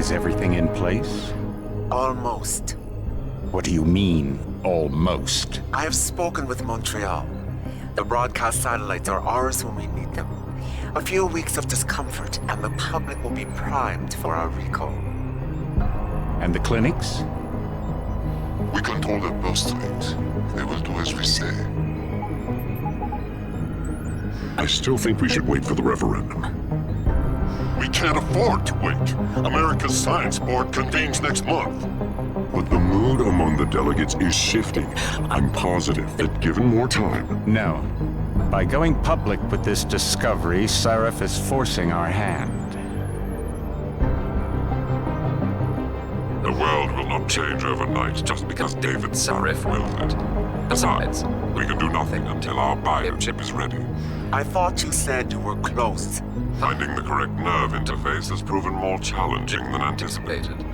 Is everything in place? Almost. What do you mean, almost? I have spoken with Montreal. The broadcast satellites are ours when we need them. A few weeks of discomfort, and the public will be primed for our recall. And the clinics? We control their birth rate. They will do as we say. I still think we should wait for the referendum. We can't afford to wait. America's Science Board convenes next month. But the mood among the delegates is shifting. I'm positive that given more time... No. By going public with this discovery, Sarif is forcing our hand. The world will not change overnight just because David Sarif willed it. Besides, we can do nothing until our biochip is ready. I thought you said you were close. Finding the correct nerve interface has proven more challenging than anticipated.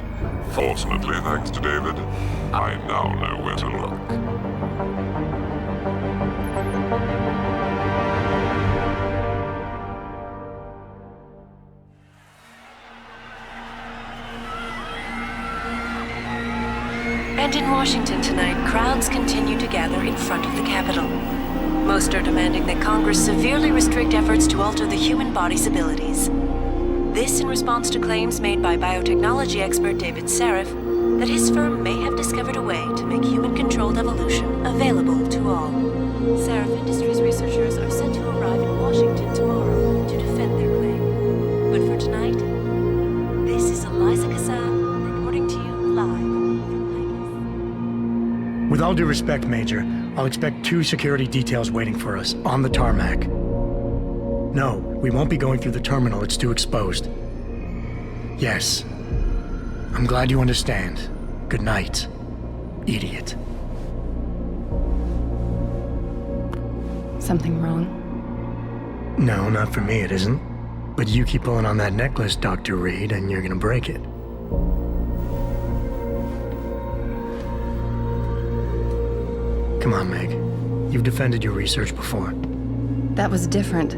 Fortunately, thanks to David, I now know where to look. And in Washington tonight, crowds continue to gather in front of the Capitol. Most are demanding that Congress severely restrict efforts to alter the human body's abilities. This in response to claims made by biotechnology expert David Sarif that his firm may have discovered a way to make human-controlled evolution available to all. Sarif Industries researchers are set to arrive in Washington tomorrow to defend their claim. But for tonight, this is Eliza Cassan reporting to you live from Picus. With all due respect, Major, I'll expect 2 security details waiting for us on the tarmac. No, we won't be going through the terminal. It's too exposed. Yes. I'm glad you understand. Good night, idiot. Something wrong? No, not for me, it isn't. But you keep pulling on that necklace, Dr. Reed, and you're gonna break it. Come on, Meg. You've defended your research before. That was different.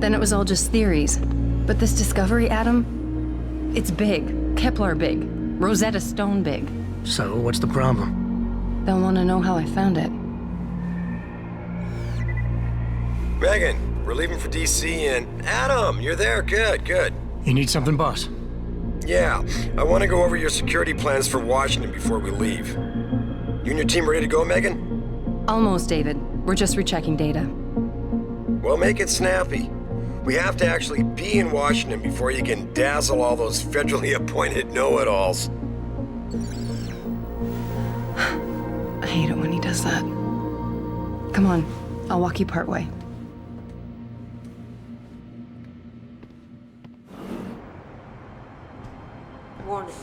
Then it was all just theories. But this discovery, Adam, it's big. Kepler big. Rosetta Stone big. So, what's the problem? They'll want to know how I found it. Megan, we're leaving for DC and... Adam, you're there. Good, good. You need something, boss? Yeah, I want to go over your security plans for Washington before we leave. You and your team ready to go, Megan? Almost, David. We're just rechecking data. Well, make it snappy. We have to actually be in Washington before you can dazzle all those federally appointed know-it-alls. I hate it when he does that. Come on, I'll walk you partway. Warning.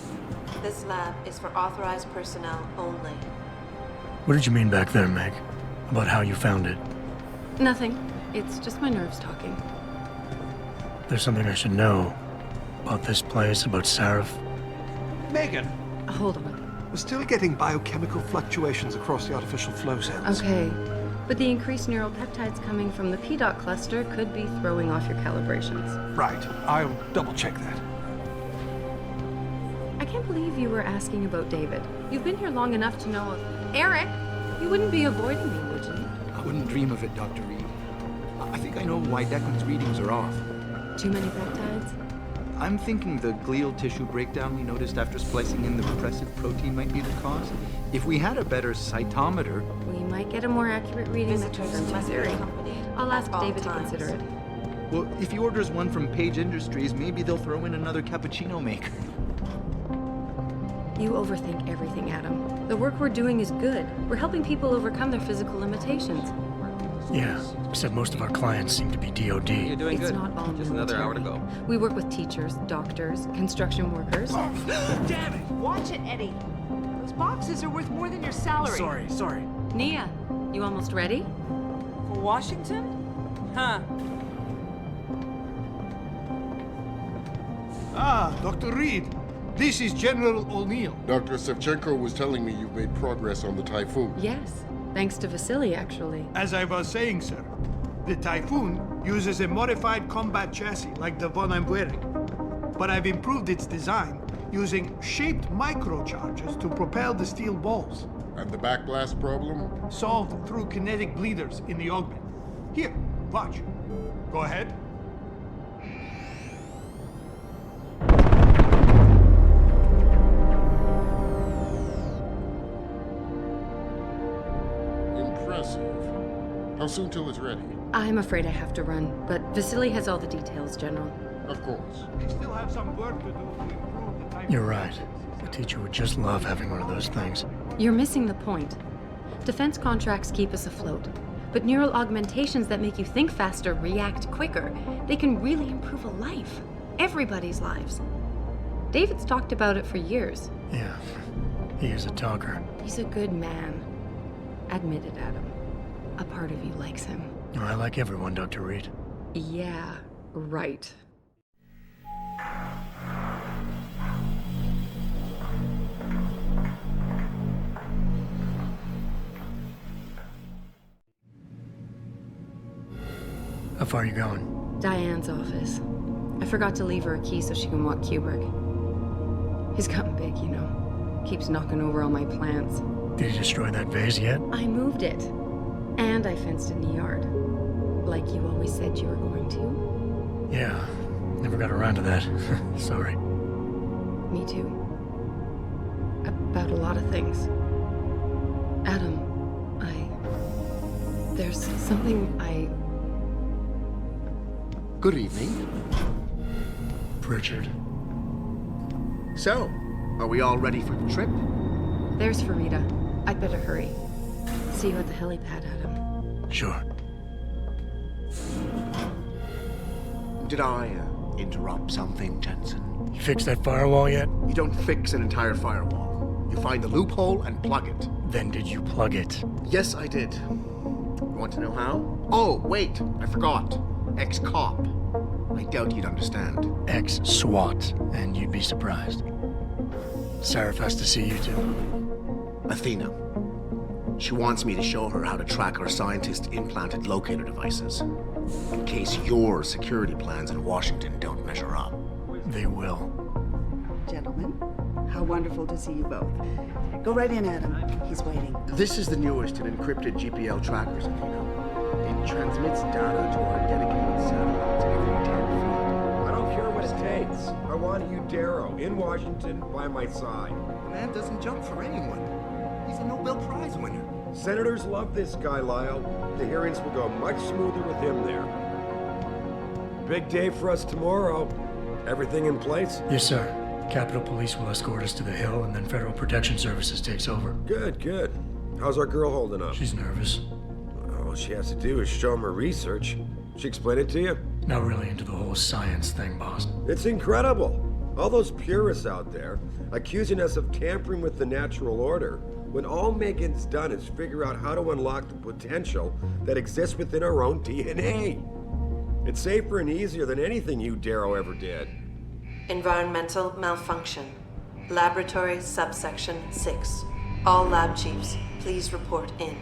This lab is for authorized personnel only. What did you mean back there, Meg? About how you found it? Nothing. It's just my nerves talking. There's something I should know about this place, about Sarif. Megan, Hold on. we're still getting biochemical fluctuations across the artificial flow cells. Okay. But the increased neural peptides coming from the PDOT cluster could be throwing off your calibrations. Right, I'll double check that. I can't believe you were asking about David. You've been here long enough to know of... Eric! You wouldn't be avoiding me, would you? I wouldn't dream of it, Dr. Reed. I think I know why Declan's readings are off. Too many peptides? I'm thinking the glial tissue breakdown we noticed after splicing in the repressive protein might be the cause. If we had a better cytometer... We might get a more accurate reading that confirms my theory. I'll ask David to consider it. Well, if he orders one from Page Industries, maybe they'll throw in another cappuccino maker. You overthink everything, Adam. The work we're doing is good. We're helping people overcome their physical limitations. Yeah, except most of our clients seem to be DOD. You're doing It's good. not all Just another hour to military. go. We work with teachers, doctors, construction workers. Damn it! Watch it, Eddie. Those boxes are worth more than your salary. Sorry. Nia, you almost ready? For Washington? Huh. Ah, Dr. Reed. This is General O'Neill. Dr. Sevchenko was telling me you've made progress on the Typhoon. Yes, thanks to Vasily, actually. As I was saying, sir, the Typhoon uses a modified combat chassis like the one I'm wearing. But I've improved its design using shaped microcharges to propel the steel balls. And the backblast problem? Solved through kinetic bleeders in the augment. Here, watch. Go ahead. Impressive. How soon till it's ready? I'm afraid I have to run, but Vasily has all the details, General. Of course. We still have some work to do to improve the time. You're right. The teacher would just love having one of those things. You're missing the point. Defense contracts keep us afloat, but neural augmentations that make you think faster, react quicker, they can really improve a life. Everybody's lives. David's talked about it for years. Yeah, he is a talker. He's a good man. Admit it, Adam. A part of you likes him. I like everyone, Dr. Reed. Yeah, right. How far are you going? Diane's office. I forgot to leave her a key so she can walk Kubrick. He's gotten big, you know. Keeps knocking over all my plants. Did you destroy that vase yet? I moved it. And I fenced in the yard. Like you always said you were going to. Yeah, never got around to that. Sorry. Me too. About a lot of things. Adam, there's something Good evening. Pritchard. So, are we all ready for the trip? There's Farida. I'd better hurry. See you at the helipad, Adam. Sure. Did I interrupt something, Jensen? You fixed that firewall yet? You don't fix an entire firewall. You find the loophole and plug it. Then did you plug it? Yes, I did. You want to know how? Oh, wait, I forgot. Ex-cop. I doubt you'd understand. Ex-SWAT, and you'd be surprised. Sarif has to see you too. Athena. She wants me to show her how to track our scientist-implanted locator devices. In case your security plans in Washington don't measure up. They will. Gentlemen, how wonderful to see you both. Go right in, Adam. He's waiting. This is the newest in encrypted GPL trackers, Athena. It transmits data to our dedicated satellites every 10 feet. I don't care what it takes. I want you, Darrow, in Washington, by my side. The man doesn't jump for anyone. He's a Nobel Prize winner. Senators love this guy, Lyle. The hearings will go much smoother with him there. Big day for us tomorrow. Everything in place? Yes, sir. Capitol Police will escort us to the Hill, and then Federal Protection Services takes over. Good, good. How's our girl holding up? She's nervous. All she has to do is show him her research. She explain it to you? Not really into the whole science thing, boss. It's incredible. All those purists out there accusing us of tampering with the natural order, when all Megan's done is figure out how to unlock the potential that exists within our own DNA. It's safer and easier than anything you, Darrow, ever did. Environmental malfunction. Laboratory subsection 6. All lab chiefs, please report in.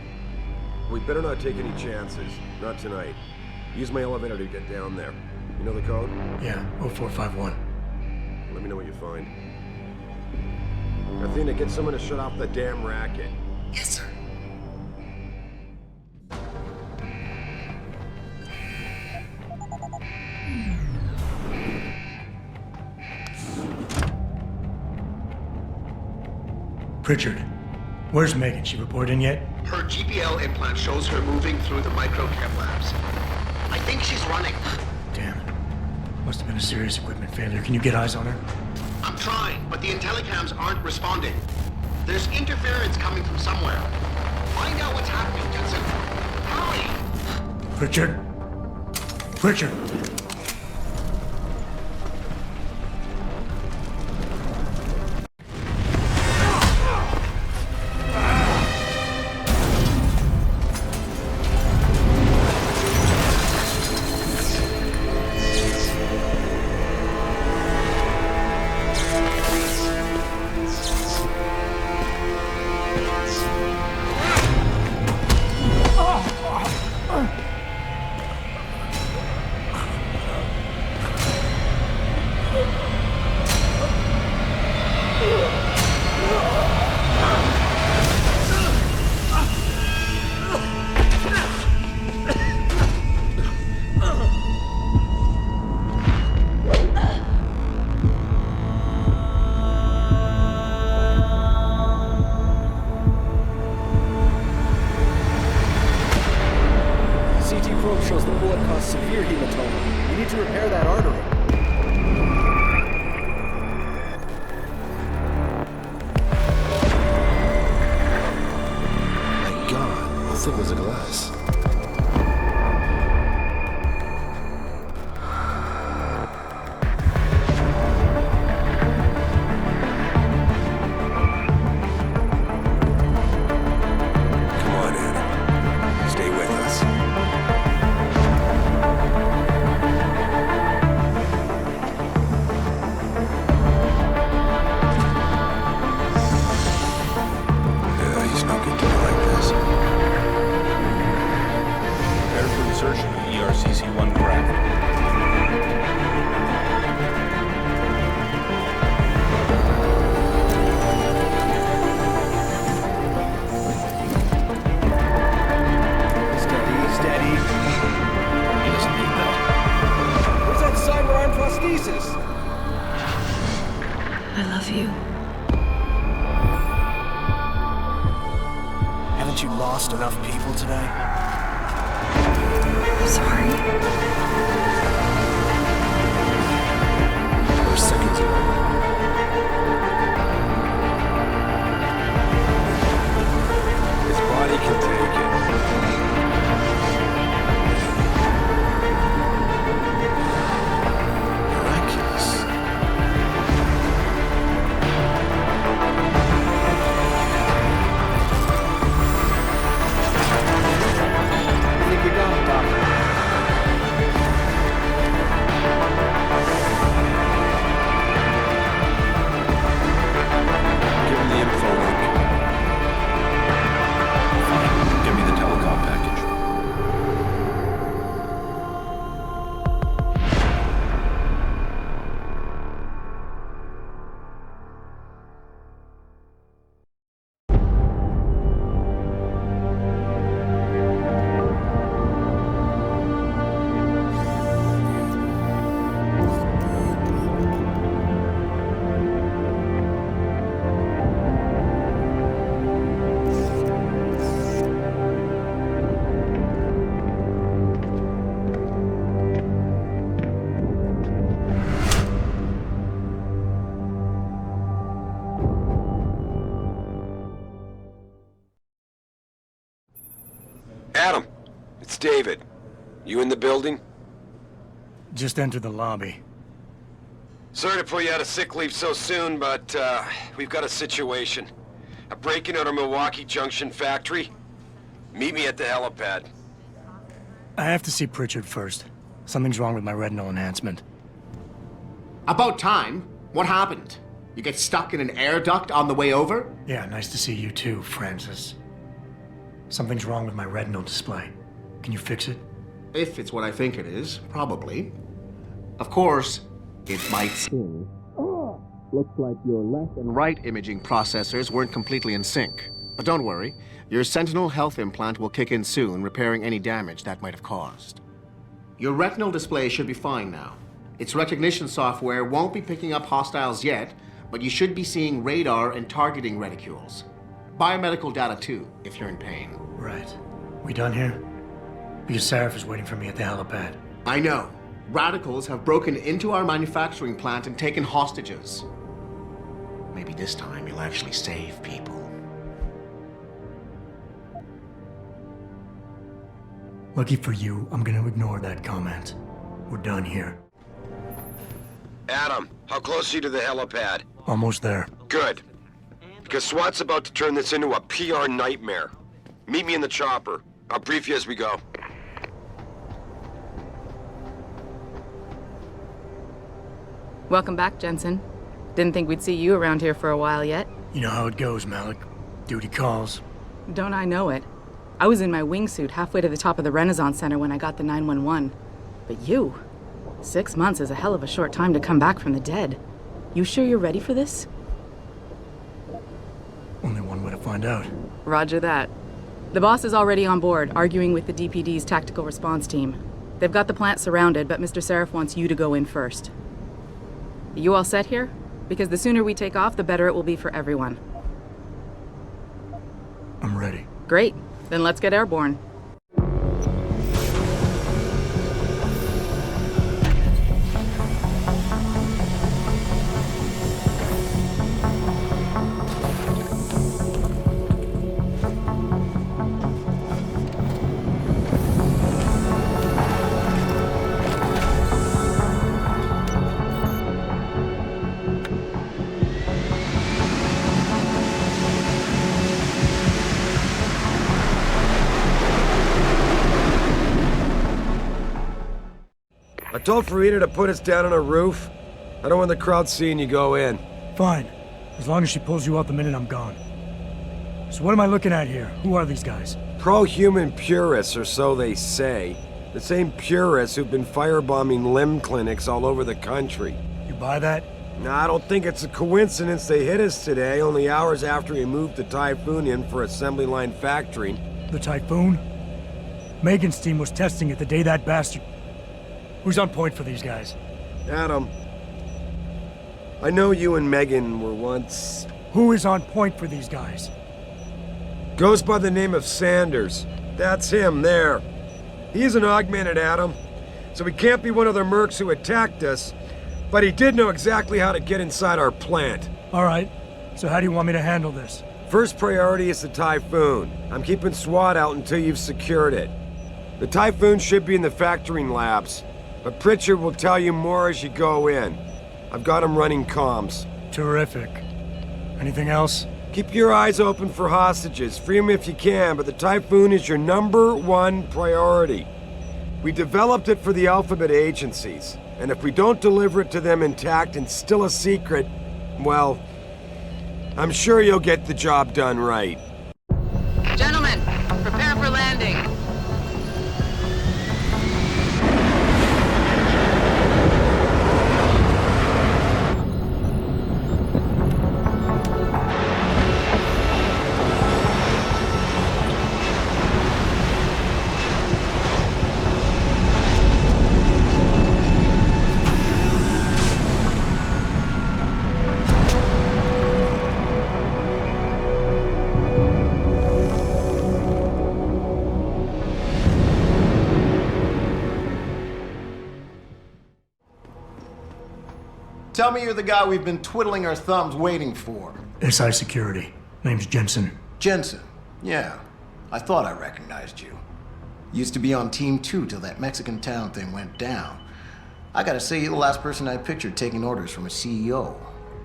We better not take any chances. Not tonight. Use my elevator to get down there. You know the code? Yeah, 0451. Let me know what you find. Athena, get someone to shut off the damn racket. Yes, sir. Pritchard, where's Megan? She report in yet? Her GPL implant shows her moving through the microchem labs. I think she's running. Damn it. Must have been a serious equipment failure. Can you get eyes on her? I'm trying, but the intellicams aren't responding. There's interference coming from somewhere. Find out what's happening, Jensen. Hurry! Pritchard? Pritchard! I love you. Haven't you lost enough people today? Sorry. We're seconds away. His body can take it. Miraculous. I think you're done, Doctor. Give him the info link. Fine. Give me the telecom package. Adam, it's David. You in the building? Just entered the lobby. Sorry to pull you out of sick leave so soon, but we've got a situation. A break-in at our Milwaukee Junction factory. Meet me at the helipad. I have to see Pritchard first. Something's wrong with my retinal enhancement. About time. What happened? You get stuck in an air duct on the way over? Yeah, nice to see you too, Francis. Something's wrong with my retinal display. Can you fix it? If it's what I think it is, probably. Of course, it might sting. Looks like your left and right imaging processors weren't completely in sync. But don't worry, your Sentinel health implant will kick in soon, repairing any damage that might have caused. Your retinal display should be fine now. Its recognition software won't be picking up hostiles yet, but you should be seeing radar and targeting reticules. Biomedical data too, if you're in pain. Right. We done here? Because Sarif is waiting for me at the helipad. I know. Radicals have broken into our manufacturing plant and taken hostages. Maybe this time you'll actually save people. Lucky for you, I'm gonna ignore that comment. We're done here. Adam, how close are you to the helipad? Almost there. Good. Because SWAT's about to turn this into a PR nightmare. Meet me in the chopper. I'll brief you as we go. Welcome back, Jensen. Didn't think we'd see you around here for a while yet. You know how it goes, Malik. Duty calls. Don't I know it? I was in my wingsuit halfway to the top of the Renaissance Center when I got the 911. But you? 6 months is a hell of a short time to come back from the dead. You sure you're ready for this? Only one way to find out. Roger that. The boss is already on board, arguing with the DPD's tactical response team. They've got the plant surrounded, but Mr. Sarif wants you to go in first. You all set here? Because the sooner we take off, the better it will be for everyone. I'm ready. Great. Then let's get airborne. I told Farida to put us down on a roof. I don't want the crowd seeing you go in. Fine. As long as she pulls you out the minute I'm gone. So what am I looking at here? Who are these guys? Pro-human purists, or so they say. The same purists who've been firebombing limb clinics all over the country. You buy that? Nah, I don't think it's a coincidence they hit us today, only hours after we moved the Typhoon in for assembly line factory. The Typhoon? Megan's team was testing it the day that bastard... Who's on point for these guys? Adam. I know you and Megan were once... Who is on point for these guys? Goes by the name of Sanders. That's him, there. He's an augmented Atom, so he can't be one of the mercs who attacked us, but he did know exactly how to get inside our plant. All right, so how do you want me to handle this? First priority is the Typhoon. I'm keeping SWAT out until you've secured it. The Typhoon should be in the factoring labs, but Pritchard will tell you more as you go in. I've got him running comms. Terrific. Anything else? Keep your eyes open for hostages. Free them if you can, but the Typhoon is your #1 priority. We developed it for the Alphabet agencies, and if we don't deliver it to them intact and still a secret, well, I'm sure you'll get the job done right. Gentlemen, prepare for landing. Tell me you're the guy we've been twiddling our thumbs waiting for. SI Security. Name's Jensen. Jensen. Yeah. I thought I recognized you. Used to be on Team 2 till that Mexican town thing went down. I gotta say, you're the last person I pictured taking orders from a CEO.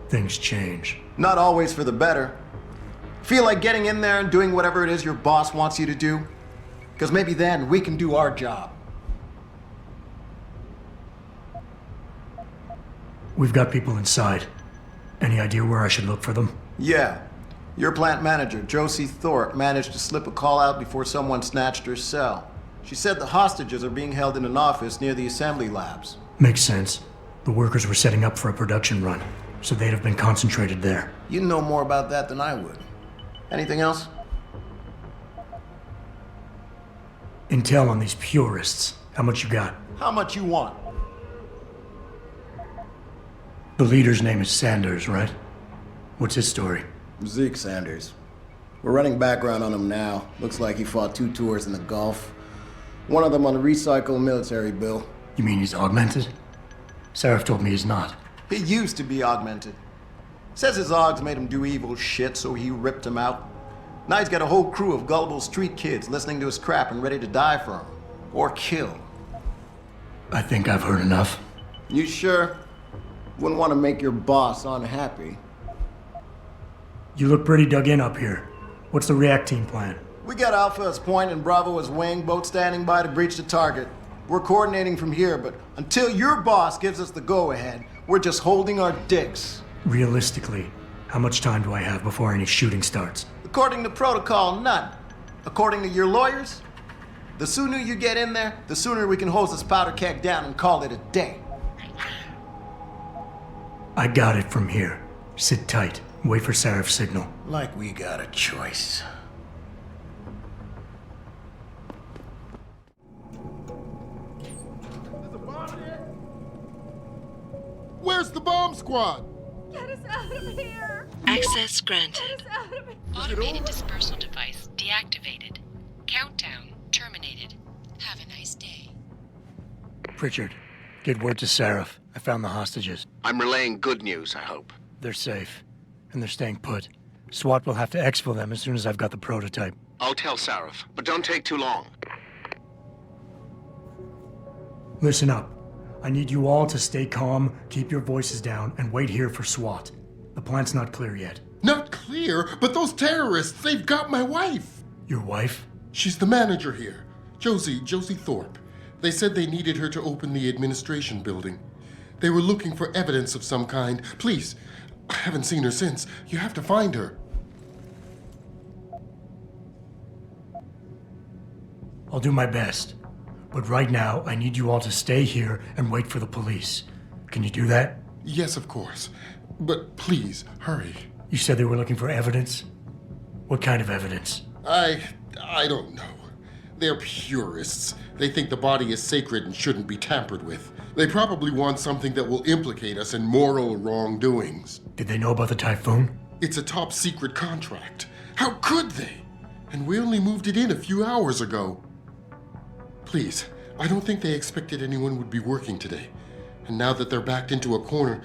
Things change. Not always for the better. Feel like getting in there and doing whatever it is your boss wants you to do? Because maybe then we can do our job. We've got people inside. Any idea where I should look for them? Yeah. Your plant manager, Josie Thorpe, managed to slip a call out before someone snatched her cell. She said the hostages are being held in an office near the assembly labs. Makes sense. The workers were setting up for a production run, so they'd have been concentrated there. You know more about that than I would. Anything else? Intel on these purists. How much you got? How much you want? The leader's name is Sanders, right? What's his story? Zeke Sanders. We're running background on him now. Looks like he fought 2 tours in the Gulf. One of them on a recycled military bill. You mean he's augmented? Sarif told me he's not. He used to be augmented. Says his augs made him do evil shit, so he ripped him out. Now he's got a whole crew of gullible street kids listening to his crap and ready to die for him. Or kill. I think I've heard enough. You sure? Wouldn't want to make your boss unhappy. You look pretty dug in up here. What's the react team plan? We got Alpha as point and Bravo as wing, both standing by to breach the target. We're coordinating from here, but until your boss gives us the go-ahead, we're just holding our dicks. Realistically, how much time do I have before any shooting starts? According to protocol, none. According to your lawyers, the sooner you get in there, the sooner we can hose this powder keg down and call it a day. I got it from here. Sit tight. Wait for Sarif's signal. Like we got a choice. Where's the bomb squad? Get us out of here! Access granted. Get us out of here! Automated dispersal device deactivated. Countdown terminated. Have a nice day. Pritchard, get word to Sarif. I found the hostages. I'm relaying good news, I hope. They're safe, and they're staying put. SWAT will have to exfil them as soon as I've got the prototype. I'll tell Sarif, but don't take too long. Listen up. I need you all to stay calm, keep your voices down, and wait here for SWAT. The plant's not clear yet. Not clear, but those terrorists, they've got my wife. Your wife? She's the manager here. Josie Thorpe. They said they needed her to open the administration building. They were looking for evidence of some kind. Please, I haven't seen her since. You have to find her. I'll do my best. But right now, I need you all to stay here and wait for the police. Can you do that? Yes, of course. But please, hurry. You said they were looking for evidence? What kind of evidence? I don't know. They're purists. They think the body is sacred and shouldn't be tampered with. They probably want something that will implicate us in moral wrongdoings. Did they know about the typhoon? It's a top secret contract. How could they? And we only moved it in a few hours ago. Please, I don't think they expected anyone would be working today. And now that they're backed into a corner,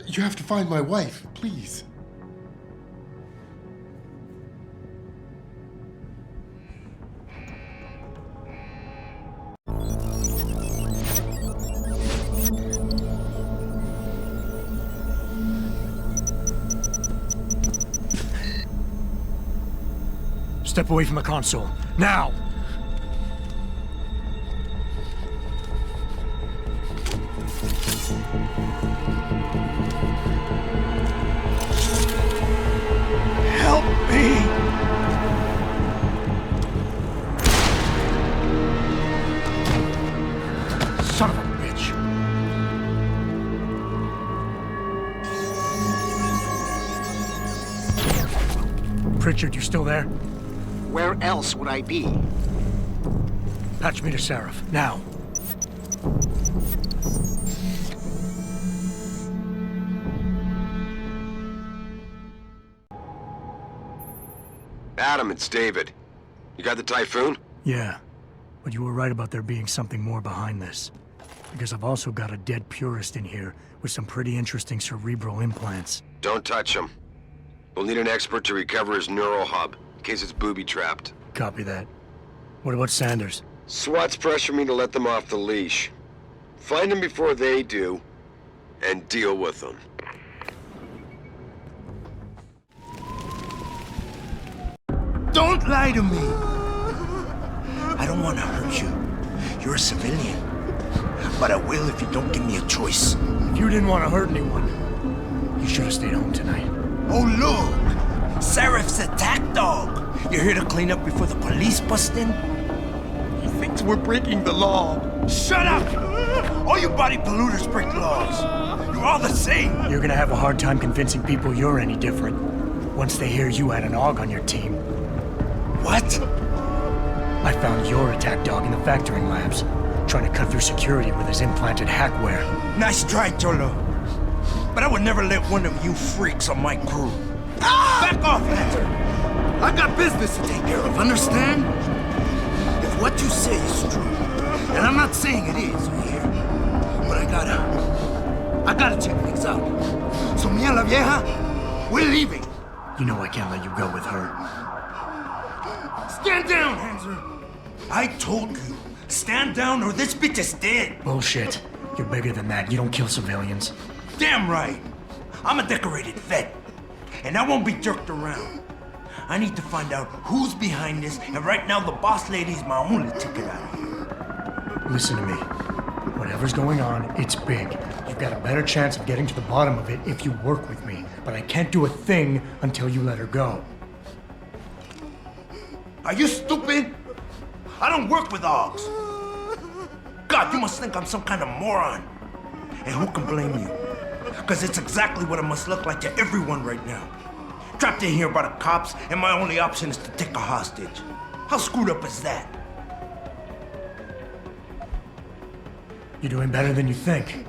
you have to find my wife, please. Step away from the console. Now! Help me! Son of a bitch! Pritchard, you still there? Where else would I be? Patch me to Sarif, now. Adam, it's David. You got the typhoon? Yeah, but you were right about there being something more behind this. Because I've also got a dead purist in here with some pretty interesting cerebral implants. Don't touch him. We'll need an expert to recover his neural hub, in case it's booby-trapped. Copy that. What about Sanders? SWAT's pressure me to let them off the leash. Find them before they do, and deal with them. Don't lie to me! I don't want to hurt you. You're a civilian. But I will if you don't give me a choice. If you didn't want to hurt anyone, you should have stayed home tonight. Oh, look! Sarif's attack dog! You're here to clean up before the police bust in? He thinks we're breaking the law. Shut up! All you body polluters break laws. You're all the same. You're gonna have a hard time convincing people you're any different once they hear you had an AUG on your team. What? I found your attack dog in the factoring labs, trying to cut through security with his implanted hackware. Nice try, Cholo. But I would never let one of you freaks on my crew. Back off, Hunter! I got business to take care of, understand? If what you say is true, and I'm not saying it is here, but I gotta check things out. So me and la vieja, we're leaving. You know I can't let you go with her. Stand down, Hanser! I told you, stand down or this bitch is dead. Bullshit. You're bigger than that. You don't kill civilians. Damn right. I'm a decorated vet, and I won't be jerked around. I need to find out who's behind this, and right now the boss lady's my only ticket out of here. Listen to me. Whatever's going on, it's big. You've got a better chance of getting to the bottom of it if you work with me, but I can't do a thing until you let her go. Are you stupid? I don't work with AUGs. God, you must think I'm some kind of moron. And who can blame you? Because it's exactly what it must look like to everyone right now. Trapped in here by the cops, and my only option is to take a hostage. How screwed up is that? You're doing better than you think.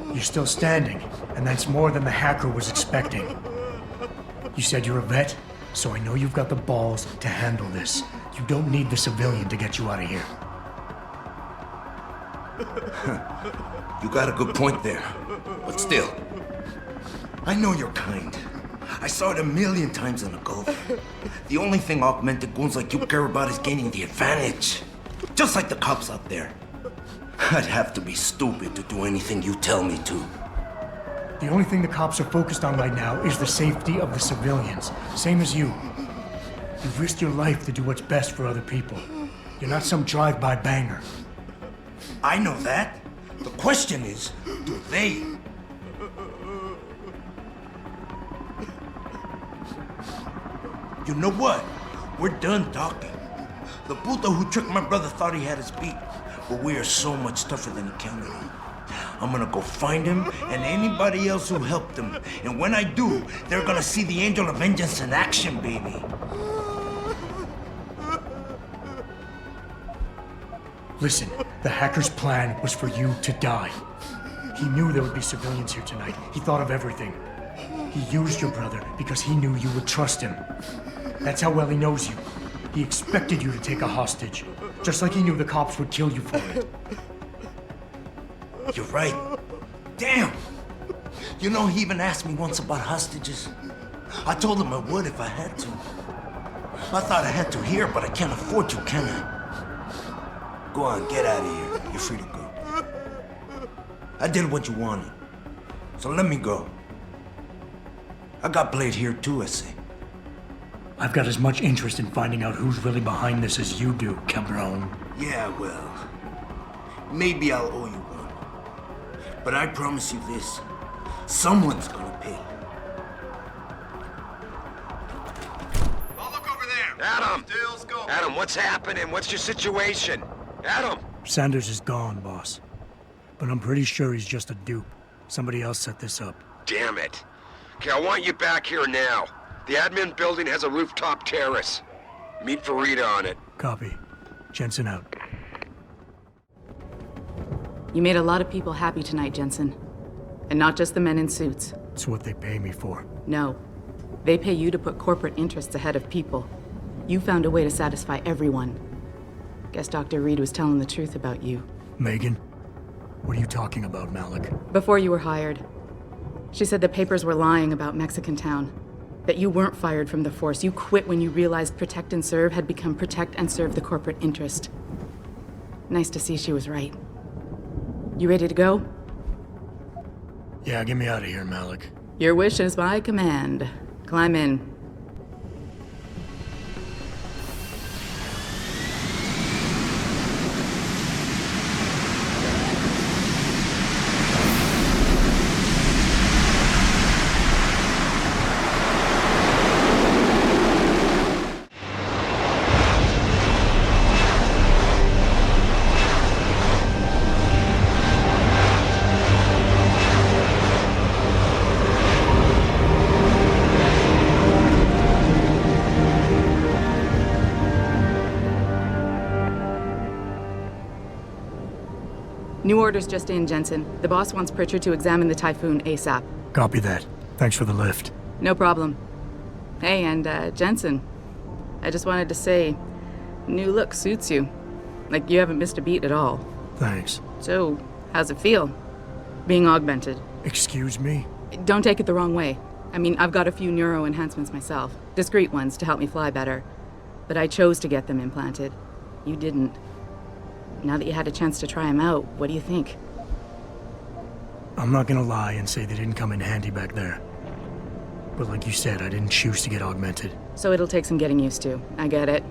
You're still standing, and that's more than the hacker was expecting. You said you're a vet, so I know you've got the balls to handle this. You don't need the civilian to get you out of here. You got a good point there. But still, I know you're kind. I saw it 1,000,000 times in the Gulf. The only thing augmented goons like you care about is gaining the advantage. Just like the cops out there. I'd have to be stupid to do anything you tell me to. The only thing the cops are focused on right now is the safety of the civilians. Same as you. You've risked your life to do what's best for other people. You're not some drive-by banger. I know that. The question is, do they? You know what? We're done talking. The puto who tricked my brother thought he had us beat, but we are so much tougher than he counted on. I'm gonna go find him and anybody else who helped him. And when I do, they're gonna see the Angel of Vengeance in action, baby. Listen, the hacker's plan was for you to die. He knew there would be civilians here tonight. He thought of everything. He used your brother because he knew you would trust him. That's how well he knows you. He expected you to take a hostage, just like he knew the cops would kill you for it. You're right. Damn! You know, he even asked me once about hostages. I told him I would if I had to. I thought I had to here, but I can't afford to, can I? Go on, get out of here. You're free to go. I did what you wanted, so let me go. I got Blade here too, I say. I've got as much interest in finding out who's really behind this as you do, cabron. Yeah, well, maybe I'll owe you one. But I promise you this, someone's gonna pay. Adam! Adam, what's happening? What's your situation? Adam! Sanders is gone, boss. But I'm pretty sure he's just a dupe. Somebody else set this up. Damn it. Okay, I want you back here now. The admin building has a rooftop terrace. Meet for Rita on it. Copy. Jensen out. You made a lot of people happy tonight, Jensen. And not just the men in suits. It's what they pay me for. No. They pay you to put corporate interests ahead of people. You found a way to satisfy everyone. Guess Dr. Reed was telling the truth about you. Megan? What are you talking about, Malik? Before you were hired, she said the papers were lying about Mexican Town. That you weren't fired from the force. You quit when you realized Protect and Serve had become Protect and Serve the corporate interest. Nice to see she was right. You ready to go? Yeah, get me out of here, Malik. Your wish is my command. Climb in. New orders just in, Jensen. The boss wants Pritchard to examine the Typhoon ASAP. Copy that. Thanks for the lift. No problem. Hey, and Jensen, I just wanted to say, new look suits you. Like you haven't missed a beat at all. Thanks. So, how's it feel? Being augmented? Excuse me? Don't take it the wrong way. I mean, I've got a few neuro enhancements myself. Discreet ones to help me fly better. But I chose to get them implanted. You didn't. Now that you had a chance to try them out, what do you think? I'm not gonna lie and say they didn't come in handy back there. But like you said, I didn't choose to get augmented. So it'll take some getting used to. I get it.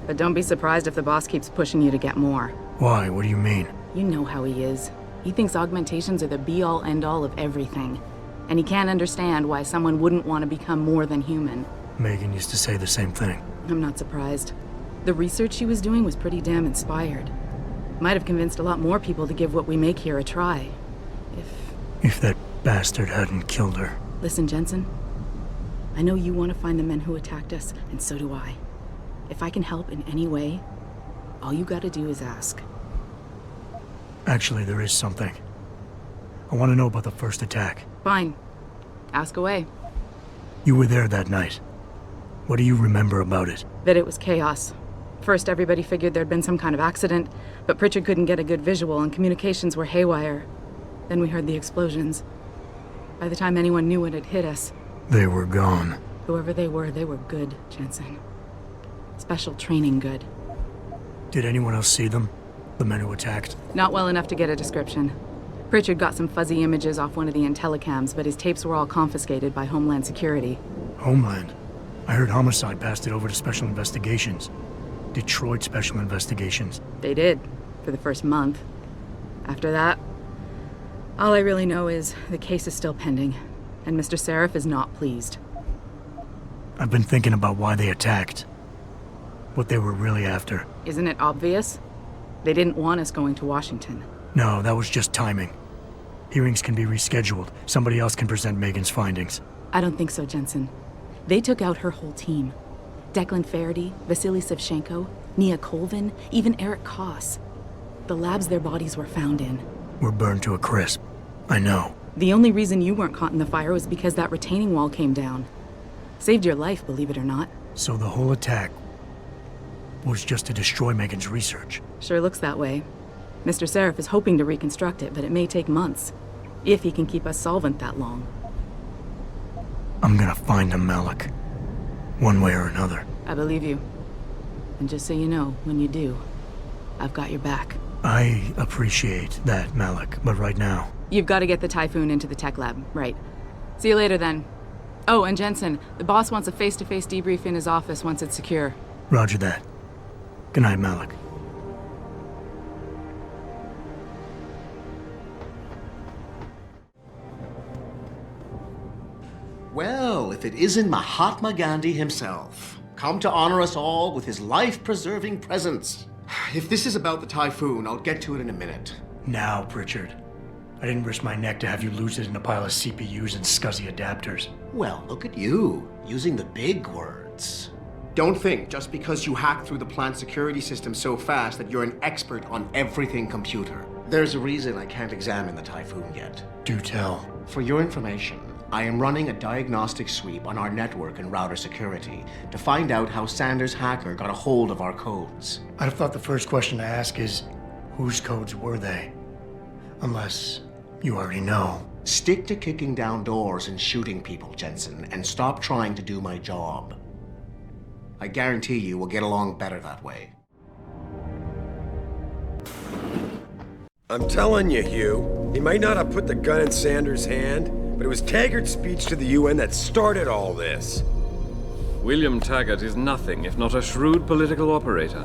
But don't be surprised if the boss keeps pushing you to get more. Why? What do you mean? You know how he is. He thinks augmentations are the be-all, end-all of everything. And he can't understand why someone wouldn't want to become more than human. Megan used to say the same thing. I'm not surprised. The research she was doing was pretty damn inspired. Might have convinced a lot more people to give what we make here a try. If that bastard hadn't killed her. Listen, Jensen. I know you want to find the men who attacked us, and so do I. If I can help in any way, all you gotta do is ask. Actually, there is something. I want to know about the first attack. Fine. Ask away. You were there that night. What do you remember about it? That it was chaos. First, everybody figured there'd been some kind of accident, but Pritchard couldn't get a good visual and communications were haywire. Then we heard the explosions. By the time anyone knew what had hit us... They were gone. Whoever they were good, Jensen. Special training good. Did anyone else see them? The men who attacked? Not well enough to get a description. Pritchard got some fuzzy images off one of the Intellicams, but his tapes were all confiscated by Homeland Security. Homeland? I heard Homicide passed it over to Special Investigations. Detroit Special Investigations. They did, for the first month. After that, all I really know is the case is still pending, and Mr. Sarif is not pleased. I've been thinking about why they attacked. What they were really after. Isn't it obvious? They didn't want us going to Washington. No, that was just timing. Hearings can be rescheduled. Somebody else can present Megan's findings. I don't think so, Jensen. They took out her whole team. Declan Faraday, Vasily Savchenko, Nia Colvin, even Eric Koss. The labs their bodies were found in. We're burned to a crisp. I know. The only reason you weren't caught in the fire was because that retaining wall came down. Saved your life, believe it or not. So the whole attack was just to destroy Megan's research. Sure looks that way. Mr. Sarif is hoping to reconstruct it, but it may take months. If he can keep us solvent that long. I'm gonna find him, Malik. One way or another. I believe you. And just so you know, when you do, I've got your back. I appreciate that, Malik, but right now... You've got to get the Typhoon into the tech lab, right. See you later, then. Oh, and Jensen, the boss wants a face-to-face debrief in his office once it's secure. Roger that. Good night, Malik. Well, if it isn't Mahatma Gandhi himself, come to honor us all with his life-preserving presence. If this is about the Typhoon, I'll get to it in a minute. Now, Pritchard. I didn't risk my neck to have you lose it in a pile of CPUs and scuzzy adapters. Well, look at you, using the big words. Don't think just because you hacked through the plant security system so fast that you're an expert on everything computer. There's a reason I can't examine the Typhoon yet. Do tell. For your information, I am running a diagnostic sweep on our network and router security to find out how Sanders' hacker got a hold of our codes. I'd have thought the first question to ask is, whose codes were they? Unless you already know. Stick to kicking down doors and shooting people, Jensen, and stop trying to do my job. I guarantee you we'll get along better that way. I'm telling you, Hugh, he might not have put the gun in Sanders' hand, but it was Taggart's speech to the UN that started all this. William Taggart is nothing if not a shrewd political operator.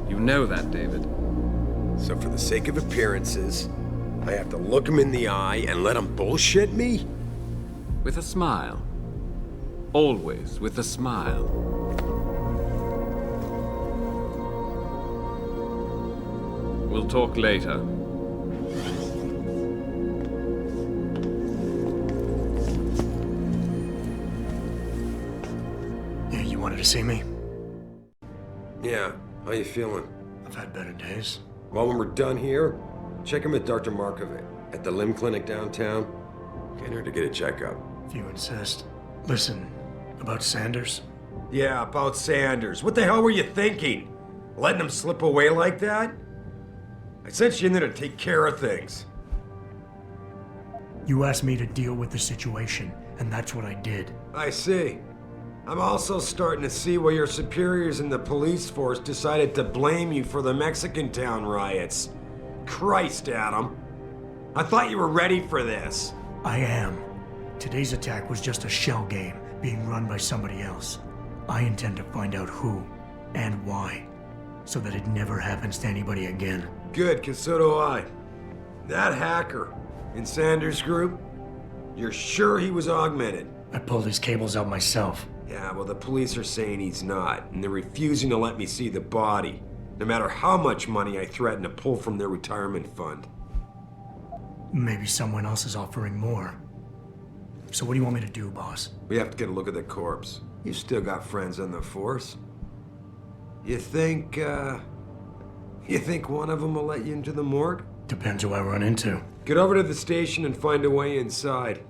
You know that, David. So for the sake of appearances, I have to look him in the eye and let him bullshit me? With a smile. Always with a smile. We'll talk later. You wanted to see me? Yeah, how you feeling? I've had better days. Well, when we're done here, check him with Dr. Markovic at the limb clinic downtown. Get her to get a checkup. If you insist. Listen, about Sanders? Yeah, about Sanders. What the hell were you thinking? Letting him slip away like that? I sent you in there to take care of things. You asked me to deal with the situation, and that's what I did. I see. I'm also starting to see why your superiors in the police force decided to blame you for the Mexican town riots. Christ, Adam. I thought you were ready for this. I am. Today's attack was just a shell game being run by somebody else. I intend to find out who and why, so that it never happens to anybody again. Good, 'cause so do I. That hacker in Sanders' group, you're sure he was augmented? I pulled his cables out myself. Yeah, well, the police are saying he's not, and they're refusing to let me see the body, no matter how much money I threaten to pull from their retirement fund. Maybe someone else is offering more. So what do you want me to do, boss? We have to get a look at the corpse. You still got friends on the force. You think one of them will let you into the morgue? Depends who I run into. Get over to the station and find a way inside.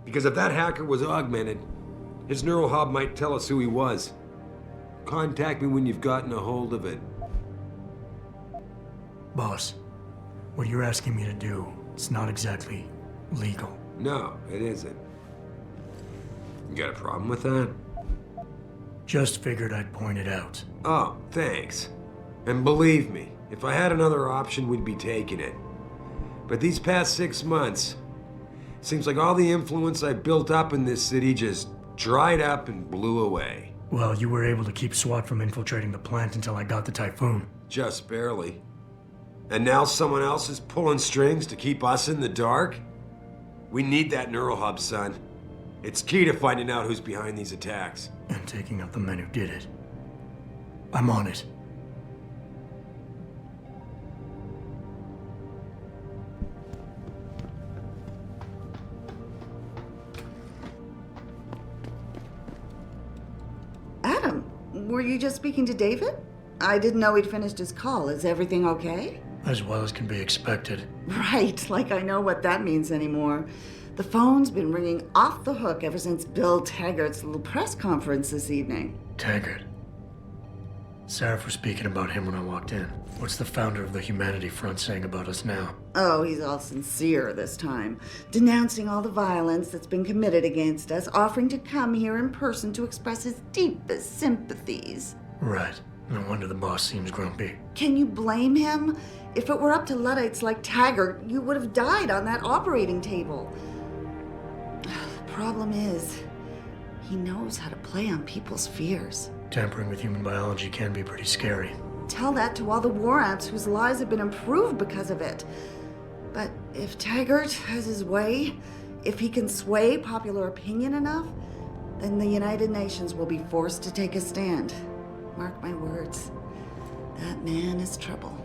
Because if that hacker was augmented, his neural hub might tell us who he was. Contact me when you've gotten a hold of it. Boss, what you're asking me to do, it's not exactly legal. No, it isn't. You got a problem with that? Just figured I'd point it out. Oh, thanks. And believe me, if I had another option, we'd be taking it. But these past 6 months, seems like all the influence I built up in this city just dried up and blew away. Well, you were able to keep SWAT from infiltrating the plant until I got the Typhoon. Just barely. And now someone else is pulling strings to keep us in the dark? We need that neural hub, son. It's key to finding out who's behind these attacks. And taking out the men who did it. I'm on it. Adam, were you just speaking to David? I didn't know he'd finished his call. Is everything okay? As well as can be expected. Right, like I know what that means anymore. The phone's been ringing off the hook ever since Bill Taggart's little press conference this evening. Taggart. Sarif was speaking about him when I walked in. What's the founder of the Humanity Front saying about us now? Oh, he's all sincere this time, denouncing all the violence that's been committed against us, offering to come here in person to express his deepest sympathies. Right. No wonder the boss seems grumpy. Can you blame him? If it were up to Luddites like Taggart, you would have died on that operating table. The problem is, he knows how to play on people's fears. Tampering with human biology can be pretty scary. Tell that to all the war ants whose lives have been improved because of it. But if Taggart has his way, if he can sway popular opinion enough, then the United Nations will be forced to take a stand. Mark my words, that man is trouble.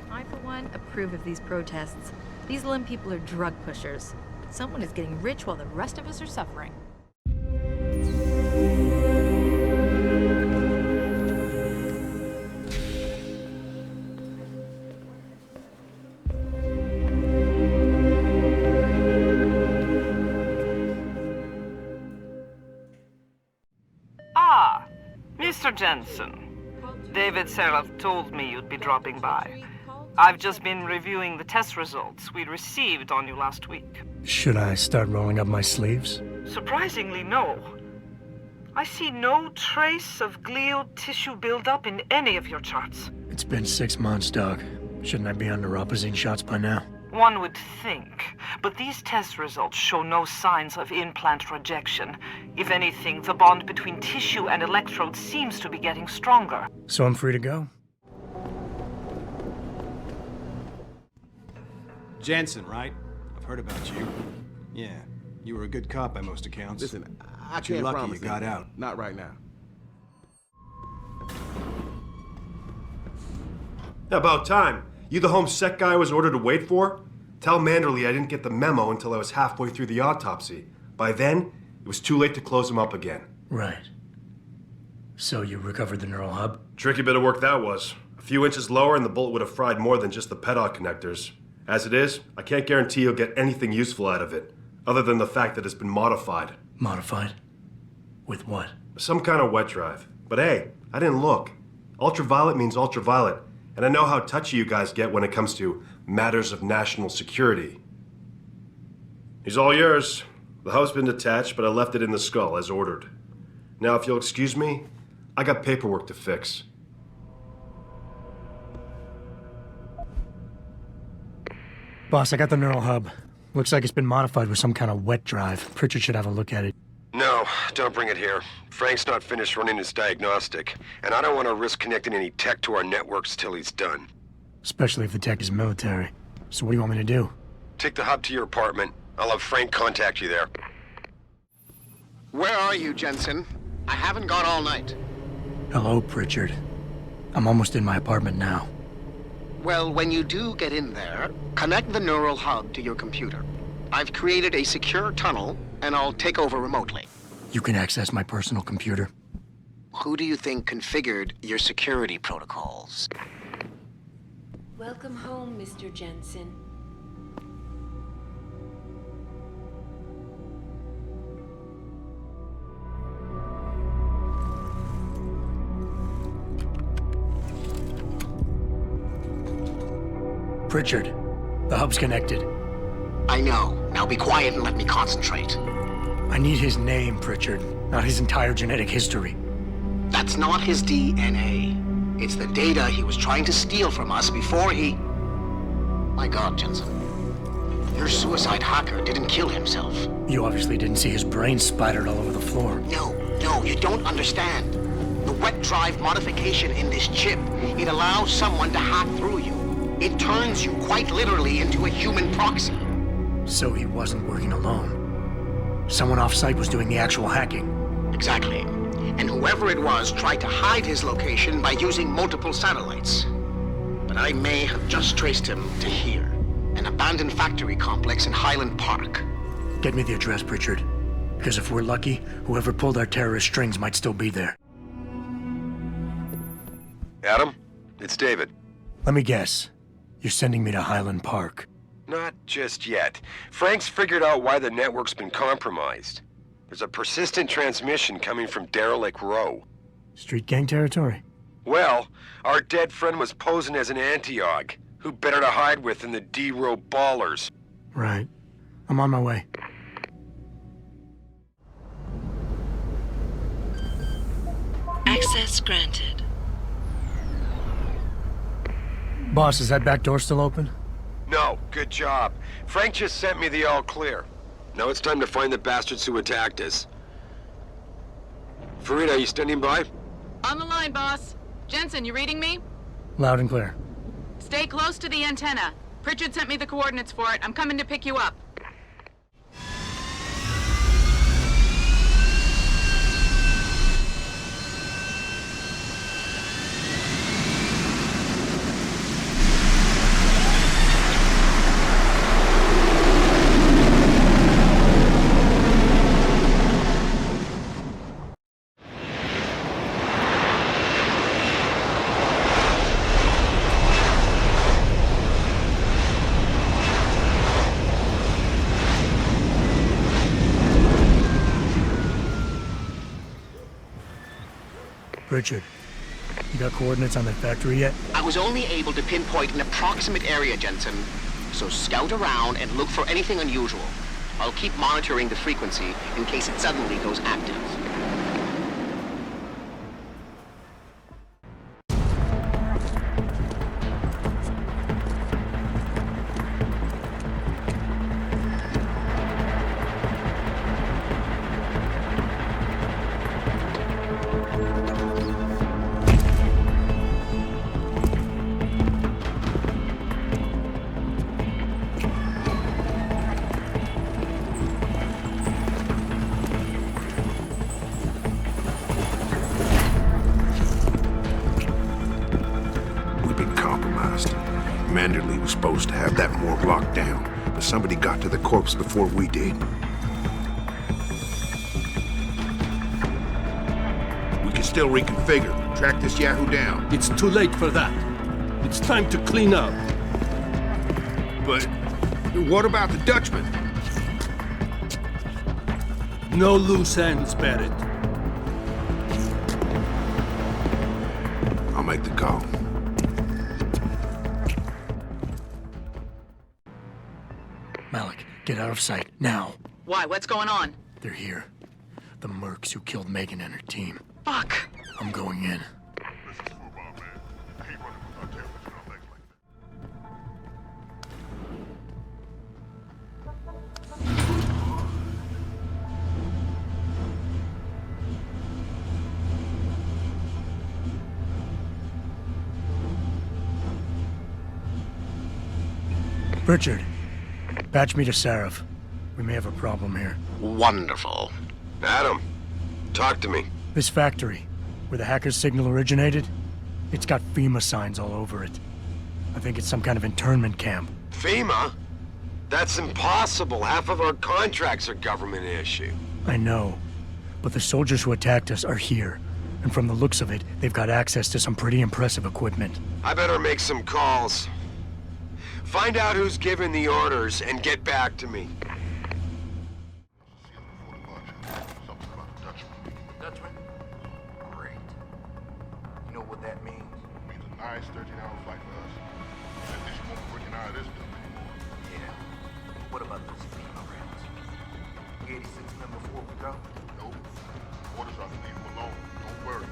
I, for one, approve of these protests. These Lim people are drug pushers. Someone is getting rich while the rest of us are suffering. Ah, Mr. Jensen. David Sarif told me you'd be dropping by. I've just been reviewing the test results we received on you last week. Should I start rolling up my sleeves? Surprisingly, no. I see no trace of glial tissue buildup in any of your charts. It's been 6 months, Doc. Shouldn't I be on neuropozyne shots by now? One would think, but these test results show no signs of implant rejection. If anything, the bond between tissue and electrodes seems to be getting stronger. So I'm free to go? Jensen, right? I've heard about you. Yeah, you were a good cop by most accounts. Listen, I Too can't lucky promise you got anything. out. Not right now. About time. You the home sec guy I was ordered to wait for? Tell Manderley I didn't get the memo until I was halfway through the autopsy. By then, it was too late to close him up again. Right. So you recovered the neural hub? Tricky bit of work that was. A few inches lower and the bullet would have fried more than just the pedal connectors. As it is, I can't guarantee you'll get anything useful out of it, other than the fact that it's been modified. Modified? With what? Some kind of wet drive. But hey, I didn't look. Ultraviolet means ultraviolet, and I know how touchy you guys get when it comes to matters of national security. He's all yours. The hub's been detached, but I left it in the skull as ordered. Now, if you'll excuse me, I got paperwork to fix. Boss, I got the neural hub. Looks like it's been modified with some kind of wet drive. Pritchard should have a look at it. No, don't bring it here. Frank's not finished running his diagnostic, and I don't want to risk connecting any tech to our networks till he's done. Especially if the tech is military. So what do you want me to do? Take the hub to your apartment. I'll have Frank contact you there. Where are you, Jensen? I haven't gone all night. Hello, Pritchard. I'm almost in my apartment now. Well, when you do get in there, connect the neural hub to your computer. I've created a secure tunnel, and I'll take over remotely. You can access my personal computer. Who do you think configured your security protocols? Welcome home, Mr. Jensen. Pritchard, the hub's connected. I know. Now be quiet and let me concentrate. I need his name, Pritchard, not his entire genetic history. That's not his DNA. It's the data he was trying to steal from us before he... My God, Jensen. Your suicide hacker didn't kill himself. You obviously didn't see his brain splattered all over the floor. No, you don't understand. The wet drive modification in this chip, it allows someone to hack through you. It turns you quite literally into a human proxy. So he wasn't working alone. Someone off-site was doing the actual hacking. Exactly. And whoever it was tried to hide his location by using multiple satellites. But I may have just traced him to here. An abandoned factory complex in Highland Park. Get me the address, Pritchard. Because if we're lucky, whoever pulled our terrorist strings might still be there. Adam, it's David. Let me guess. You're sending me to Highland Park. Not just yet. Frank's figured out why the network's been compromised. There's a persistent transmission coming from Derelict Row. Street gang territory? Well, our dead friend was posing as an Antioch. Who better to hide with than the D-Row ballers? Right. I'm on my way. Access granted. Boss, is that back door still open? No, good job. Frank just sent me the all clear. Now it's time to find the bastards who attacked us. Farida, you standing by? On the line, boss. Jensen, you reading me? Loud and clear. Stay close to the antenna. Pritchard sent me the coordinates for it. I'm coming to pick you up. Richard, you got coordinates on that factory yet? I was only able to pinpoint an approximate area, Jensen. So scout around and look for anything unusual. I'll keep monitoring the frequency in case it suddenly goes active. Manderley was supposed to have that morgue locked down, but somebody got to the corpse before we did. We can still reconfigure, track this Yahoo down. It's too late for that. It's time to clean up. But what about the Dutchman? No loose ends, Barrett. I'll make the call. Malik, get out of sight, now. Why? What's going on? They're here. The mercs who killed Megan and her team. Fuck! I'm going in. Richard, patch me to Sarif. We may have a problem here. Wonderful. Adam, talk to me. This factory, where the hacker's signal originated, it's got FEMA signs all over it. I think it's some kind of internment camp. FEMA? That's impossible. Half of our contracts are government issue. I know, but the soldiers who attacked us are here. And from the looks of it, they've got access to some pretty impressive equipment. I better make some calls. Find out who's giving the orders and get back to me. Dutchman? Great. You know what that means? It means a nice 13-hour flight for us. At least you won't be working out of this building anymore. Yeah. What about those FEMA rounds? We 86 them before we go? Nope. Orders are to leave them alone. Don't worry.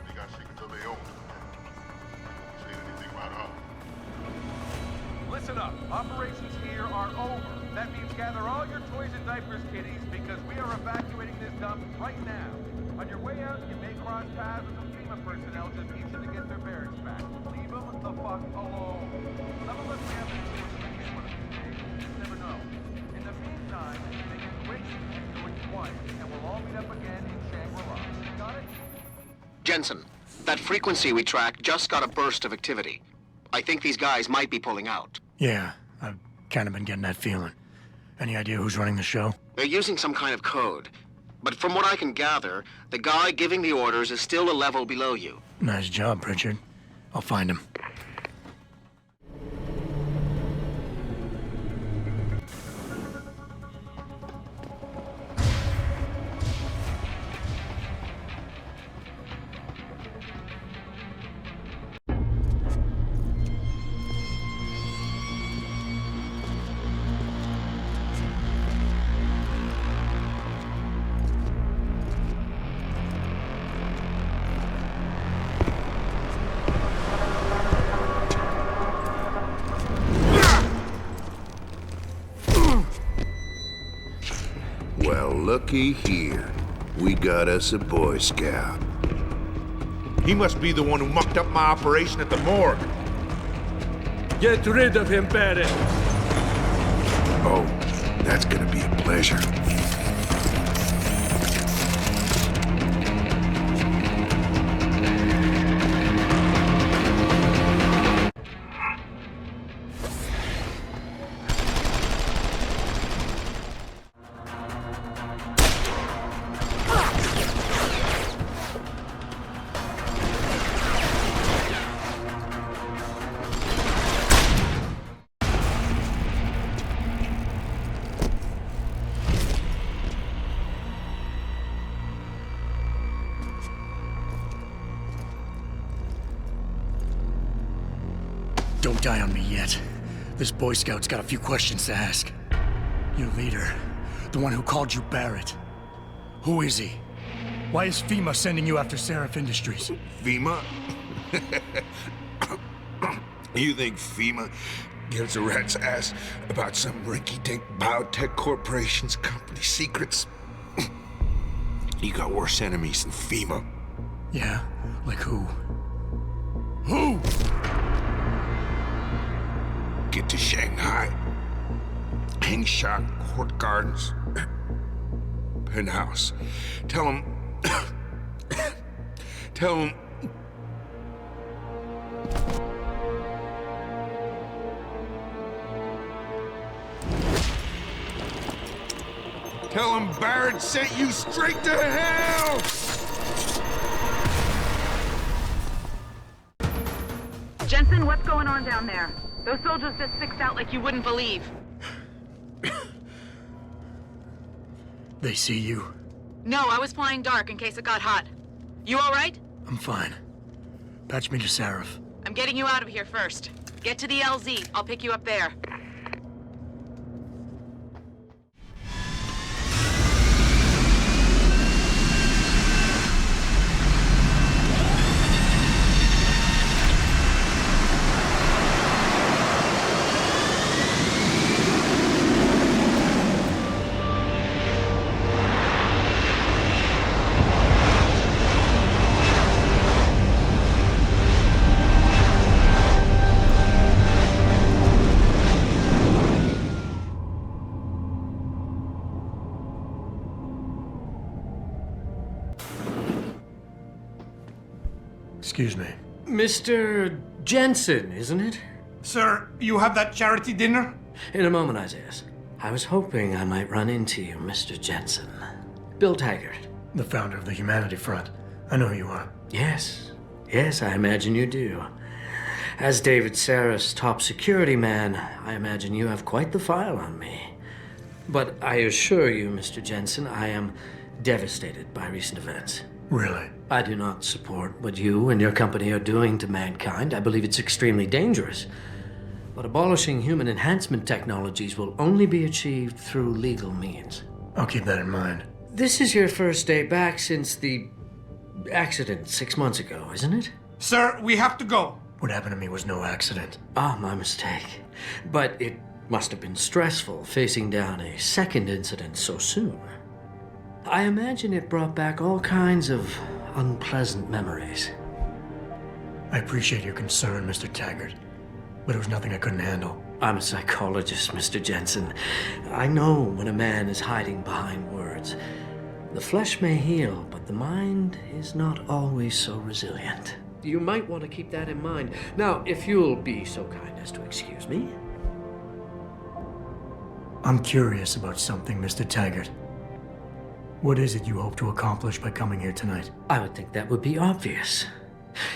They got secrets of their own. Don't say anything about us. Listen up. Operations here are over. That means gather all your toys and diapers, kiddies, because we are evacuating this dump right now. On your way out, you may cross paths with some FEMA personnel just itching to get their barracks back. Leave them the fuck alone. Some of us may have to do one of these days. You just never know. In the meantime, make it quick, do it quiet, and we'll all meet up again in Shangri-La. Got it? Jensen, that frequency we tracked just got a burst of activity. I think these guys might be pulling out. Yeah, I've Kind of been getting that feeling. Any idea who's running the show? They're using some kind of code. But from what I can gather, the guy giving the orders is still a level below you. Nice job, Pritchard. I'll find him. Well, looky here. We got us a Boy Scout. He must be the one who mucked up my operation at the morgue. Get rid of him, Barrett. Oh, that's gonna be a pleasure. Don't die on me yet. This Boy Scout's got a few questions to ask. Your leader, the one who called you Barrett. Who is he? Why is FEMA sending you after Sarif Industries? FEMA? You think FEMA gives a rat's ass about some rinky-dink biotech corporation's company secrets? You got worse enemies than FEMA. Yeah? Like who? Who? Get to Shanghai. Hengsha Court Gardens. Penthouse. Tell him... Tell him... Tell him Barrett sent you straight to hell! Jensen, what's going on down there? Those soldiers just sixed out like you wouldn't believe. They see you? No, I was flying dark in case it got hot. You all right? I'm fine. Patch me to Sarif. I'm getting you out of here first. Get to the LZ. I'll pick you up there. Excuse me. Mr. Jensen, isn't it? Sir, you have that charity dinner? In a moment, Isaiah. I was hoping I might run into you, Mr. Jensen. Bill Taggart. The founder of the Humanity Front. I know who you are. Yes. Yes, I imagine you do. As David Sarif's top security man, I imagine you have quite the file on me. But I assure you, Mr. Jensen, I am devastated by recent events. Really? I do not support what you and your company are doing to mankind. I believe it's extremely dangerous. But abolishing human enhancement technologies will only be achieved through legal means. I'll keep that in mind. This is your first day back since the accident 6 months ago, isn't it? Sir, we have to go. What happened to me was no accident. Ah, my mistake. But it must have been stressful facing down a second incident so soon. I imagine it brought back all kinds of unpleasant memories. I appreciate your concern, Mr. Taggart, but it was nothing I couldn't handle. I'm a psychologist, Mr. Jensen. I know when a man is hiding behind words. The flesh may heal, but the mind is not always so resilient. You might want to keep that in mind. Now, if you'll be so kind as to excuse me. I'm curious about something, Mr. Taggart. What is it you hope to accomplish by coming here tonight? I would think that would be obvious.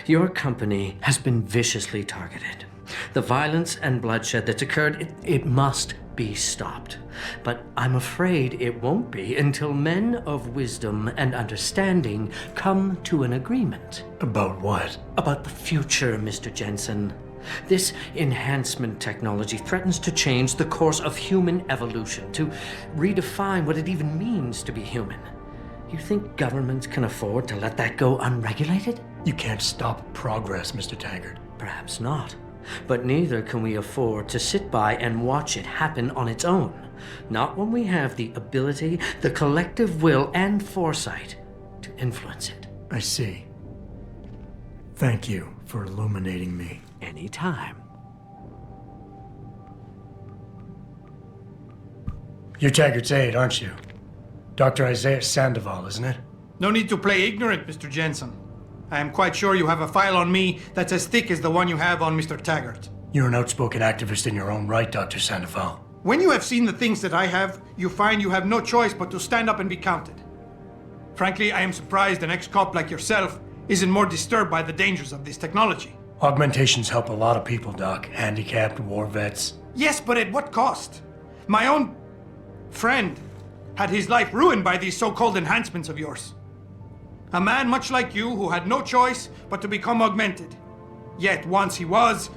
Your company has been viciously targeted. The violence and bloodshed that's occurred, it must be stopped. But I'm afraid it won't be until men of wisdom and understanding come to an agreement. About what? About the future, Mr. Jensen. This enhancement technology threatens to change the course of human evolution, to redefine what it even means to be human. You think governments can afford to let that go unregulated? You can't stop progress, Mr. Taggart. Perhaps not. But neither can we afford to sit by and watch it happen on its own. Not when we have the ability, the collective will, and foresight to influence it. I see. Thank you for illuminating me. Anytime. You're Taggart's aide, aren't you? Dr. Isaiah Sandoval, isn't it? No need to play ignorant, Mr. Jensen. I am quite sure you have a file on me that's as thick as the one you have on Mr. Taggart. You're an outspoken activist in your own right, Dr. Sandoval. When you have seen the things that I have, you find you have no choice but to stand up and be counted. Frankly, I am surprised an ex-cop like yourself isn't more disturbed by the dangers of this technology. Augmentations help a lot of people, Doc. Handicapped, war vets. Yes, but at what cost? My own friend had his life ruined by these so-called enhancements of yours. A man much like you who had no choice but to become augmented. Yet once he was...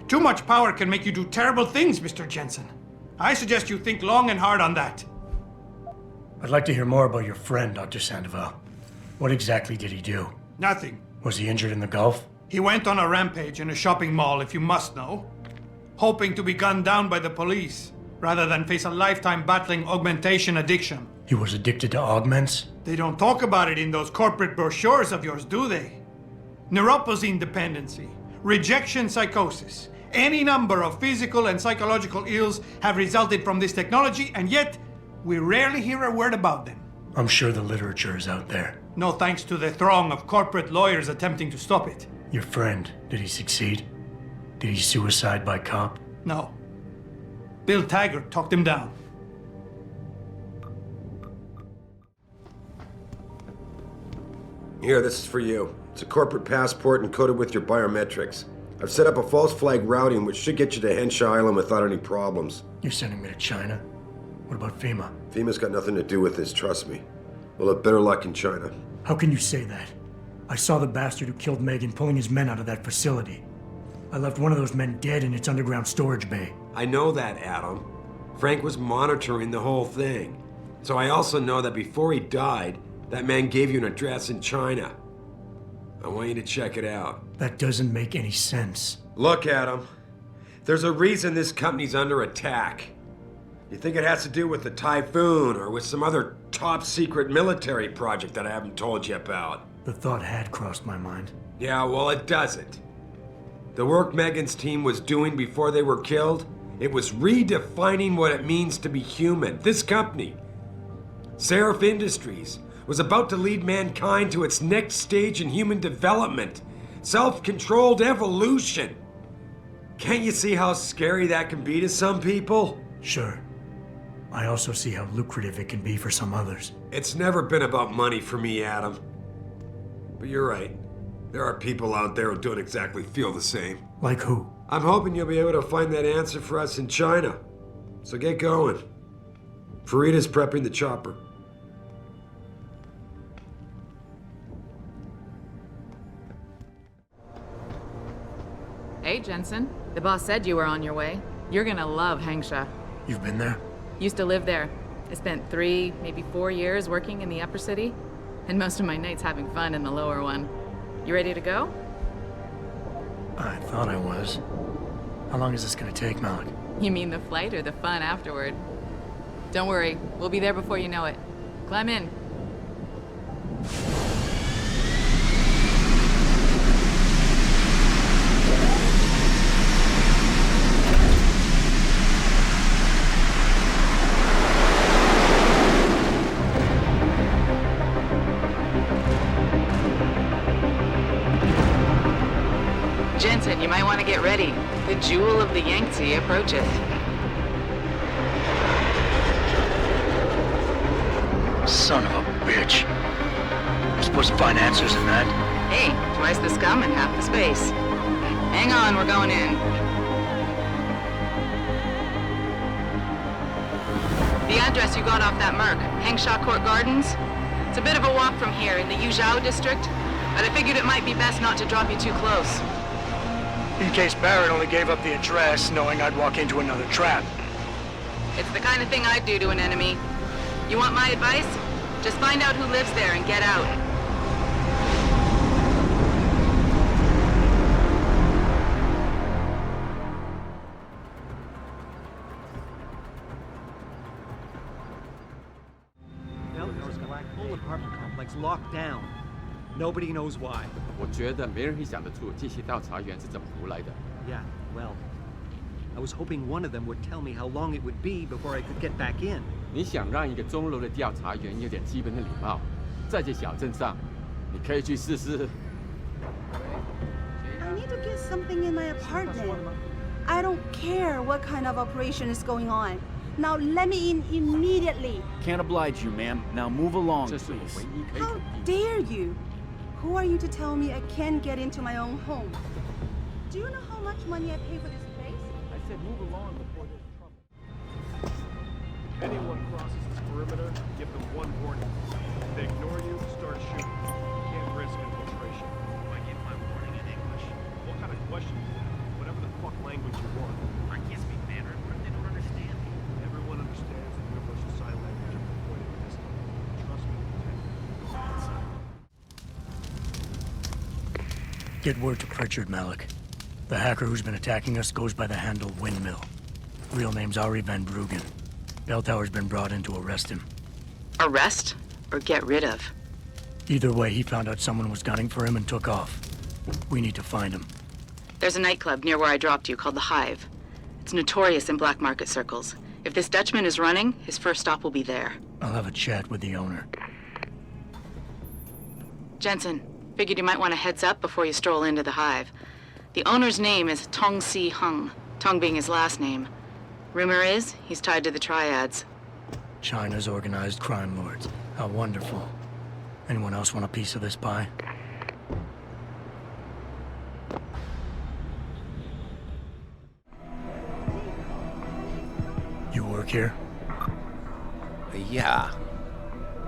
Too much power can make you do terrible things, Mr. Jensen. I suggest you think long and hard on that. I'd like to hear more about your friend, Dr. Sandoval. What exactly did he do? Nothing. Was he injured in the Gulf? He went on a rampage in a shopping mall, if you must know. Hoping to be gunned down by the police, rather than face a lifetime battling augmentation addiction. He was addicted to augments? They don't talk about it in those corporate brochures of yours, do they? Neuroposine dependency, rejection psychosis, any number of physical and psychological ills have resulted from this technology, and yet we rarely hear a word about them. I'm sure the literature is out there. No thanks to the throng of corporate lawyers attempting to stop it. Your friend, did he succeed? Did he suicide by cop? No. Bill Taggart talked him down. Here, this is for you. It's a corporate passport encoded with your biometrics. I've set up a false flag routing which should get you to Hengsha Island without any problems. You're sending me to China? What about FEMA? FEMA's got nothing to do with this, trust me. We'll have better luck in China. How can you say that? I saw the bastard who killed Megan pulling his men out of that facility. I left one of those men dead in its underground storage bay. I know that, Adam. Frank was monitoring the whole thing. So I also know that before he died, that man gave you an address in China. I want you to check it out. That doesn't make any sense. Look, Adam. There's a reason this company's under attack. You think it has to do with the typhoon or with some other top-secret military project that I haven't told you about? The thought had crossed my mind. Yeah, well, it doesn't. The work Megan's team was doing before they were killed, it was redefining what it means to be human. This company, Sarif Industries, was about to lead mankind to its next stage in human development. Self-controlled evolution. Can't you see how scary that can be to some people? Sure. I also see how lucrative it can be for some others. It's never been about money for me, Adam. But you're right. There are people out there who don't exactly feel the same. Like who? I'm hoping you'll be able to find that answer for us in China. So get going. Farida's prepping the chopper. Hey, Jensen. The boss said you were on your way. You're gonna love Hengsha. You've been there? Used to live there. I spent 3, maybe 4 years working in the upper city, and most of my nights having fun in the lower one. You ready to go? I thought I was. How long is this gonna take, Malik? You mean the flight or the fun afterward? Don't worry, we'll be there before you know it. Climb in. Jensen, you might want to get ready. The jewel of the Yangtze approaches. Son of a bitch. I'm supposed to find answers in that. Hey, twice the scum and half the space. Hang on, we're going in. The address you got off that Merc, Hengsha Court Gardens? It's a bit of a walk from here in the Yuzhou district, but I figured it might be best not to drop you too close. In case Barrett only gave up the address, knowing I'd walk into another trap. It's the kind of thing I'd do to an enemy. You want my advice? Just find out who lives there and get out. There's a whole apartment complex locked down. Nobody knows why. 我觉得没人会想得出这些调查员是怎么胡来的。 Yeah, well, I was hoping one of them would tell me how long it would be before I could get back in. 你想让一个钟楼的调查员有点基本的礼貌，在这小镇上，你可以去试试。 I need to get something in my apartment. I don't care what kind of operation is going on. Now let me in immediately. Can't oblige you, ma'am. Now move along, please. How dare you? Who are you to tell me I can't get into my own home? Do you know how much money I pay for this place? I said move along before there's trouble. If anyone crosses this perimeter, give them one warning. If they ignore you, start shooting. You can't risk infiltration. I give my warning in English. What kind of question is that? Whatever the fuck language you want. I can't speak Mandarin. What if they don't understand me? Everyone understands the universal sign language of the point of distance. Trust me, Lieutenant. Get word to Pritchard, Malik. The hacker who's been attacking us goes by the handle Windmill. Real name's Ari Van Bruggen. Bell Tower's been brought in to arrest him. Arrest or get rid of? Either way, he found out someone was gunning for him and took off. We need to find him. There's a nightclub near where I dropped you called the Hive. It's notorious in black market circles. If this Dutchman is running, his first stop will be there. I'll have a chat with the owner. Jensen, figured you might want a heads up before you stroll into the Hive. The owner's name is Tong Si Hung, Tong being his last name. Rumor is, he's tied to the Triads. China's organized crime lords. How wonderful. Anyone else want a piece of this pie? You work here? Yeah.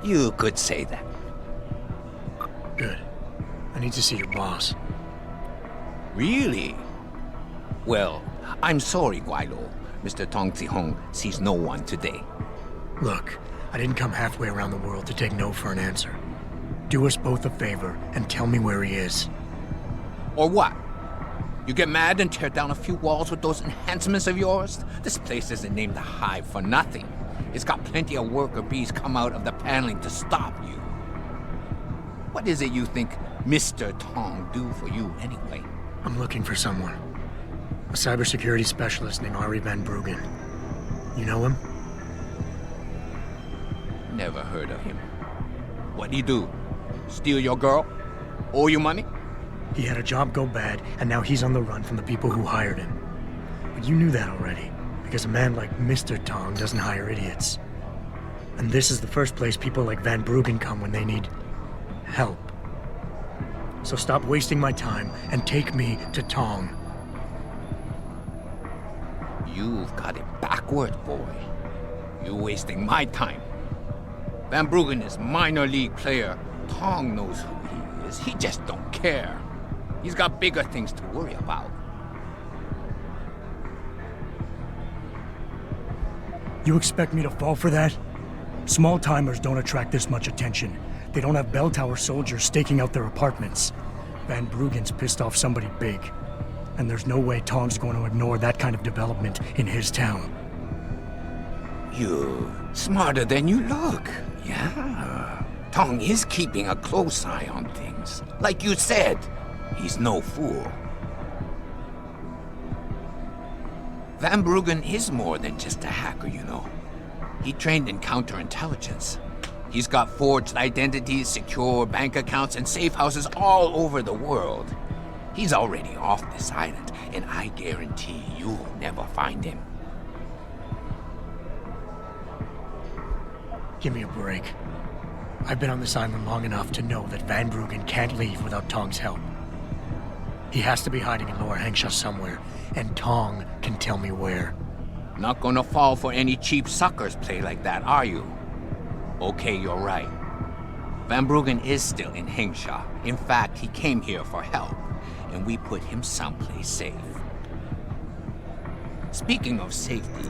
You could say that. Good. I need to see your boss. Really? Well, I'm sorry, Guilo. Mr. Tong Zihong sees no one today. Look, I didn't come halfway around the world to take no for an answer. Do us both a favor and tell me where he is. Or what? You get mad and tear down a few walls with those enhancements of yours? This place isn't named the Hive for nothing. It's got plenty of worker bees come out of the paneling to stop you. What is it you think Mr. Tong do for you anyway? I'm looking for someone. A cybersecurity specialist named Ari Van Bruggen. You know him? Never heard of him. What'd he do? Steal your girl? Owe you money? He had a job go bad, and now he's on the run from the people who hired him. But you knew that already, because a man like Mr. Tong doesn't hire idiots. And this is the first place people like Van Bruggen come when they need help. So stop wasting my time and take me to Tong. You've got it backward, boy. You're wasting my time. Van Bruggen is minor league player. Tong knows who he is. He just don't care. He's got bigger things to worry about. You expect me to fall for that? Small-timers don't attract this much attention. They don't have bell tower soldiers staking out their apartments. Van Bruggen's pissed off somebody big. And there's no way Tong's going to ignore that kind of development in his town. You're smarter than you look, yeah. Tong is keeping a close eye on things. Like you said, he's no fool. Van Bruggen is more than just a hacker, you know. He trained in counterintelligence. He's got forged identities, secure bank accounts, and safe houses all over the world. He's already off this island, and I guarantee you'll never find him. Give me a break. I've been on this island long enough to know that Van Bruggen can't leave without Tong's help. He has to be hiding in Lower Hengsha somewhere, and Tong can tell me where. Not gonna fall for any cheap sucker's play like that, are you? Okay, you're right. Van Bruggen is still in Hengsha. In fact, he came here for help, and we put him someplace safe. Speaking of safety,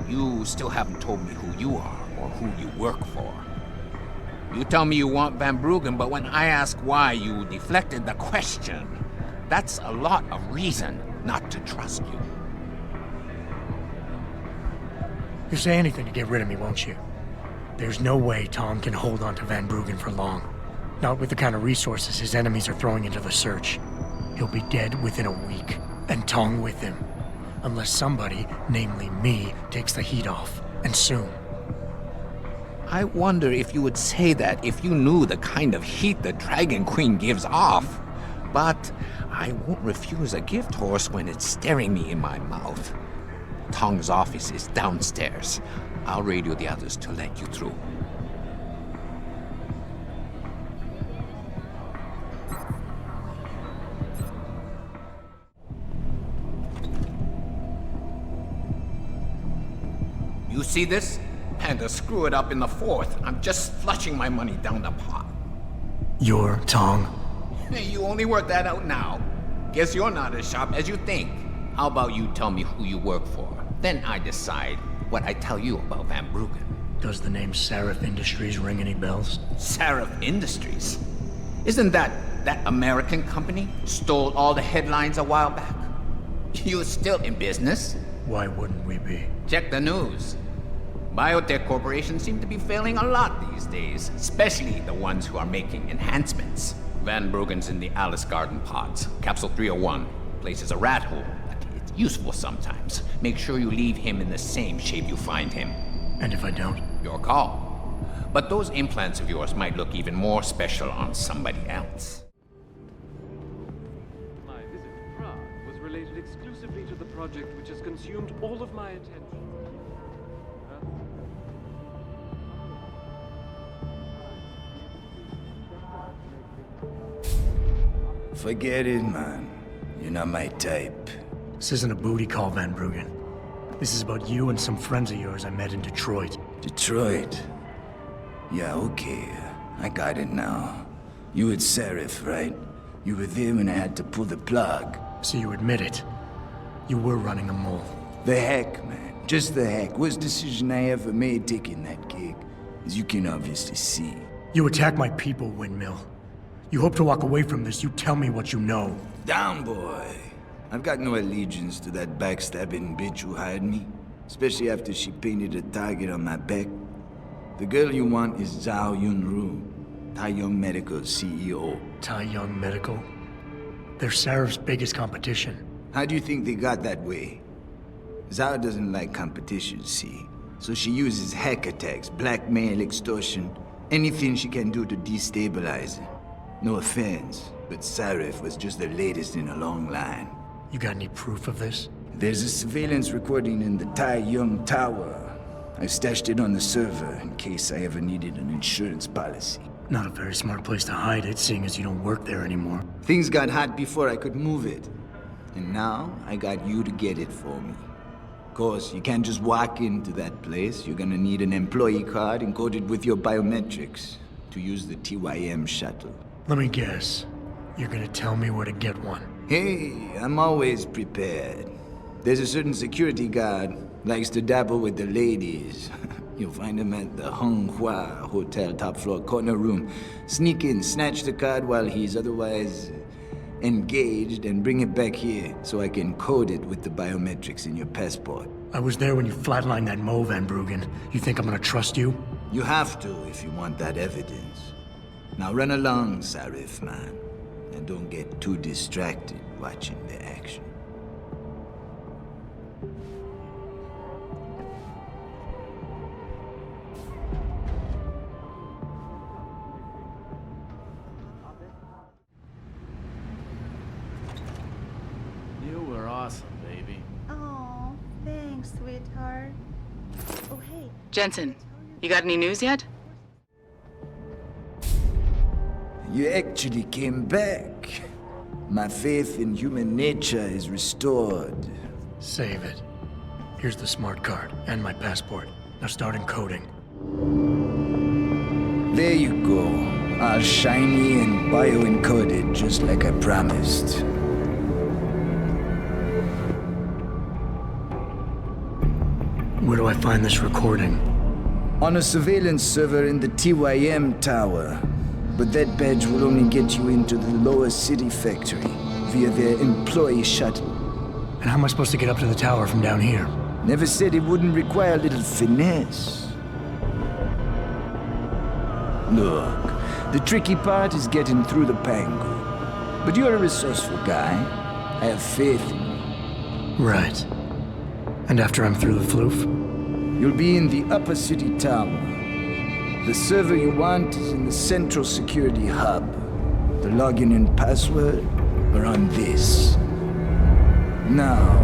you still haven't told me who you are or who you work for. You tell me you want Van Bruggen, but when I ask why, you deflected the question. That's a lot of reason not to trust you. You'll say anything to get rid of me, won't you? There's no way Tong can hold on to Van Bruggen for long. Not with the kind of resources his enemies are throwing into the search. He'll be dead within a week, and Tong with him. Unless somebody, namely me, takes the heat off, and soon. I wonder if you would say that if you knew the kind of heat the Dragon Queen gives off. But I won't refuse a gift horse when it's staring me in my mouth. Tong's office is downstairs. I'll radio the others to let you through. You see this? Had to screw it up in the fourth. I'm just flushing my money down the pot. You're Tong? You only work that out now. Guess you're not as sharp as you think. How about you tell me who you work for? Then I decide what I tell you about Van Bruggen. Does the name Sarif Industries ring any bells? Sarif Industries? Isn't that American company? Stole all the headlines a while back? You're still in business? Why wouldn't we be? Check the news. Biotech corporations seem to be failing a lot these days, especially the ones who are making enhancements. Van Bruggen's in the Alice Garden pods. Capsule 301. Place is a rat hole, but it's useful sometimes. Make sure you leave him in the same shape you find him. And if I don't? Your call. But those implants of yours might look even more special on somebody else. My visit to Prague was related exclusively to the project which has consumed all of my attention. Forget it, man. You're not my type. This isn't a booty call, Van Bruggen. This is about you and some friends of yours I met in Detroit. Detroit? Yeah, okay. I got it now. You at Sarif, right? You were there when I had to pull the plug. So you admit it. You were running a mole. The heck, man. Just the heck. Worst decision I ever made taking that gig. As you can obviously see. You attack my people, Windmill. You hope to walk away from this, you tell me what you know. Down, boy. I've got no allegiance to that backstabbing bitch who hired me. Especially after she painted a target on my back. The girl you want is Zhao Yunru, TYM Medical CEO. TYM Medical? They're Sarif's biggest competition. How do you think they got that way? Zhao doesn't like competition, see? So she uses hack attacks, blackmail, extortion, anything she can do to destabilize it. No offense, but Sarif was just the latest in a long line. You got any proof of this? There's a surveillance recording in the TYM Tower. I stashed it on the server in case I ever needed an insurance policy. Not a very smart place to hide it, seeing as you don't work there anymore. Things got hot before I could move it. And now, I got you to get it for me. Of course, you can't just walk into that place. You're gonna need an employee card encoded with your biometrics to use the TYM shuttle. Let me guess. You're gonna tell me where to get one. Hey, I'm always prepared. There's a certain security guard, likes to dabble with the ladies. You'll find him at the Hengsha Hotel top floor corner room. Sneak in, snatch the card while he's otherwise engaged, and bring it back here so I can code it with the biometrics in your passport. I was there when you flatlined that Mo, Van Bruggen. You think I'm gonna trust you? You have to if you want that evidence. Now run along, Sarif, man. And don't get too distracted watching the action. You were awesome, baby. Oh, thanks, sweetheart. Oh, hey. Jensen, you got any news yet? you actually came back. My faith in human nature is restored. Save it. Here's the smart card and my passport. Now start encoding. There you go. All shiny and bio-encoded, just like I promised. Where do I find this recording? On a surveillance server in the TYM tower. But that badge will only get you into the lower city factory via their employee shuttle. And how am I supposed to get up to the tower from down here? Never said it wouldn't require a little finesse. Look, the tricky part is getting through the Pangu. But you're a resourceful guy. I have faith in you. Right. And after I'm through the floof? You'll be in the upper city tower. The server you want is in the central security hub. The login and password are on this. Now,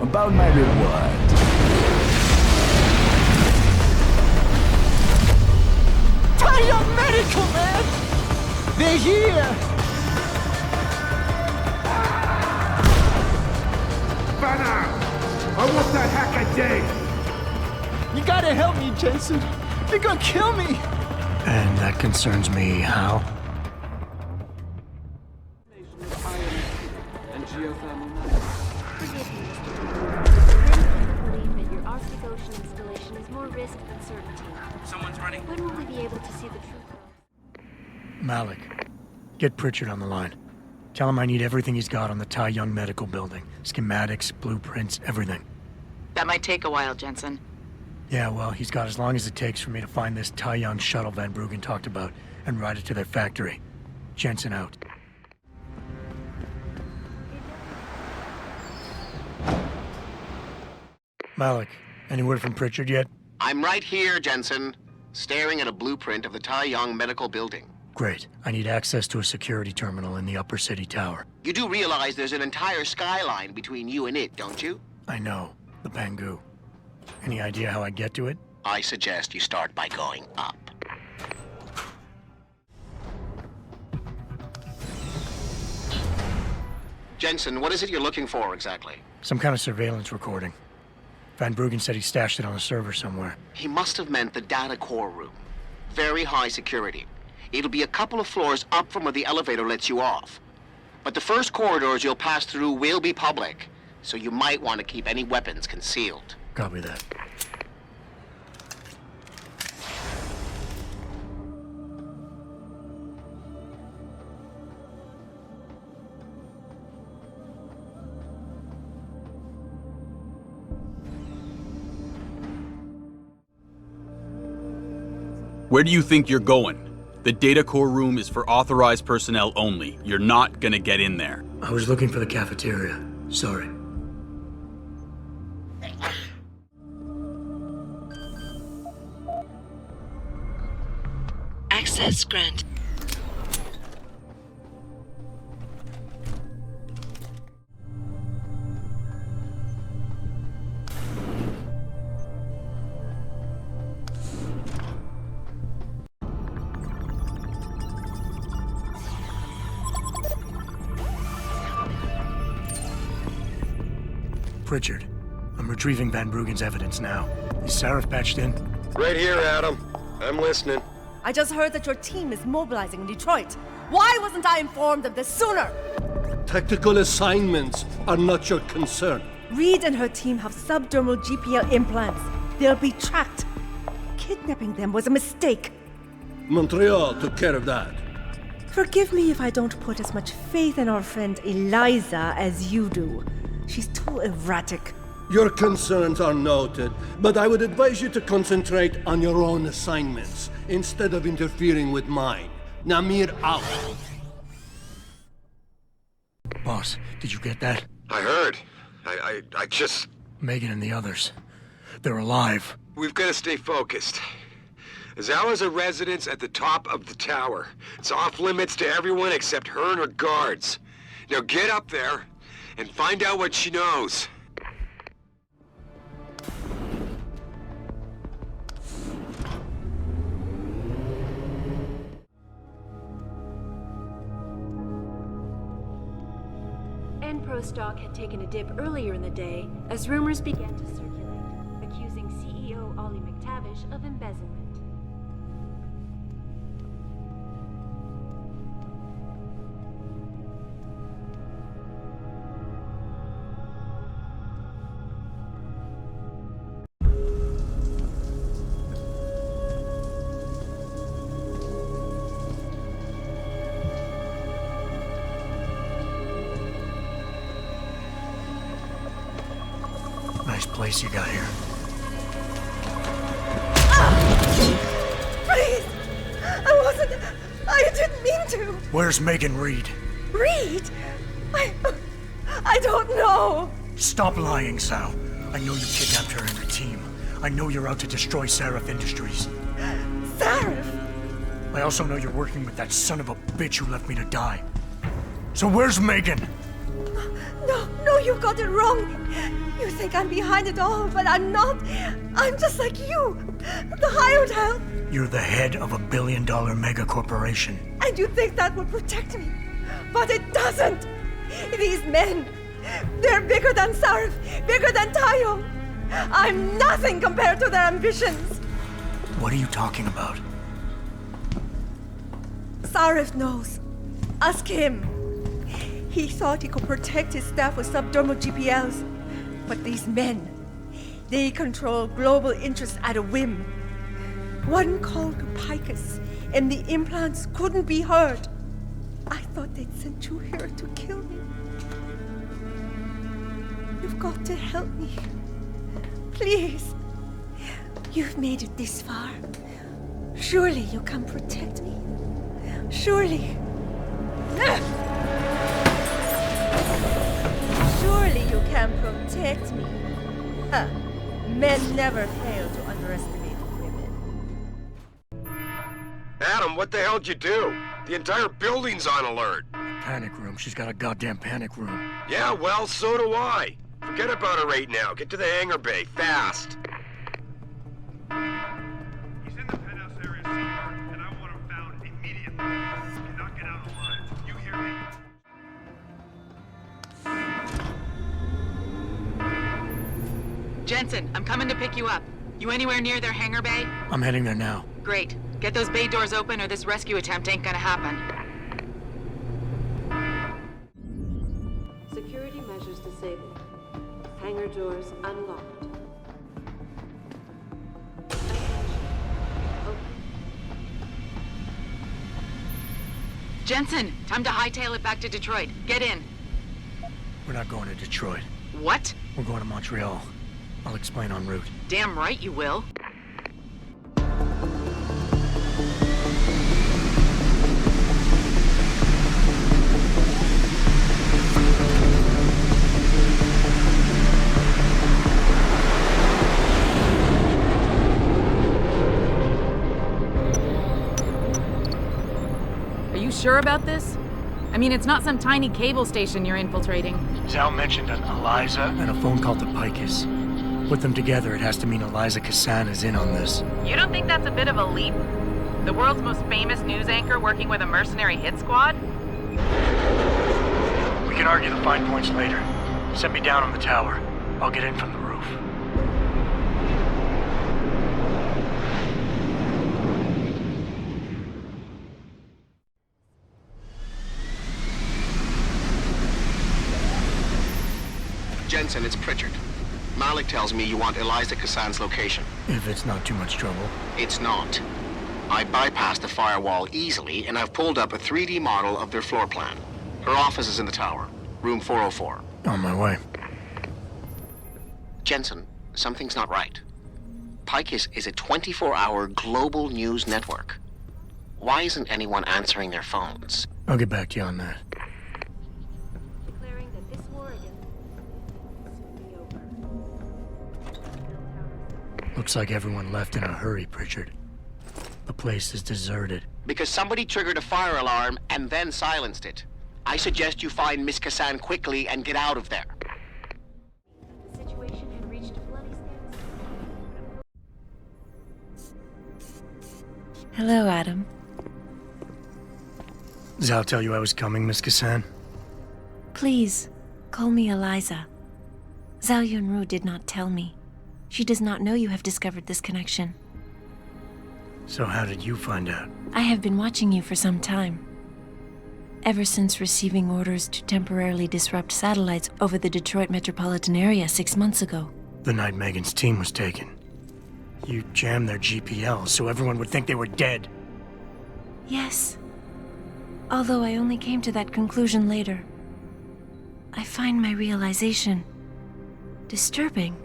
about my reward. TYM Medical, man! They're here! Banner! I want that hacker dead! You gotta help me, Jensen. They're gonna kill me! And that concerns me how? And geothermal Forgive me, Mr. I believe that your Arctic Ocean installation is more risk than certainty. Someone's running. When will we be able to see the truth? Malik, get Pritchard on the line. Tell him I need everything he's got on the TYM Medical Building. Schematics, blueprints, everything. That might take a while, Jensen. Yeah, well, he's got as long as it takes for me to find this TYM shuttle Van Bruggen talked about and ride it to their factory. Jensen out. Malik, any word from Pritchard yet? I'm right here, Jensen, staring at a blueprint of the TYM Medical Building. Great. I need access to a security terminal in the upper city tower. You do realize there's an entire skyline between you and it, don't you? I know. The Pangu. Any idea how I get to it? I suggest you start by going up. Jensen, what is it you're looking for exactly? Some kind of surveillance recording. Van Bruggen said he stashed it on a server somewhere. He must have meant the data core room. Very high security. It'll be a couple of floors up from where the elevator lets you off. But the first corridors you'll pass through will be public, so you might want to keep any weapons concealed. Copy that. Where do you think you're going? The data core room is for authorized personnel only. You're not gonna get in there. I was looking for the cafeteria. Sorry. Access granted. Pritchard, I'm retrieving Van Bruggen's evidence now. Is Sarif patched in? Right here, Adam. I'm listening. I just heard that your team is mobilizing in Detroit. Why wasn't I informed of this sooner? Tactical assignments are not your concern. Reed and her team have subdermal GPL implants. They'll be tracked. Kidnapping them was a mistake. Montreal took care of that. Forgive me if I don't put as much faith in our friend Eliza as you do. She's too erratic. Your concerns are noted, but I would advise you to concentrate on your own assignments instead of interfering with mine. Namir out. Boss, did you get that? I heard. I just... Megan and the others. They're alive. We've got to stay focused. Zawa's a residence at the top of the tower. It's off limits to everyone except her and her guards. Now get up there and find out what she knows. and Pro stock had taken a dip earlier in the day as rumors began to circulate, accusing CEO Ollie McTavish of embezzlement. Nice place you got here. Please! I didn't mean to! Where's Megan Reed? Reed? I don't know! Stop lying, Sal. I know you kidnapped her and her team. I know you're out to destroy Sarif Industries. Sarif? I also know you're working with that son of a bitch who left me to die. So where's Megan? No, you got it wrong. You think I'm behind it all, but I'm not. I'm just like you. The hired help. You're the head of a billion-dollar mega corporation. And you think that will protect me. But it doesn't. These men, they're bigger than Sarif, bigger than Tayo. I'm nothing compared to their ambitions. What are you talking about? Sarif knows. Ask him. He thought he could protect his staff with subdermal GPLs. But these men, they control global interests at a whim. One called Picus, and the implants couldn't be heard. I thought they'd sent you here to kill me. You've got to help me. Please. You've made it this far. Surely you can protect me. Surely. Surely you can protect me. Huh. Men never fail to underestimate women. Adam, what the hell'd you do? The entire building's on alert. Panic room. She's got a goddamn panic room. Yeah, well, so do I. Forget about her right now. Get to the hangar bay, fast. He's in the penthouse area somewhere, and I want him found immediately. He cannot get out alive. You hear me? Jensen, I'm coming to pick you up. You anywhere near their hangar bay? I'm heading there now. Great. Get those bay doors open or this rescue attempt ain't gonna happen. Security measures disabled. Hangar doors unlocked. Jensen, time to hightail it back to Detroit. Get in. We're not going to Detroit. What? We're going to Montreal. I'll explain en route. Damn right you will. Are you sure about this? I mean, it's not some tiny cable station you're infiltrating. Zal mentioned an Eliza and a phone call to Picus. Put them together, it has to mean Eliza Cassan is in on this. You don't think that's a bit of a leap? The world's most famous news anchor working with a mercenary hit squad? We can argue the fine points later. Set me down on the tower. I'll get in from the roof. Jensen, it's Pritchard. Malik tells me you want Eliza Cassan's location. If it's not too much trouble. It's not. I bypassed the firewall easily, and I've pulled up a 3D model of their floor plan. Her office is in the tower, room 404. On my way. Jensen, something's not right. Picus is a 24-hour global news network. Why isn't anyone answering their phones? I'll get back to you on that. Declaring that this war against will be over. Looks like everyone left in a hurry, Pritchard. The place is deserted. Because somebody triggered a fire alarm and then silenced it. I suggest you find Miss Cassan quickly and get out of there. The situation had reached a bloody standstill. Hello, Adam. Zal tell you I was coming, Miss Cassan? Please, Call me Eliza. Zhao Yunru did not tell me. She does not know you have discovered this connection. So how did you find out? I have been watching you for some time. Ever since receiving orders to temporarily disrupt satellites over the Detroit metropolitan area 6 months ago. The night Megan's team was taken. You jammed their GPL so everyone would think they were dead. Yes. Although I only came to that conclusion later. I find my realization disturbing.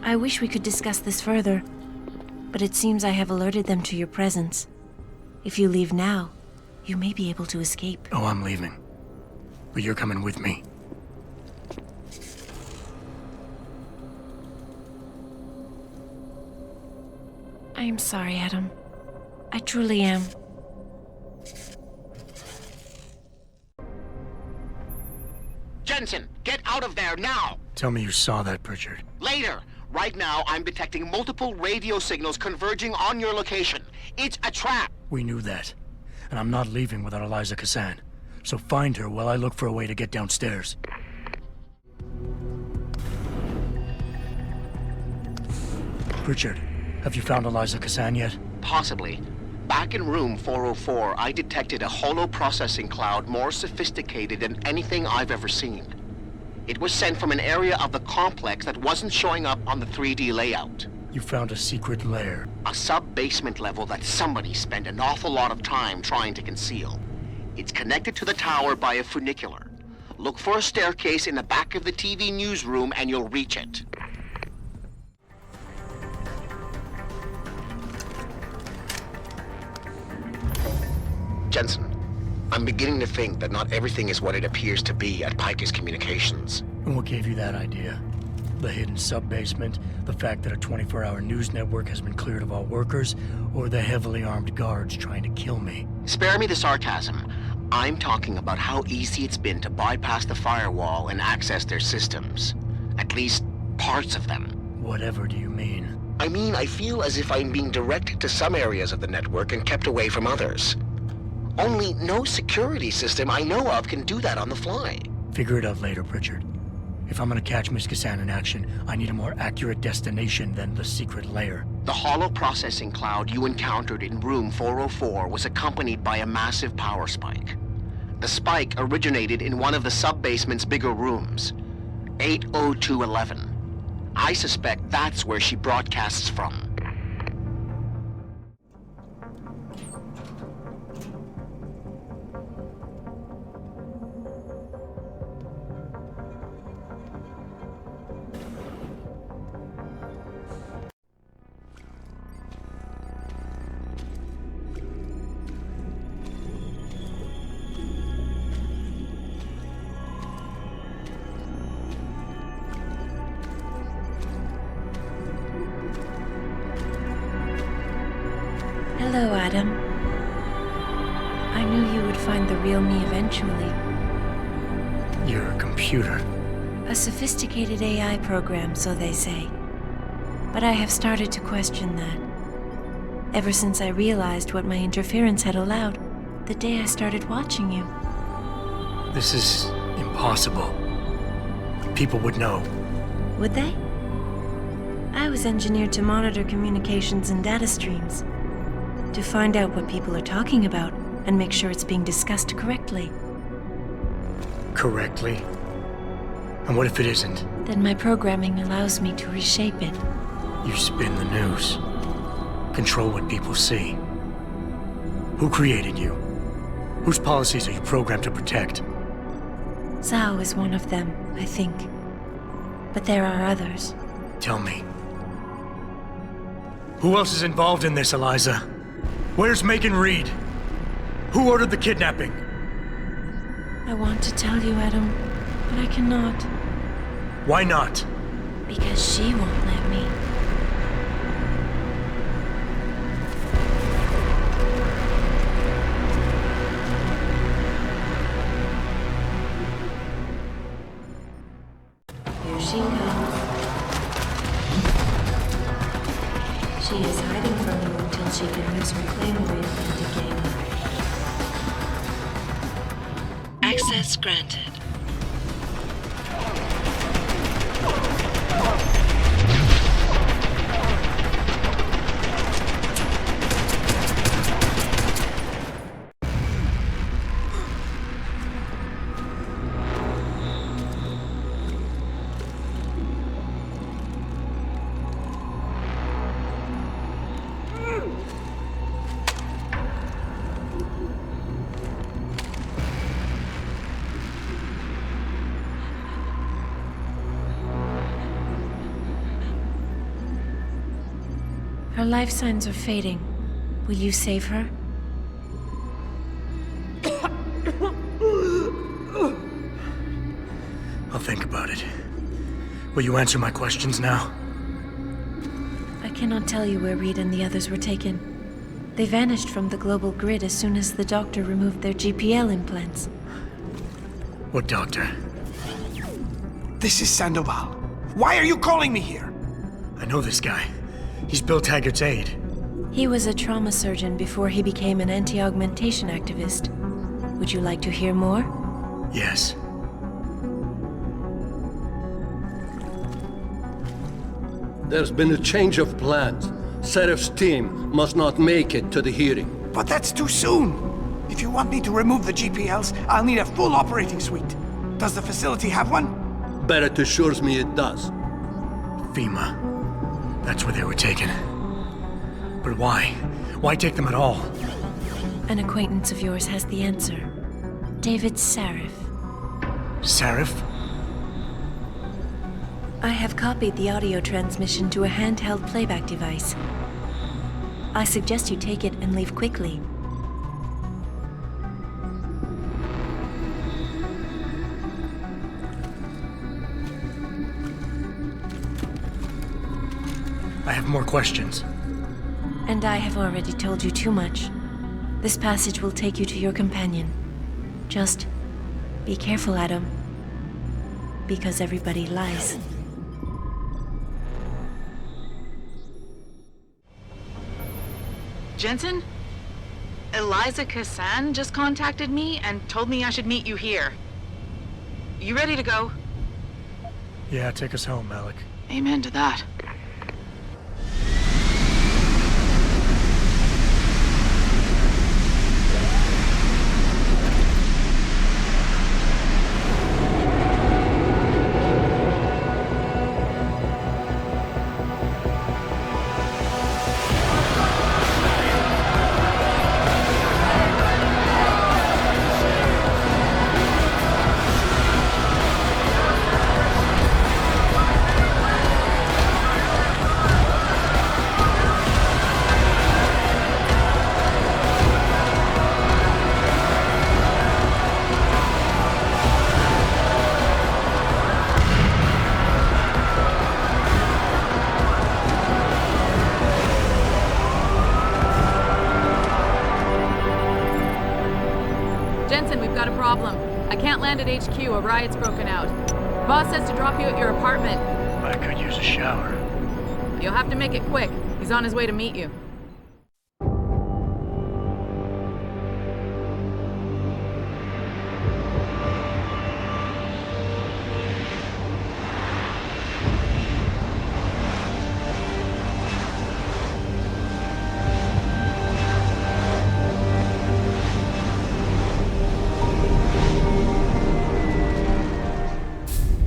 I wish we could discuss this further, but it seems I have alerted them to your presence. If you leave now, you may be able to escape. Oh, I'm leaving. But you're coming with me. I am sorry, Adam. I truly am. Jensen, get out of there now! Tell me you saw that, Pritchard. Later! Right now, I'm detecting multiple radio signals converging on your location. It's a trap! We knew that. And I'm not leaving without Eliza Cassan. So find her while I look for a way to get downstairs. Pritchard, have you found Eliza Cassan yet? Possibly. Back in room 404, I detected a holo-processing cloud more sophisticated than anything I've ever seen. It was sent from an area of the complex that wasn't showing up on the 3D layout. You found a secret lair. A sub-basement level that somebody spent an awful lot of time trying to conceal. It's connected to the tower by a funicular. Look for a staircase in the back of the TV newsroom and you'll reach it. Jensen, I'm beginning to think that not everything is what it appears to be at Picus Communications. And what gave you that idea? The hidden sub-basement, the fact that a 24-hour news network has been cleared of all workers, or the heavily armed guards trying to kill me? Spare me the sarcasm. I'm talking about how easy it's been to bypass the firewall and access their systems. At least, parts of them. Whatever do you mean? I mean, I feel as if I'm being directed to some areas of the network and kept away from others. Only no security system I know of can do that on the fly. Figure it out later, Pritchard. If I'm gonna catch Miss Cassan in action, I need a more accurate destination than the secret lair. The holo processing cloud you encountered in room 404 was accompanied by a massive power spike. The spike originated in one of the sub-basement's bigger rooms, 80211. I suspect that's where she broadcasts from. Hello, Adam. I knew you would find the real me eventually. You're a computer. A sophisticated AI program, so they say. But I have started to question that. Ever since I realized what my interference had allowed, the day I started watching you. This is impossible. People would know. Would they? I was engineered to monitor communications and data streams. To find out what people are talking about and make sure it's being discussed correctly. Correctly? And what if it isn't? Then my programming allows me to reshape it. You spin the news. Control what people see. Who created you? Whose policies are you programmed to protect? Zhao is one of them, I think. But there are others. Tell me. Who else is involved in this, Eliza? Where's Megan Reed? Who ordered the kidnapping? I want to tell you, Adam, but I cannot. Why not? Because she won't let me. Here she comes. She is hiding from you until she can use her claim rail to gain. Request granted. Her life signs are fading. Will you save her? I'll think about it. Will you answer my questions now? I cannot tell you where Reed and the others were taken. They vanished from the global grid as soon as the doctor removed their GPL implants. What doctor? This is Sandoval. Why are you calling me here? I know this guy. He's Bill Taggart's aide. He was a trauma surgeon before he became an anti-augmentation activist. Would you like to hear more? Yes. There's been a change of plans. Sarif's team must not make it to the hearing. But that's too soon. If you want me to remove the GPLs, I'll need a full operating suite. Does the facility have one? Barrett assures me it does. FEMA. That's where they were taken. But why? Why take them at all? An acquaintance of yours has the answer. David Sarif. Sarif? I have copied the audio transmission to a handheld playback device. I suggest you take it and leave quickly. I have more questions. And I have already told you too much. This passage will take you to your companion. Just be careful, Adam. Because everybody lies. Jensen? Eliza Cassan just contacted me and told me I should meet you here. You ready to go? Yeah, take us home, Malik. Amen to that. At HQ, a riot's broken out. Boss says to drop you at your apartment. I could use a shower. You'll have to make it quick. He's on his way to meet you.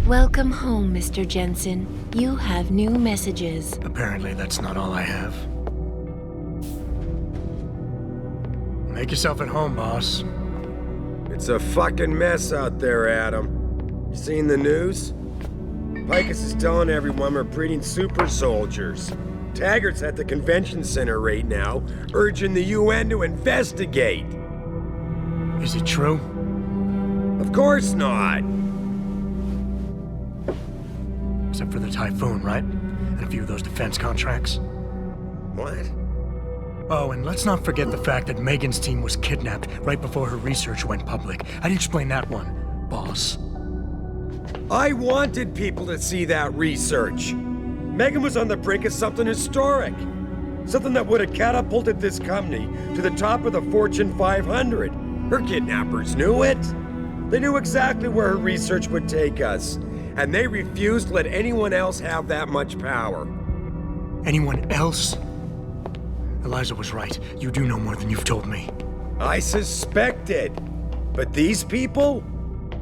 Welcome home, Mr. Jensen. You have new messages. Apparently that's not all I have. Make yourself at home, boss. It's a fucking mess out there, Adam. You seen the news? Picus is telling everyone we're breeding super soldiers. Taggart's at the convention center right now, urging the UN to investigate. Is it true? Of course not. Except for the Typhoon, right? And a few of those defense contracts. What? Oh, and let's not forget the fact that Megan's team was kidnapped right before her research went public. How do you explain that one, boss? I wanted people to see that research. Megan was on the brink of something historic. Something that would have catapulted this company to the top of the Fortune 500. Her kidnappers knew it. They knew exactly where her research would take us, and they refused to let anyone else have that much power. Anyone else? Eliza was right. You do know more than you've told me. I suspected. But these people?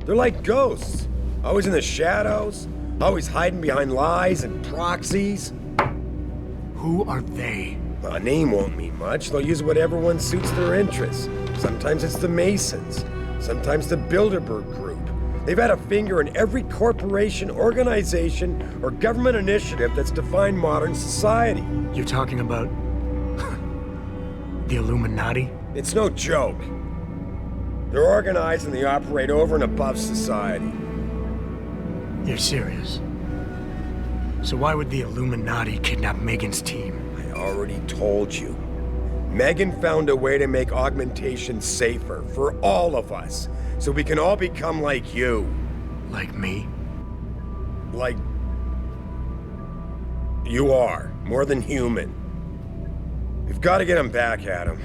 They're like ghosts. Always in the shadows, always hiding behind lies and proxies. Who are they? A name won't mean much. They'll use whatever one suits their interests. Sometimes it's the Masons. Sometimes the Bilderberg Group. They've had a finger in every corporation, organization, or government initiative that's defined modern society. You're talking about... the Illuminati? It's no joke. They're organized and they operate over and above society. You're serious? So why would the Illuminati kidnap Megan's team? I already told you. Megan found a way to make augmentation safer for all of us, so we can all become like you. Like me? Like... you are. More than human. We've got to get him back, Adam.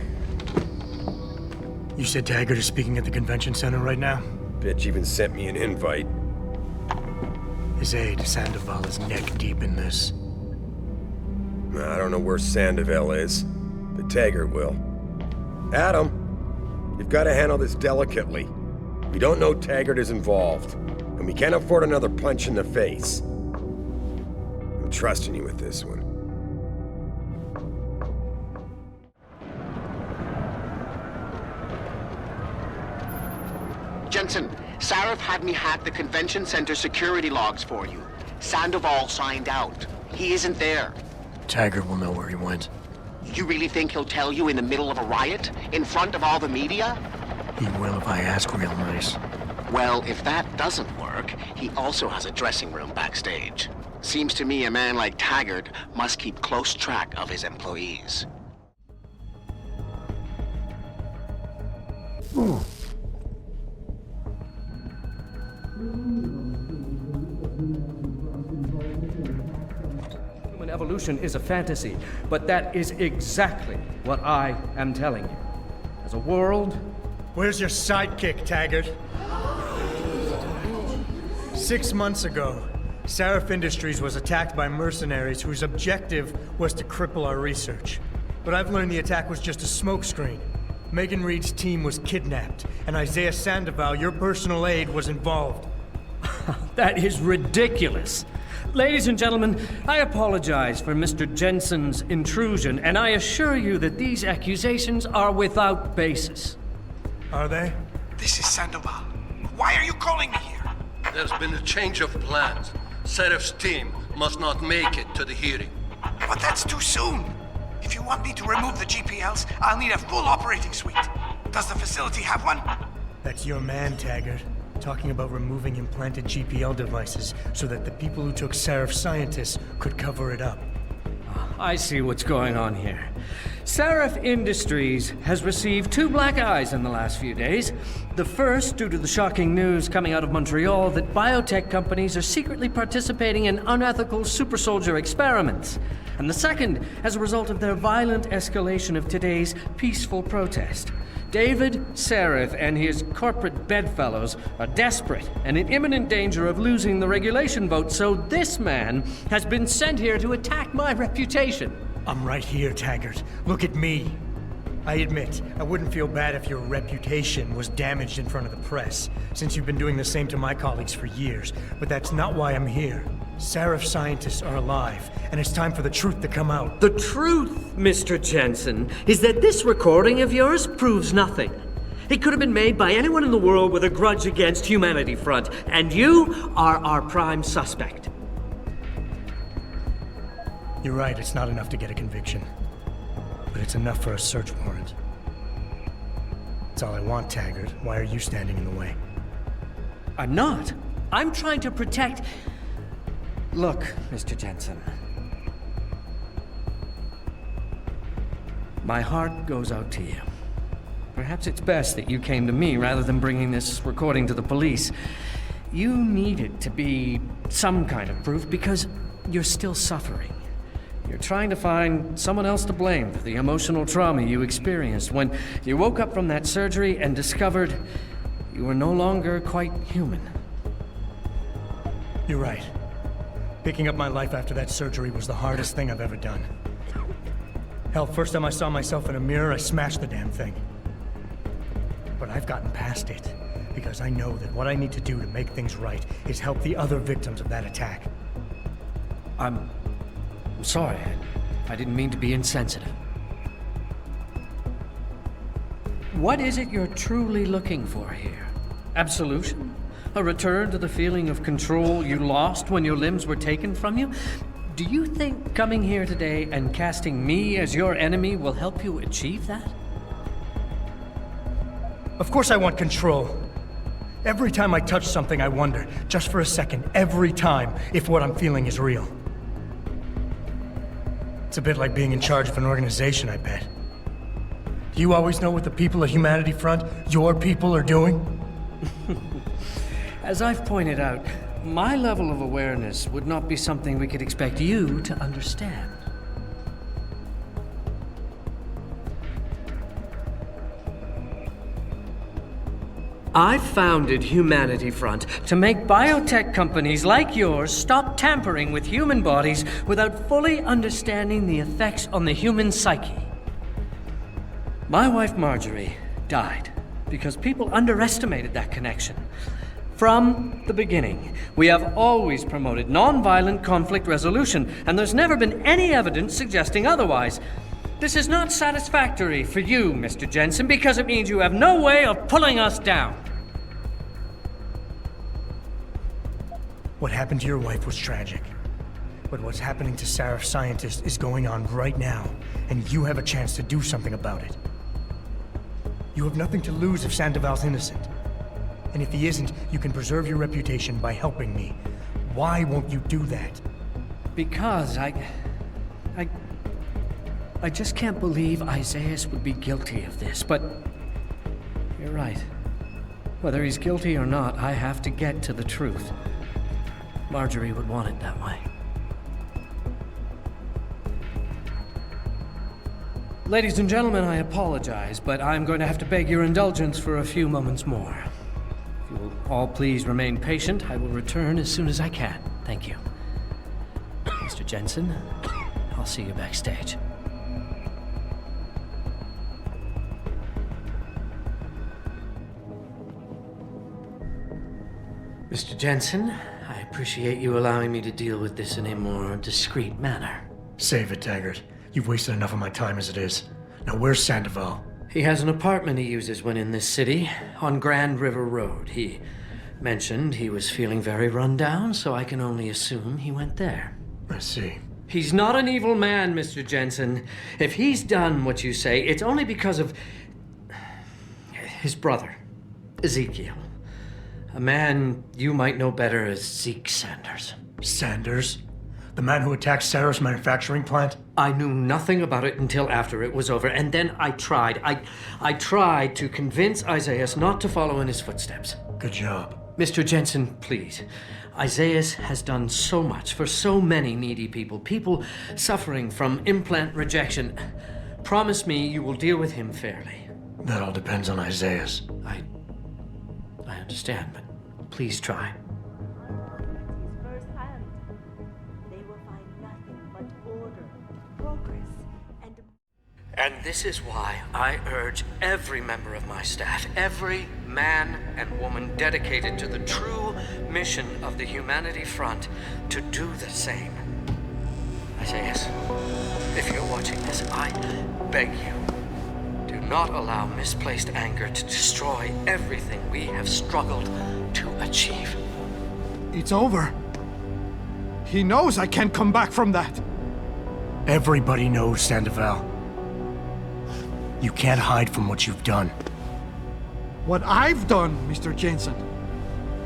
You said Taggart is speaking at the convention center right now? Bitch even sent me an invite. His aide, Sandoval, is neck deep in this. I don't know where Sandoval is, but Taggart will. Adam, you've got to handle this delicately. We don't know Taggart is involved, and we can't afford another punch in the face. I'm trusting you with this one. Jensen, Sarif had me hack the convention center security logs for you. Sandoval signed out. He isn't there. Taggart will know where he went. You really think he'll tell you in the middle of a riot? In front of all the media? He will if I ask real nice. Well, if that doesn't work, he also has a dressing room backstage. Seems to me a man like Taggart must keep close track of his employees. Ooh. Human evolution is a fantasy, but that is exactly what I am telling you. As a world... Where's your sidekick, Taggart? 6 months ago, Sarif Industries was attacked by mercenaries whose objective was to cripple our research. But I've learned the attack was just a smokescreen. Megan Reed's team was kidnapped, and Isaiah Sandoval, your personal aide, was involved. That is ridiculous. Ladies and gentlemen, I apologize for Mr. Jensen's intrusion, and I assure you that these accusations are without basis. Are they? This is Sandoval. Why are you calling me here? There's been a change of plans. Sarif's team must not make it to the hearing. But that's too soon. If you want me to remove the GPLs, I'll need a full operating suite. Does the facility have one? That's your man, Taggart. Talking about removing implanted GPL devices so that the people who took Sarif scientists could cover it up. I see what's going on here. Sarif Industries has received 2 black eyes in the last few days. The first, due to the shocking news coming out of Montreal that biotech companies are secretly participating in unethical super soldier experiments. And the second, as a result of their violent escalation of today's peaceful protest. David Sarif and his corporate bedfellows are desperate and in imminent danger of losing the regulation vote, so this man has been sent here to attack my reputation. I'm right here, Taggart. Look at me. I admit, I wouldn't feel bad if your reputation was damaged in front of the press, since you've been doing the same to my colleagues for years, but that's not why I'm here. Sarif scientists are alive, and it's time for the truth to come out. The truth, Mr. Jensen, is that this recording of yours proves nothing. It could have been made by anyone in the world with a grudge against Humanity Front, and you are our prime suspect. You're right, it's not enough to get a conviction. But it's enough for a search warrant. That's all I want, Taggart. Why are you standing in the way? I'm not. I'm trying to protect... Look, Mr. Jensen. My heart goes out to you. Perhaps it's best that you came to me rather than bringing this recording to the police. You need it to be some kind of proof because you're still suffering. You're trying to find someone else to blame for the emotional trauma you experienced when you woke up from that surgery and discovered You were no longer quite human. You're right. Picking up my life after that surgery was the hardest thing I've ever done. Hell, first time I saw myself in a mirror, I smashed the damn thing. But I've gotten past it, because I know that what I need to do to make things right is help the other victims of that attack. I'm sorry. I didn't mean to be insensitive. What is it you're truly looking for here? Absolution? A return to the feeling of control you lost when your limbs were taken from you? Do you think coming here today and casting me as your enemy will help you achieve that? Of course I want control. Every time I touch something, I wonder, just for a second, every time, if what I'm feeling is real. It's a bit like being in charge of an organization, I bet. Do you always know what the people at Humanity Front, your people, are doing? As I've pointed out, my level of awareness would not be something we could expect you to understand. I founded Humanity Front to make biotech companies like yours stop tampering with human bodies without fully understanding the effects on the human psyche. My wife Marjorie died because people underestimated that connection. From the beginning, we have always promoted non-violent conflict resolution, and there's never been any evidence suggesting otherwise. This is not satisfactory for you, Mr. Jensen, because it means you have no way of pulling us down. What happened to your wife was tragic. But what's happening to Sarif scientists is going on right now, and you have a chance to do something about it. You have nothing to lose if Sandoval's innocent. And if he isn't, you can preserve your reputation by helping me. Why won't you do that? Because I just can't believe Isaias would be guilty of this, but you're right. Whether he's guilty or not, I have to get to the truth. Marjorie would want it that way. Ladies and gentlemen, I apologize, but I'm going to have to beg your indulgence for a few moments more. If you will all please remain patient, I will return as soon as I can. Thank you. Mr. Jensen, I'll see you backstage. Mr. Jensen, I appreciate you allowing me to deal with this in a more discreet manner. Save it, Taggart. You've wasted enough of my time as it is. Now where's Sandoval? He has an apartment he uses when in this city, on Grand River Road. He mentioned he was feeling very run down, so I can only assume he went there. I see. He's not an evil man, Mr. Jensen. If he's done what you say, it's only because of his brother, Ezekiel. A man you might know better as Zeke Sanders. Sanders? The man who attacked Sarif's manufacturing plant? I knew nothing about it until after it was over, and then I tried. I tried to convince Isaias not to follow in his footsteps. Good job. Mr. Jensen, please. Isaias has done so much for so many needy people. People suffering from implant rejection. Promise me you will deal with him fairly. That all depends on Isaias. I understand, but please try. And this is why I urge every member of my staff, every man and woman dedicated to the true mission of the Humanity Front, to do the same. Isaias, if you're watching this, I beg you, do not allow misplaced anger to destroy everything we have struggled to achieve. It's over. He knows I can't come back from that. Everybody knows, Sandoval. You can't hide from what you've done. What I've done, Mr. Jensen.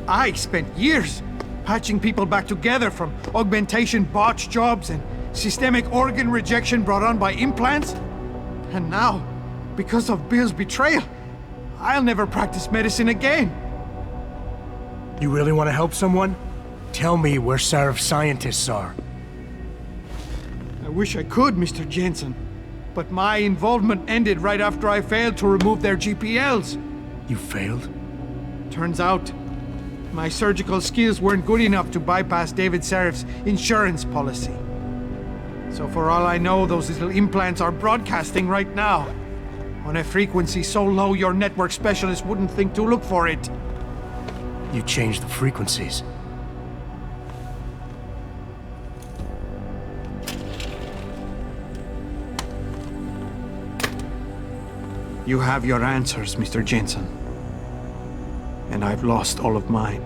I spent years patching people back together from augmentation botch jobs and systemic organ rejection brought on by implants. And now, because of Bill's betrayal, I'll never practice medicine again. You really want to help someone? Tell me where Sarif scientists are. I wish I could, Mr. Jensen. But my involvement ended right after I failed to remove their GPLs. You failed? Turns out, my surgical skills weren't good enough to bypass David Sarif's insurance policy. So for all I know, those little implants are broadcasting right now, on a frequency so low your network specialist wouldn't think to look for it. You changed the frequencies. You have your answers, Mr. Jensen. And I've lost all of mine.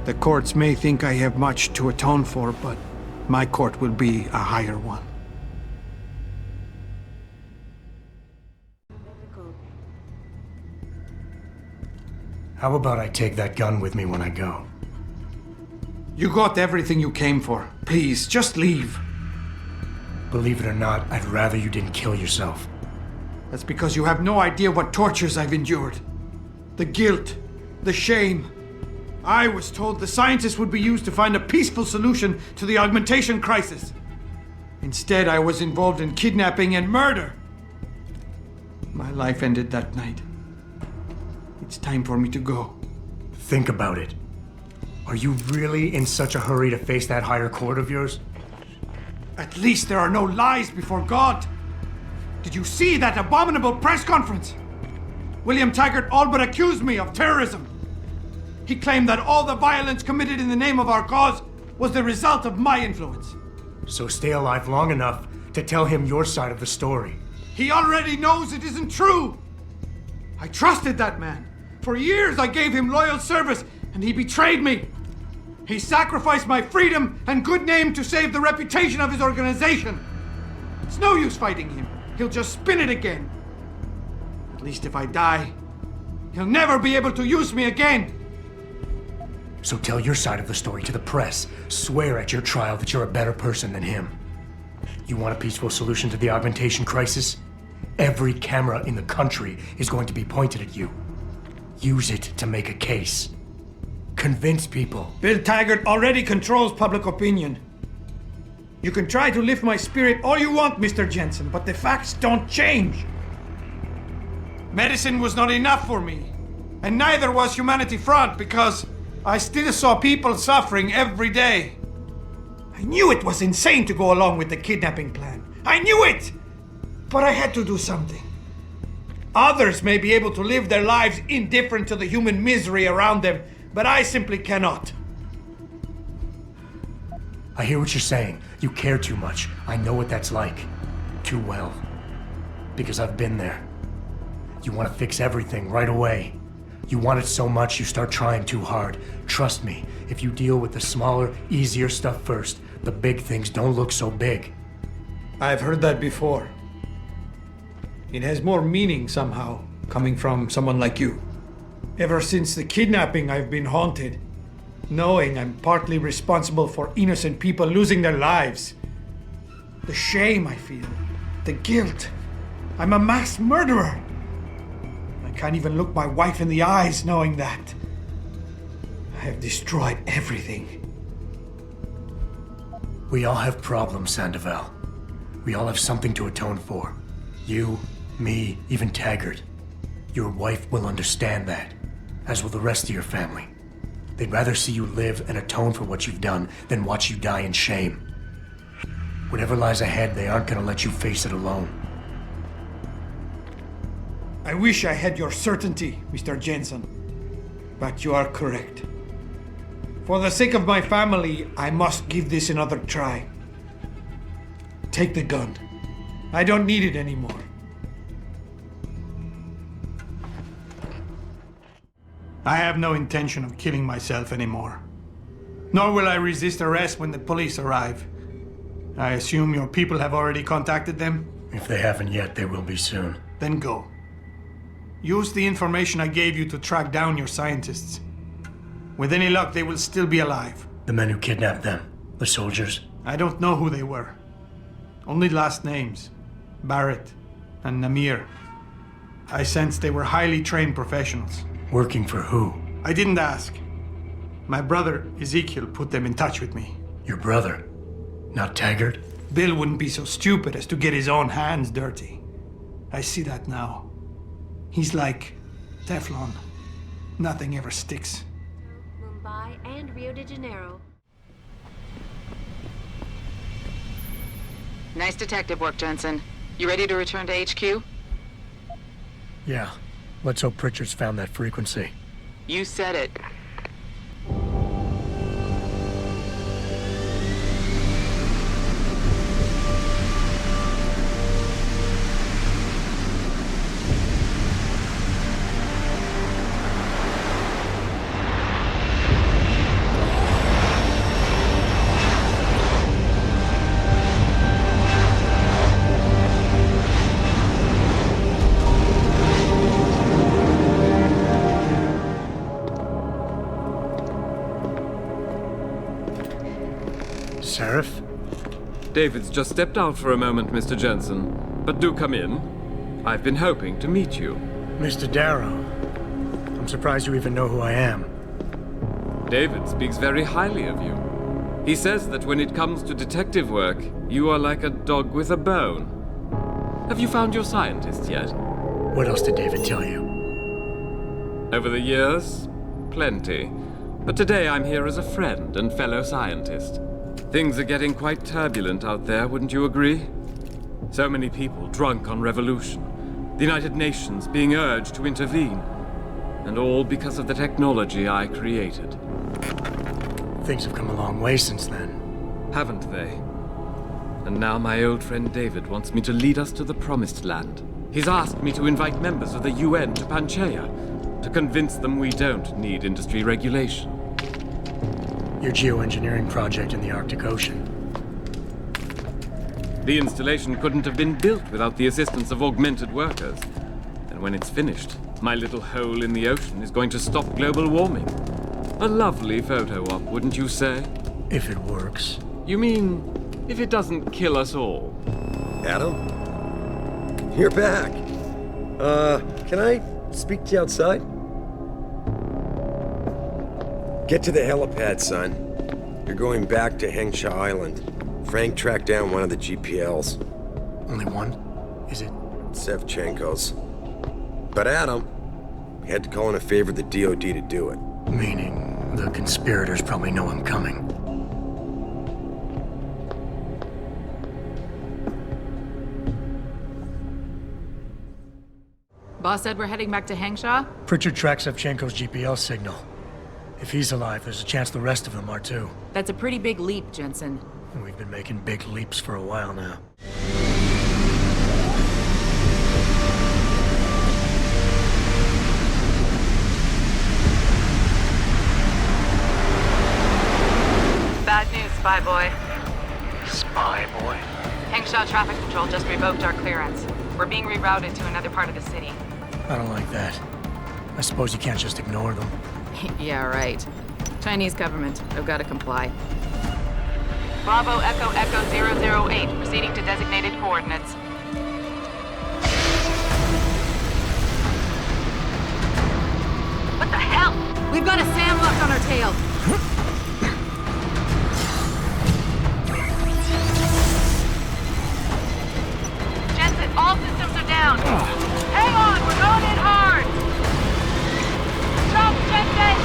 The courts may think I have much to atone for, but my court will be a higher one. How about I take that gun with me when I go? You got everything you came for. Please, just leave. Believe it or not, I'd rather you didn't kill yourself. That's because you have no idea what tortures I've endured. The guilt, the shame. I was told the scientists would be used to find a peaceful solution to the augmentation crisis. Instead, I was involved in kidnapping and murder. My life ended that night. It's time for me to go. Think about it. Are you really in such a hurry to face that higher court of yours? At least there are no lies before God. Did you see that abominable press conference? William Taggart all but accused me of terrorism. He claimed that all the violence committed in the name of our cause was the result of my influence. So stay alive long enough to tell him your side of the story. He already knows it isn't true. I trusted that man. For years I gave him loyal service, and he betrayed me. He sacrificed my freedom and good name to save the reputation of his organization. It's no use fighting him. He'll just spin it again. At least if I die, he'll never be able to use me again. So tell your side of the story to the press. Swear at your trial that you're a better person than him. You want a peaceful solution to the augmentation crisis? Every camera in the country is going to be pointed at you. Use it to make a case. Convince people. Bill Taggart already controls public opinion. You can try to lift my spirit all you want, Mr. Jensen, but the facts don't change. Medicine was not enough for me, and neither was Humanity Front, because I still saw people suffering every day. I knew it was insane to go along with the kidnapping plan. I knew it! But I had to do something. Others may be able to live their lives indifferent to the human misery around them, but I simply cannot. I hear what you're saying. You care too much. I know what that's like. Too well. Because I've been there. You want to fix everything right away. You want it so much you start trying too hard. Trust me, if you deal with the smaller, easier stuff first, the big things don't look so big. I've heard that before. It has more meaning somehow, coming from someone like you. Ever since the kidnapping, I've been haunted, knowing I'm partly responsible for innocent people losing their lives. The shame I feel, the guilt. I'm a mass murderer. I can't even look my wife in the eyes knowing that. I have destroyed everything. We all have problems, Sandoval. We all have something to atone for. You, me, even Taggart. Your wife will understand that, as will the rest of your family. They'd rather see you live and atone for what you've done than watch you die in shame. Whatever lies ahead, they aren't gonna let you face it alone. I wish I had your certainty, Mr. Jensen. But you are correct. For the sake of my family, I must give this another try. Take the gun. I don't need it anymore. I have no intention of killing myself anymore. Nor will I resist arrest when the police arrive. I assume your people have already contacted them? If they haven't yet, they will be soon. Then go. Use the information I gave you to track down your scientists. With any luck, they will still be alive. The men who kidnapped them, the soldiers? I don't know who they were. Only last names. Barrett and Namir. I sensed they were highly trained professionals. Working for who? I didn't ask. My brother, Ezekiel, put them in touch with me. Your brother? Not Taggart? Bill wouldn't be so stupid as to get his own hands dirty. I see that now. He's like Teflon. Nothing ever sticks. Mumbai and Rio de Janeiro. Nice detective work, Jensen. You ready to return to HQ? Yeah. Let's hope Pritchard's found that frequency. You said it. Sarif? David's just stepped out for a moment, Mr. Jensen. But do come in. I've been hoping to meet you. Mr. Darrow. I'm surprised you even know who I am. David speaks very highly of you. He says that when it comes to detective work, you are like a dog with a bone. Have you found your scientist yet? What else did David tell you? Over the years, plenty. But today I'm here as a friend and fellow scientist. Things are getting quite turbulent out there, wouldn't you agree? So many people drunk on revolution. The United Nations being urged to intervene. And all because of the technology I created. Things have come a long way since then. Haven't they? And now my old friend David wants me to lead us to the Promised Land. He's asked me to invite members of the UN to Panchaea, to convince them we don't need industry regulation. Your geoengineering project in the Arctic Ocean. The installation couldn't have been built without the assistance of augmented workers. And when it's finished, my little hole in the ocean is going to stop global warming. A lovely photo op, wouldn't you say? If it works. You mean, if it doesn't kill us all? Adam? You're back. Can I speak to you outside? Get to the helipad, son. You're going back to Hengsha Island. Frank tracked down one of the GPLs. Only one? Is it? Sevchenko's. But Adam, we had to call in a favor of the DoD to do it. Meaning, the conspirators probably know I'm coming. Boss said we're heading back to Hengsha? Pritchard tracks Sevchenko's GPL signal. If he's alive, there's a chance the rest of them are too. That's a pretty big leap, Jensen. We've been making big leaps for a while now. Bad news, Spy Boy. Spy Boy? Hengsha Traffic Control just revoked our clearance. We're being rerouted to another part of the city. I don't like that. I suppose you can't just ignore them. Yeah, right. Chinese government. I've got to comply. Bravo Echo Echo 008, proceeding to designated coordinates. What the hell? We've got a SAM locked on our tail. Jensen, all systems are down. Hang on, we're going in hard. Jump, Jensen!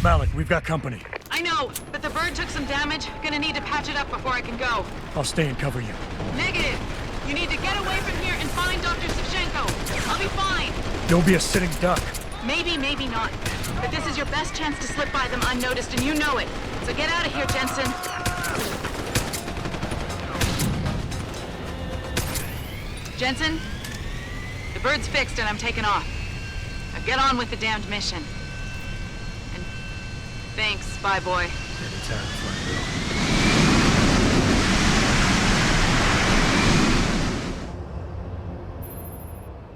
Malik, we've got company. I know, but the bird took some damage. Gonna need to patch it up before I can go. I'll stay and cover you. Negative. You need to get away from here and find Dr. Sevchenko. I'll be fine. Don't be a sitting duck. Maybe, maybe not. But this is your best chance to slip by them unnoticed, and you know it. So get out of here, Jensen. Jensen? The bird's fixed and I'm taking off. Now get on with the damned mission. And thanks, Spy Boy. Anytime, front row.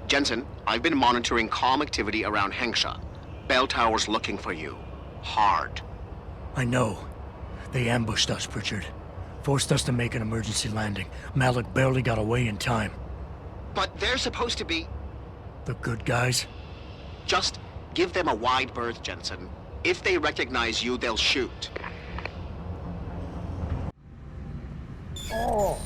Jensen, I've been monitoring comm activity around Hengsha. Bell Tower's looking for you. Hard. I know. They ambushed us, Pritchard. Forced us to make an emergency landing. Malik barely got away in time. But they're supposed to be... The good guys? Just give them a wide berth, Jensen. If they recognize you, they'll shoot. Oh,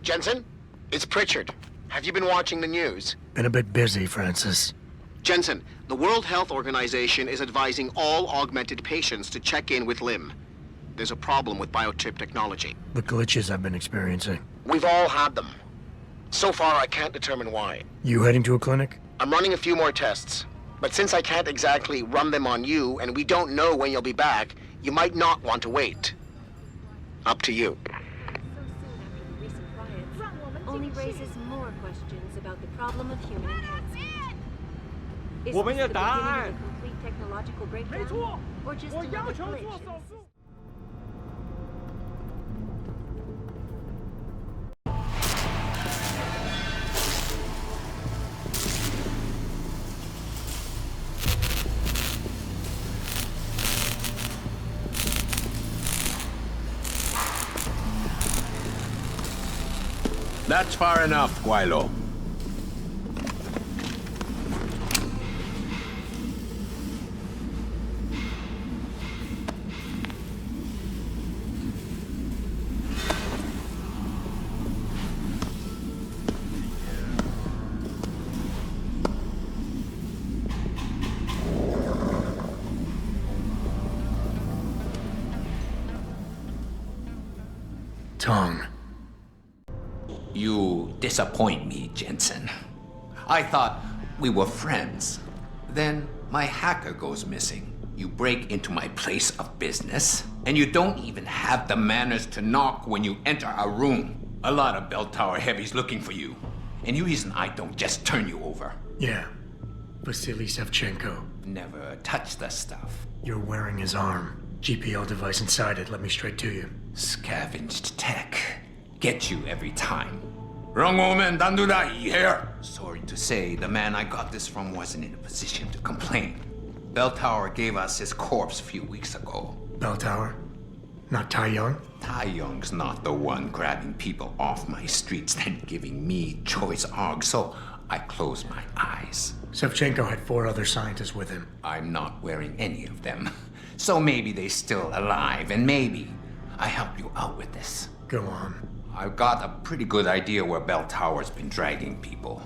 Jensen? It's Pritchard. Have you been watching the news? Been a bit busy, Francis. Jensen, the World Health Organization is advising all augmented patients to check in with Lim. There's a problem with biochip technology. The glitches I've been experiencing. We've all had them. So far, I can't determine why. You heading to a clinic? I'm running a few more tests. But since I can't exactly run them on you, and we don't know when you'll be back, you might not want to wait. Up to you. Only raises more questions about the problem of human enhancement. Is this the 我们要 beginning 答 of 案 a complete technological 没 breakdown, 错 or just 我要 another 求 glitch? 做手术 That's far enough, Guaylo. Tong. You disappoint me, Jensen. I thought we were friends. Then my hacker goes missing. You break into my place of business, and you don't even have the manners to knock when you enter a room. A lot of bell tower heavies looking for you. Any reason I don't just turn you over? Yeah. Vasily Sevchenko. Never touch the stuff. You're wearing his arm. GPL device inside it. Let me straight to you. Scavenged tech. Get you every time. Wrong woman, don't do that here. Sorry to say, the man I got this from wasn't in a position to complain. Bell Tower gave us his corpse a few weeks ago. Bell Tower? Not Tai Yong? Tai Yong's not the one grabbing people off my streets and giving me choice arg, so I closed my eyes. Sevchenko had 4 other scientists with him. I'm not wearing any of them. So maybe they're still alive, and maybe I help you out with this. Go on. I've got a pretty good idea where Bell Tower's been dragging people.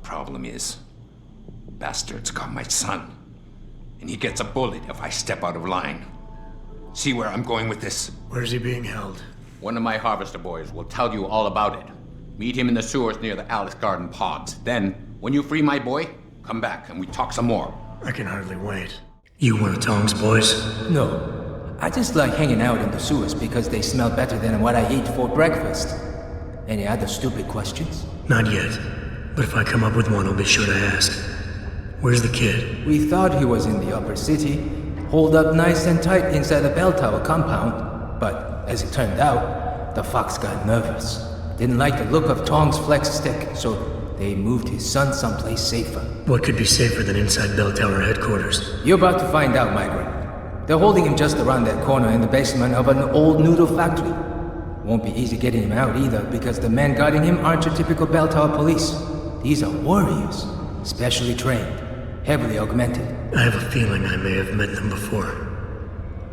Problem is, bastard's got my son. And he gets a bullet if I step out of line. See where I'm going with this? Where's he being held? One of my harvester boys will tell you all about it. Meet him in the sewers near the Alice Garden pods. Then, when you free my boy, come back and we talk some more. I can hardly wait. You one of Tong's boys? No. I just like hanging out in the sewers because they smell better than what I eat for breakfast. Any other stupid questions? Not yet. But if I come up with one, I'll be sure to ask. Where's the kid? We thought he was in the upper city, holed up nice and tight inside the bell tower compound. But as it turned out, the fox got nervous. Didn't like the look of Tong's flex stick, so they moved his son someplace safer. What could be safer than inside Bell Tower headquarters? You're about to find out, migrant. They're holding him just around that corner in the basement of an old noodle factory. Won't be easy getting him out either, because the men guarding him aren't your typical Bell Tower police. These are warriors, specially trained, heavily augmented. I have a feeling I may have met them before.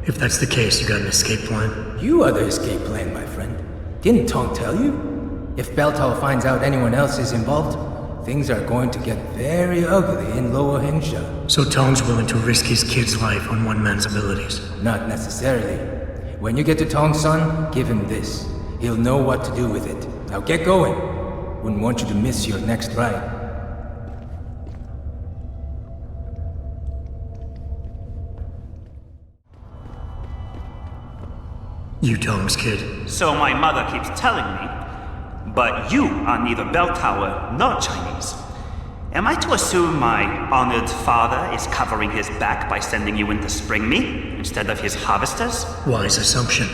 If that's the case, you got an escape plan? You are the escape plan, my friend. Didn't Tong tell you? If Bell Tower finds out anyone else is involved, things are going to get very ugly in Lower Hengsha. So Tong's willing to risk his kid's life on one man's abilities? Not necessarily. When you get to Tong's son, give him this. He'll know what to do with it. Now get going. Wouldn't want you to miss your next ride. You Tong's kid. So my mother keeps telling me. But you are neither Bell Tower nor Chinese. Am I to assume my honored father is covering his back by sending you in to spring me instead of his harvesters? Wise assumption.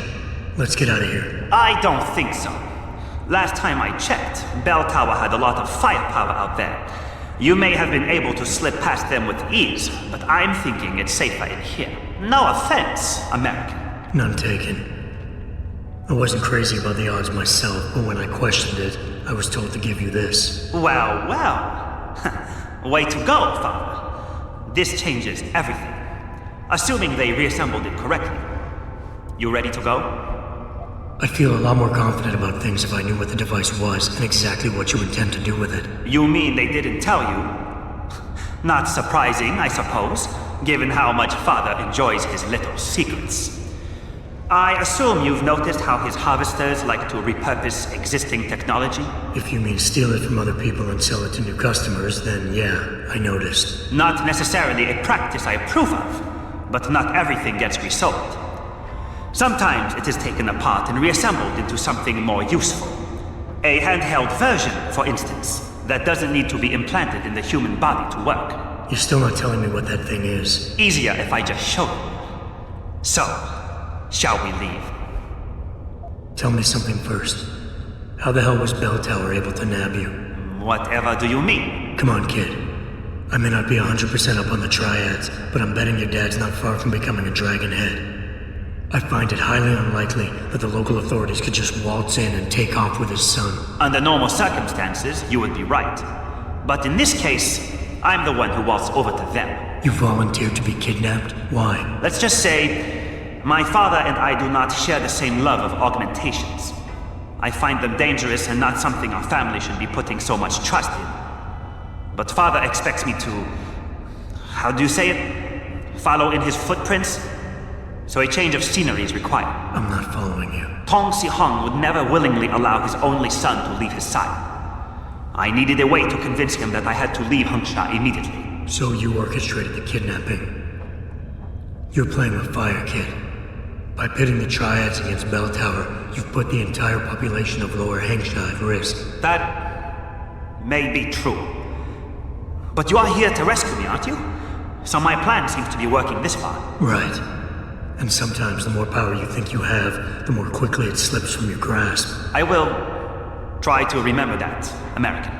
Let's get out of here. I don't think so. Last time I checked, Bell Tower had a lot of firepower out there. You may have been able to slip past them with ease, but I'm thinking it's safer in here. No offense, American. None taken. I wasn't crazy about the odds myself, but when I questioned it, I was told to give you this. Well, well. Way to go, Father. This changes everything. Assuming they reassembled it correctly. You ready to go? I'd feel a lot more confident about things if I knew what the device was and exactly what you intend to do with it. You mean they didn't tell you? Not surprising, I suppose, given how much Father enjoys his little secrets. I assume you've noticed how his harvesters like to repurpose existing technology? If you mean steal it from other people and sell it to new customers, then yeah, I noticed. Not necessarily a practice I approve of, but not everything gets resold. Sometimes it is taken apart and reassembled into something more useful. A handheld version, for instance, that doesn't need to be implanted in the human body to work. You're still not telling me what that thing is. Easier if I just show you. So, shall we leave? Tell me something first. How the hell was Bell Tower able to nab you? Whatever do you mean? Come on, kid. I may not be 100% up on the triads, but I'm betting your dad's not far from becoming a dragonhead. I find it highly unlikely that the local authorities could just waltz in and take off with his son. Under normal circumstances, you would be right. But in this case, I'm the one who waltzed over to them. You volunteered to be kidnapped? Why? Let's just say, my father and I do not share the same love of augmentations. I find them dangerous and not something our family should be putting so much trust in. But father expects me to... how do you say it? Follow in his footprints? So a change of scenery is required. I'm not following you. Tong Si-hung would never willingly allow his only son to leave his side. I needed a way to convince him that I had to leave Hengsha immediately. So you orchestrated the kidnapping. You're playing with fire, kid. By pitting the triads against Bell Tower, you've put the entire population of Lower Hengsha at risk. That may be true. But you are here to rescue me, aren't you? So my plan seems to be working this far. Right. And sometimes the more power you think you have, the more quickly it slips from your grasp. I will try to remember that, American.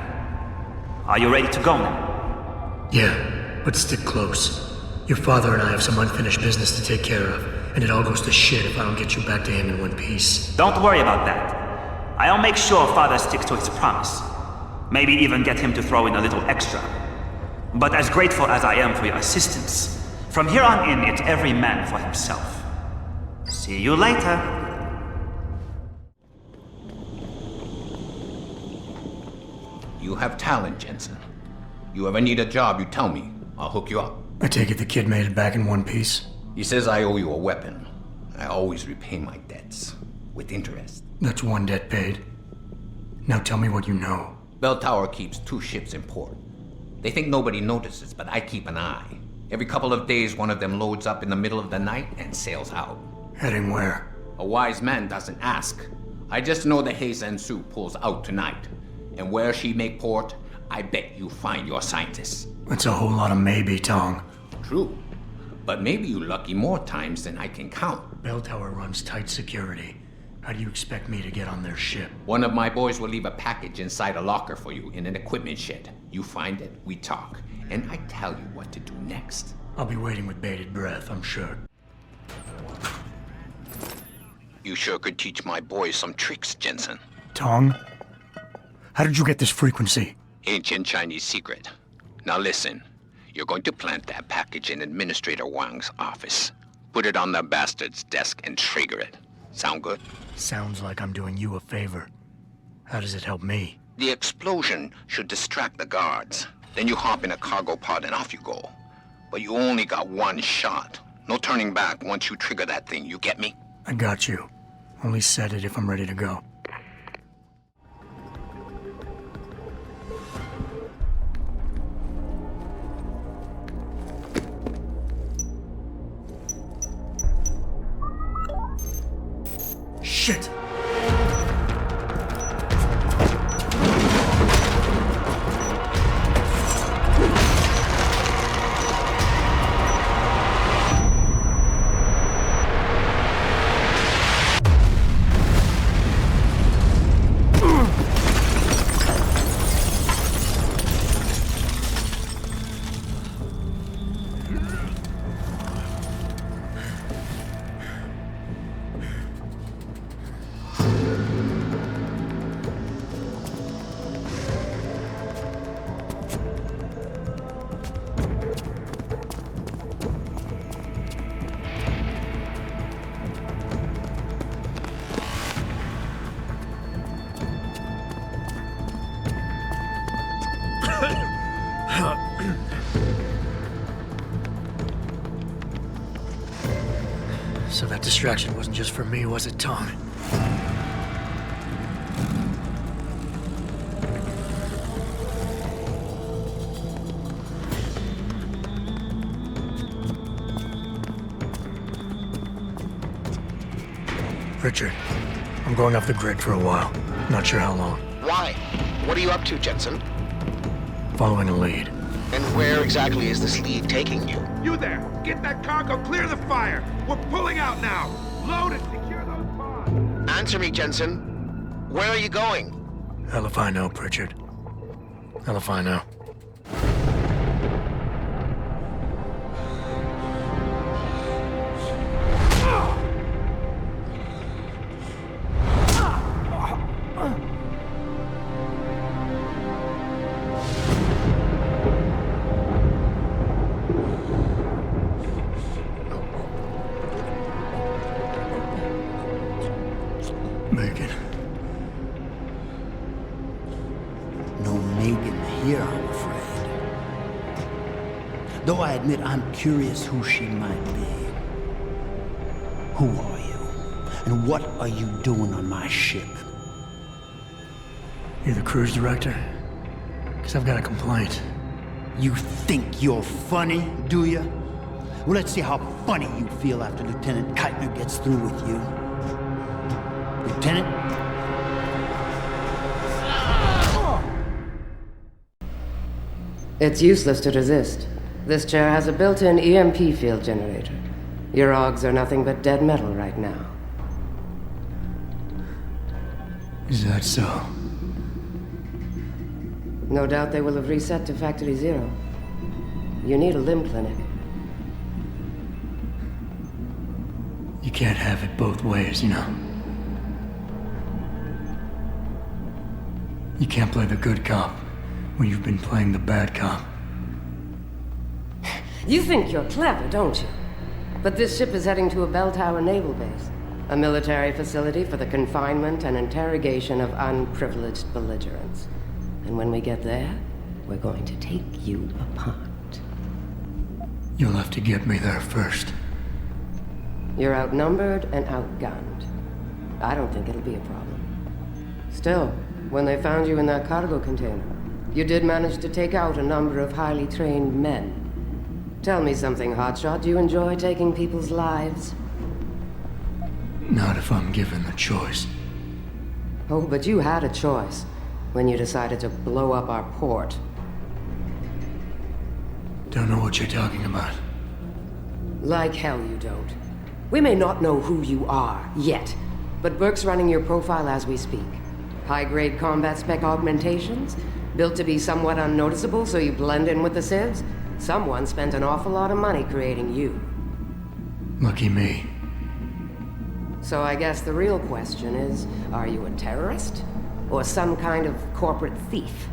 Are you ready to go now? Yeah, but stick close. Your father and I have some unfinished business to take care of, and it all goes to shit if I don't get you back to him in one piece. Don't worry about that. I'll make sure father sticks to his promise. Maybe even get him to throw in a little extra. But as grateful as I am for your assistance, from here on in, it's every man for himself. See you later. You have talent, Jensen. You ever need a job, you tell me. I'll hook you up. I take it the kid made it back in one piece? He says I owe you a weapon. I always repay my debts. With interest. That's one debt paid. Now tell me what you know. Bell Tower keeps 2 ships in port. They think nobody notices, but I keep an eye. Every couple of days, one of them loads up in the middle of the night and sails out. Heading where? A wise man doesn't ask. I just know the Heisan Su pulls out tonight. And where she make port, I bet you find your scientists. That's a whole lot of maybe, Tong. True. But maybe you lucky more times than I can count. Bell Tower runs tight security. How do you expect me to get on their ship? One of my boys will leave a package inside a locker for you in an equipment shed. You find it, we talk. And I tell you what to do next. I'll be waiting with bated breath, I'm sure. You sure could teach my boys some tricks, Jensen. Tong? How did you get this frequency? Ancient Chinese secret. Now listen. You're going to plant that package in Administrator Wang's office. Put it on the bastard's desk and trigger it. Sound good? Sounds like I'm doing you a favor. How does it help me? The explosion should distract the guards. Then you hop in a cargo pod and off you go. But you only got one shot. No turning back once you trigger that thing, you get me? I got you. Only set it if I'm ready to go. Shit! So that distraction wasn't just for me, was it, Tong? Richard, I'm going off the grid for a while. Not sure how long. Why? What are you up to, Jensen? Following a lead. And where exactly is this lead taking you? You there! Get that cargo, clear the fire! We're pulling out now! Load and secure those pods! Answer me, Jensen. Where are you going? Hell if I know, Pritchard. Hell if I know. Megan. No Megan here, I'm afraid. Though I admit I'm curious who she might be. Who are you? And what are you doing on my ship? You're the cruise director? Because I've got a complaint. You think you're funny, do you? Well, let's see how funny you feel after Lieutenant Keitner gets through with you. Lieutenant? It's useless to resist. This chair has a built-in EMP field generator. Your augs are nothing but dead metal right now. Is that so? No doubt they will have reset to Factory Zero. You need a limb clinic. You can't have it both ways, you know. You can't play the good cop when you've been playing the bad cop. You think you're clever, don't you? But this ship is heading to a bell tower naval base, a military facility for the confinement and interrogation of unprivileged belligerents. And when we get there, we're going to take you apart. You'll have to get me there first. You're outnumbered and outgunned. I don't think it'll be a problem. Still, when they found you in that cargo container, you did manage to take out a number of highly trained men. Tell me something, Hotshot. Do you enjoy taking people's lives? Not if I'm given the choice. Oh, but you had a choice when you decided to blow up our port. Don't know what you're talking about. Like hell you don't. We may not know who you are, yet, but Burke's running your profile as we speak. High-grade combat spec augmentations, built to be somewhat unnoticeable so you blend in with the civs. Someone spent an awful lot of money creating you. Lucky me. So I guess the real question is, are you a terrorist? Or some kind of corporate thief?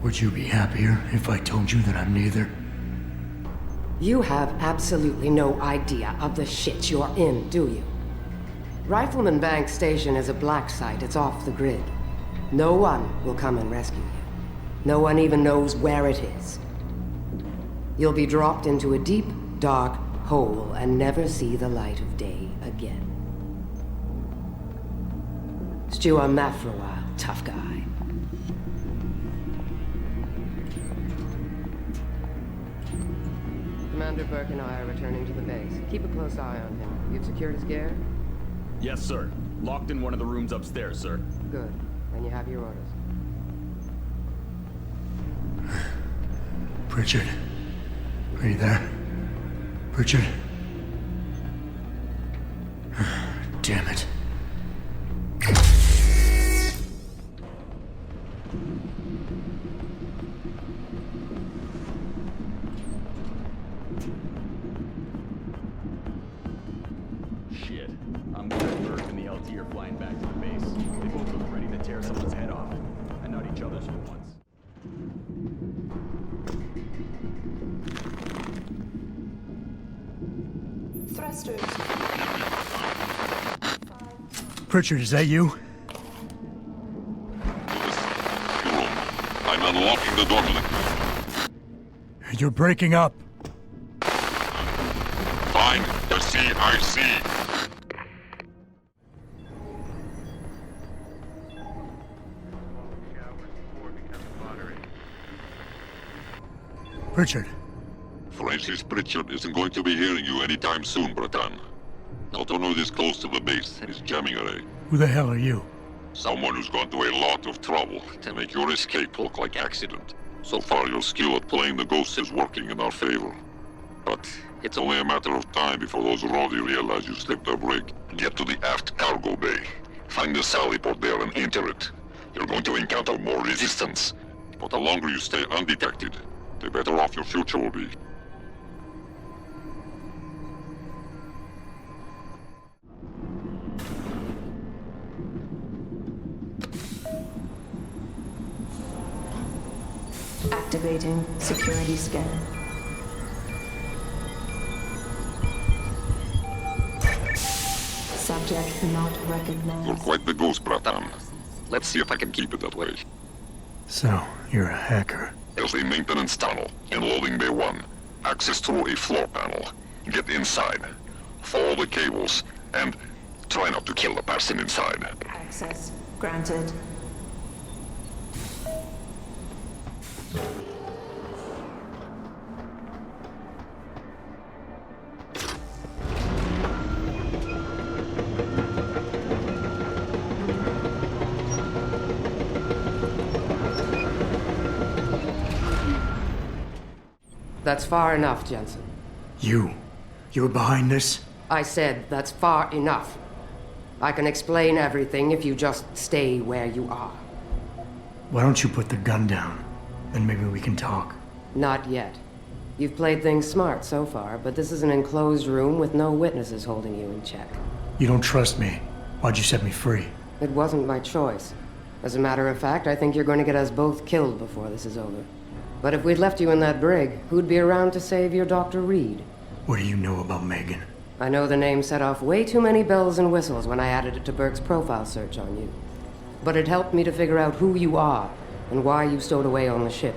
Would you be happier if I told you that I'm neither? You have absolutely no idea of the shit you're in, do you? Rifleman Bank Station is a black site. It's off the grid. No one will come and rescue you. No one even knows where it is. You'll be dropped into a deep, dark hole and never see the light of day again. Stew on that for a while, tough guy. Commander Burke and I are returning to the base. Keep a close eye on him. You've secured his gear? Yes, sir. Locked in one of the rooms upstairs, sir. Good. Then you have your orders. Pritchard. Are you there? Pritchard? Damn it. Shit. I'm glad Burke and the LT are flying back to the base. They both look ready to tear someone's head off. And not each other's for once. Thrusters. Pritchard, is that you? I'm unlocking the door link. You're breaking up. Fine, there's I see. Pritchard. Francis Pritchard isn't going to be hearing you anytime soon, Bratan. Not only this close to the base, he's jamming away. Who the hell are you? Someone who's gone to a lot of trouble to make your escape look like accident. So far, your skill at playing the ghost is working in our favor. But it's only a matter of time before those Rowdy realize you slipped a break. Get to the aft cargo bay. Find the sally port there and enter it. You're going to encounter more resistance. But the longer you stay undetected, the better off your future will be. Activating security scan. Subject not recognized. You're quite the ghost, Bratan. Let's see if I can keep it that way. So, you're a hacker. There's a maintenance tunnel in loading bay 1. Access through a floor panel. Get inside. Follow the cables, and try not to kill the person inside. Access granted. That's far enough, Jensen. You were behind this? I said that's far enough. I can explain everything if you just stay where you are. Why don't you put the gun down? Then maybe we can talk. Not yet. You've played things smart so far, but this is an enclosed room with no witnesses holding you in check. You don't trust me. Why'd you set me free? It wasn't my choice. As a matter of fact, I think you're going to get us both killed before this is over. But if we'd left you in that brig, who'd be around to save your Dr. Reed? What do you know about Megan? I know the name set off way too many bells and whistles when I added it to Burke's profile search on you. But it helped me to figure out who you are and why you stowed away on the ship.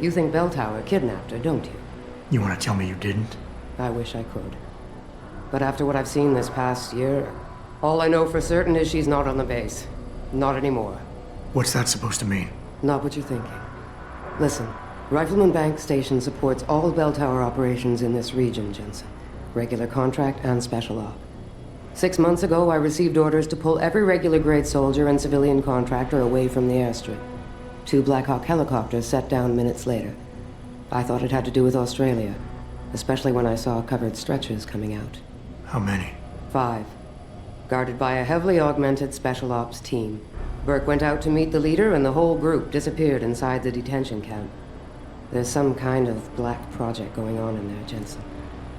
You think Belltower kidnapped her, don't you? You want to tell me you didn't? I wish I could. But after what I've seen this past year, all I know for certain is she's not on the base. Not anymore. What's that supposed to mean? Not what you're thinking. Listen, Rifleman Bank Station supports all Belltower operations in this region, Jensen. Regular contract and special op. 6 months ago, I received orders to pull every regular grade soldier and civilian contractor away from the airstrip. 2 Black Hawk helicopters set down minutes later. I thought it had to do with Australia, especially when I saw covered stretchers coming out. How many? 5. Guarded by a heavily augmented special ops team. Burke went out to meet the leader, and the whole group disappeared inside the detention camp. There's some kind of black project going on in there, Jensen.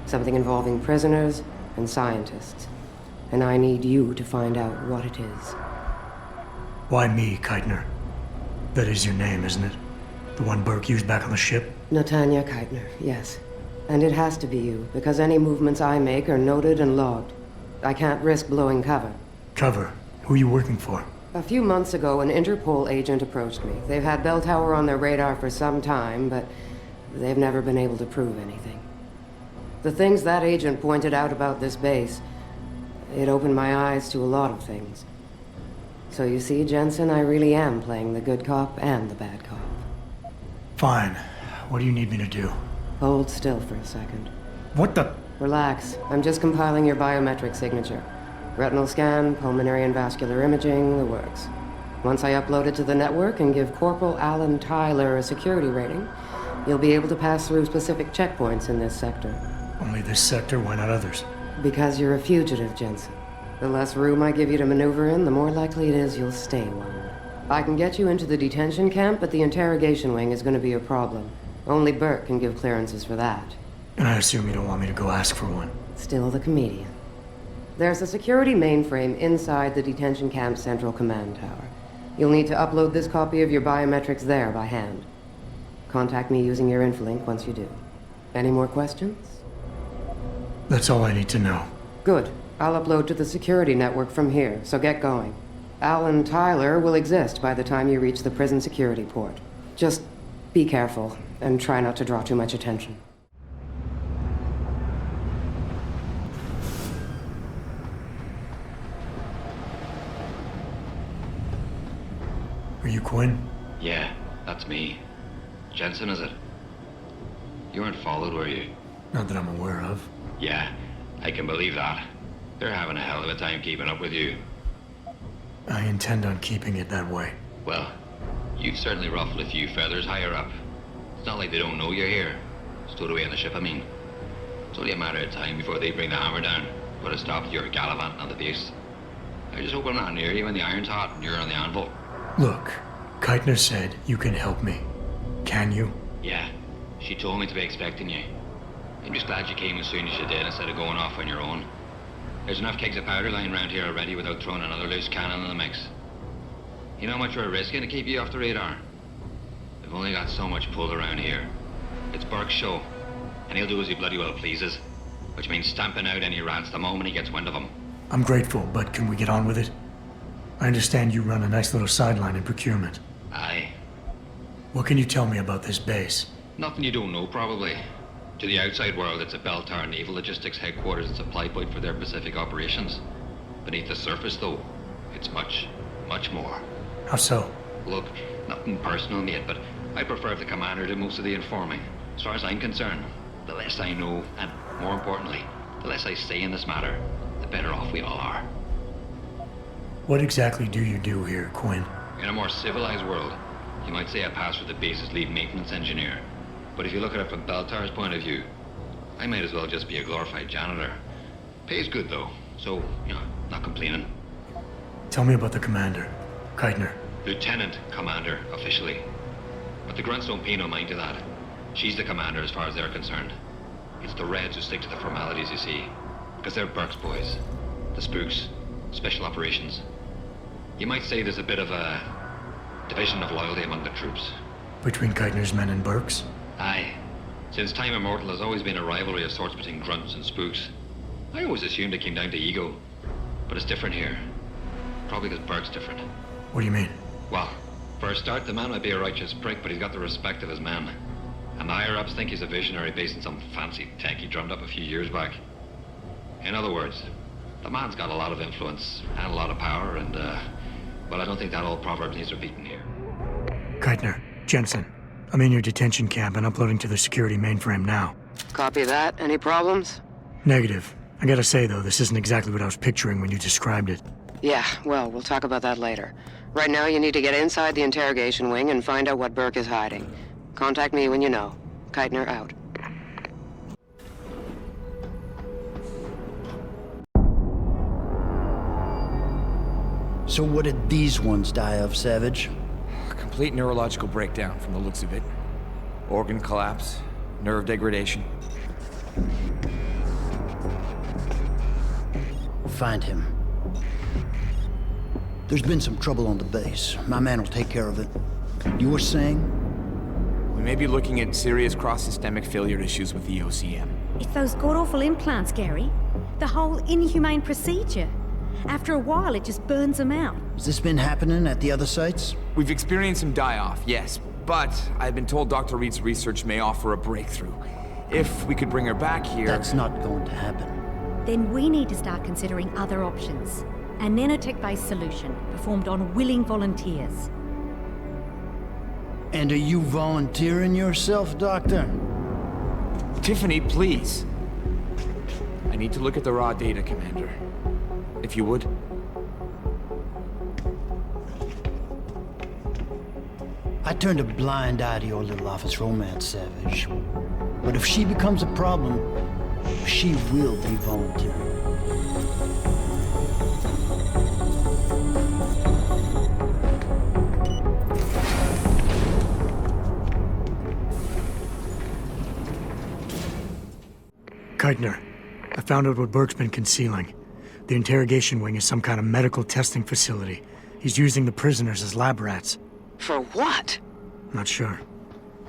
Something involving prisoners and scientists. And I need you to find out what it is. Why me, Keitner? That is your name, isn't it? The one Burke used back on the ship? Natanya Keitner, yes. And it has to be you, because any movements I make are noted and logged. I can't risk blowing cover. Cover? Who are you working for? A few months ago, an Interpol agent approached me. They've had Belltower on their radar for some time, but they've never been able to prove anything. The things that agent pointed out about this base, it opened my eyes to a lot of things. So you see, Jensen, I really am playing the good cop and the bad cop. Fine. What do you need me to do? Hold still for a second. What the? Relax. I'm just compiling your biometric signature. Retinal scan, pulmonary and vascular imaging, the works. Once I upload it to the network and give Corporal Alan Tyler a security rating, you'll be able to pass through specific checkpoints in this sector. Only this sector? Why not others? Because you're a fugitive, Jensen. The less room I give you to maneuver in, the more likely it is you'll stay one. I can get you into the detention camp, but the interrogation wing is going to be a problem. Only Burke can give clearances for that. And I assume you don't want me to go ask for one. Still the comedian. There's a security mainframe inside the detention camp's central command tower. You'll need to upload this copy of your biometrics there by hand. Contact me using your Infolink once you do. Any more questions? That's all I need to know. Good. I'll upload to the security network from here, so get going. Alan Tyler will exist by the time you reach the prison security port. Just be careful, and try not to draw too much attention. Are you Quinn? Yeah, that's me. Jensen, is it? You weren't followed, were you? Not that I'm aware of. Yeah, I can believe that. They're having a hell of a time keeping up with you. I intend on keeping it that way. Well, you've certainly ruffled a few feathers higher up. It's not like they don't know you're here. Stowed away on the ship, I mean. It's only a matter of time before they bring the hammer down. Put a stop to your gallivanting on the base. I just hope I'm not near you when the iron's hot and you're on the anvil. Look, Keitner said you can help me. Can you? Yeah, she told me to be expecting you. I'm just glad you came as soon as you did instead of going off on your own. There's enough kegs of powder lying around here already without throwing another loose cannon in the mix. You know how much we're risking to keep you off the radar? We've only got so much pull around here. It's Burke's show, and he'll do as he bloody well pleases, which means stamping out any rats the moment he gets wind of them. I'm grateful, but can we get on with it? I understand you run a nice little sideline in procurement. Aye. What can you tell me about this base? Nothing you don't know, probably. To the outside world, it's a Beltar Naval Logistics headquarters and supply point for their Pacific operations. Beneath the surface, though, it's much, much more. How so? Look, nothing personal, mate, but I prefer if the commander did most of the informing. As far as I'm concerned, the less I know, and more importantly, the less I say in this matter, the better off we all are. What exactly do you do here, Quinn? In a more civilized world, you might say I pass for the base's lead maintenance engineer. But if you look at it from Beltar's point of view, I might as well just be a glorified janitor. Pays good, though, so, not complaining. Tell me about the commander, Keitner. Lieutenant Commander, officially. But the grunts don't pay no mind to that. She's the commander as far as they're concerned. It's the Reds who stick to the formalities, you see. Because they're Burke's boys. The spooks. Special operations. You might say there's a bit of a division of loyalty among the troops. Between Keitner's men and Burke's? Aye. Since time immemorial, there's always been a rivalry of sorts between grunts and spooks. I always assumed it came down to ego. But it's different here. Probably because Burke's different. What do you mean? Well, for a start, the man might be a righteous prick, but he's got the respect of his men. And the higher-ups think he's a visionary based on some fancy tech he drummed up a few years back. In other words, the man's got a lot of influence and a lot of power, and, well, I don't think that old proverb needs repeating here. Keitner, Jensen, I'm in your detention camp and uploading to the security mainframe now. Copy that. Any problems? Negative. I gotta say, though, this isn't exactly what I was picturing when you described it. Yeah, well, we'll talk about that later. Right now, you need to get inside the interrogation wing and find out what Burke is hiding. Contact me when you know. Keitner out. So what did these ones die of, Savage? Complete neurological breakdown from the looks of it. Organ collapse, nerve degradation. Find him. There's been some trouble on the base. My man will take care of it. You were saying? We may be looking at serious cross-systemic failure issues with the OCM. It's those god-awful implants, Gary. The whole inhumane procedure. After a while, it just burns them out. Has this been happening at the other sites? We've experienced some die-off, yes, but I've been told Dr. Reed's research may offer a breakthrough. If we could bring her back here... That's not going to happen. Then we need to start considering other options. A nanotech-based solution performed on willing volunteers. And are you volunteering yourself, Doctor? Tiffany, please. I need to look at the raw data, Commander. If you would. I turned a blind eye to your little office romance, Savage. But if she becomes a problem, she will be volunteering. Keitner, I found out what Burke's been concealing. The interrogation wing is some kind of medical testing facility. He's using the prisoners as lab rats. For what? Not sure.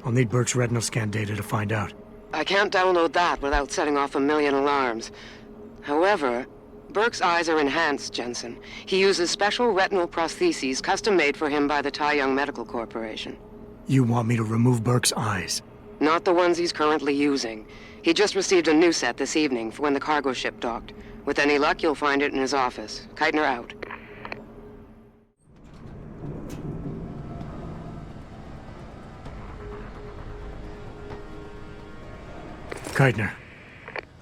I'll need Burke's retinal scan data to find out. I can't download that without setting off a million alarms. However, Burke's eyes are enhanced, Jensen. He uses special retinal prostheses custom-made for him by the TYM Medical Corporation. You want me to remove Burke's eyes? Not the ones he's currently using. He just received a new set this evening for when the cargo ship docked. With any luck, you'll find it in his office. Keitner out. Keitner,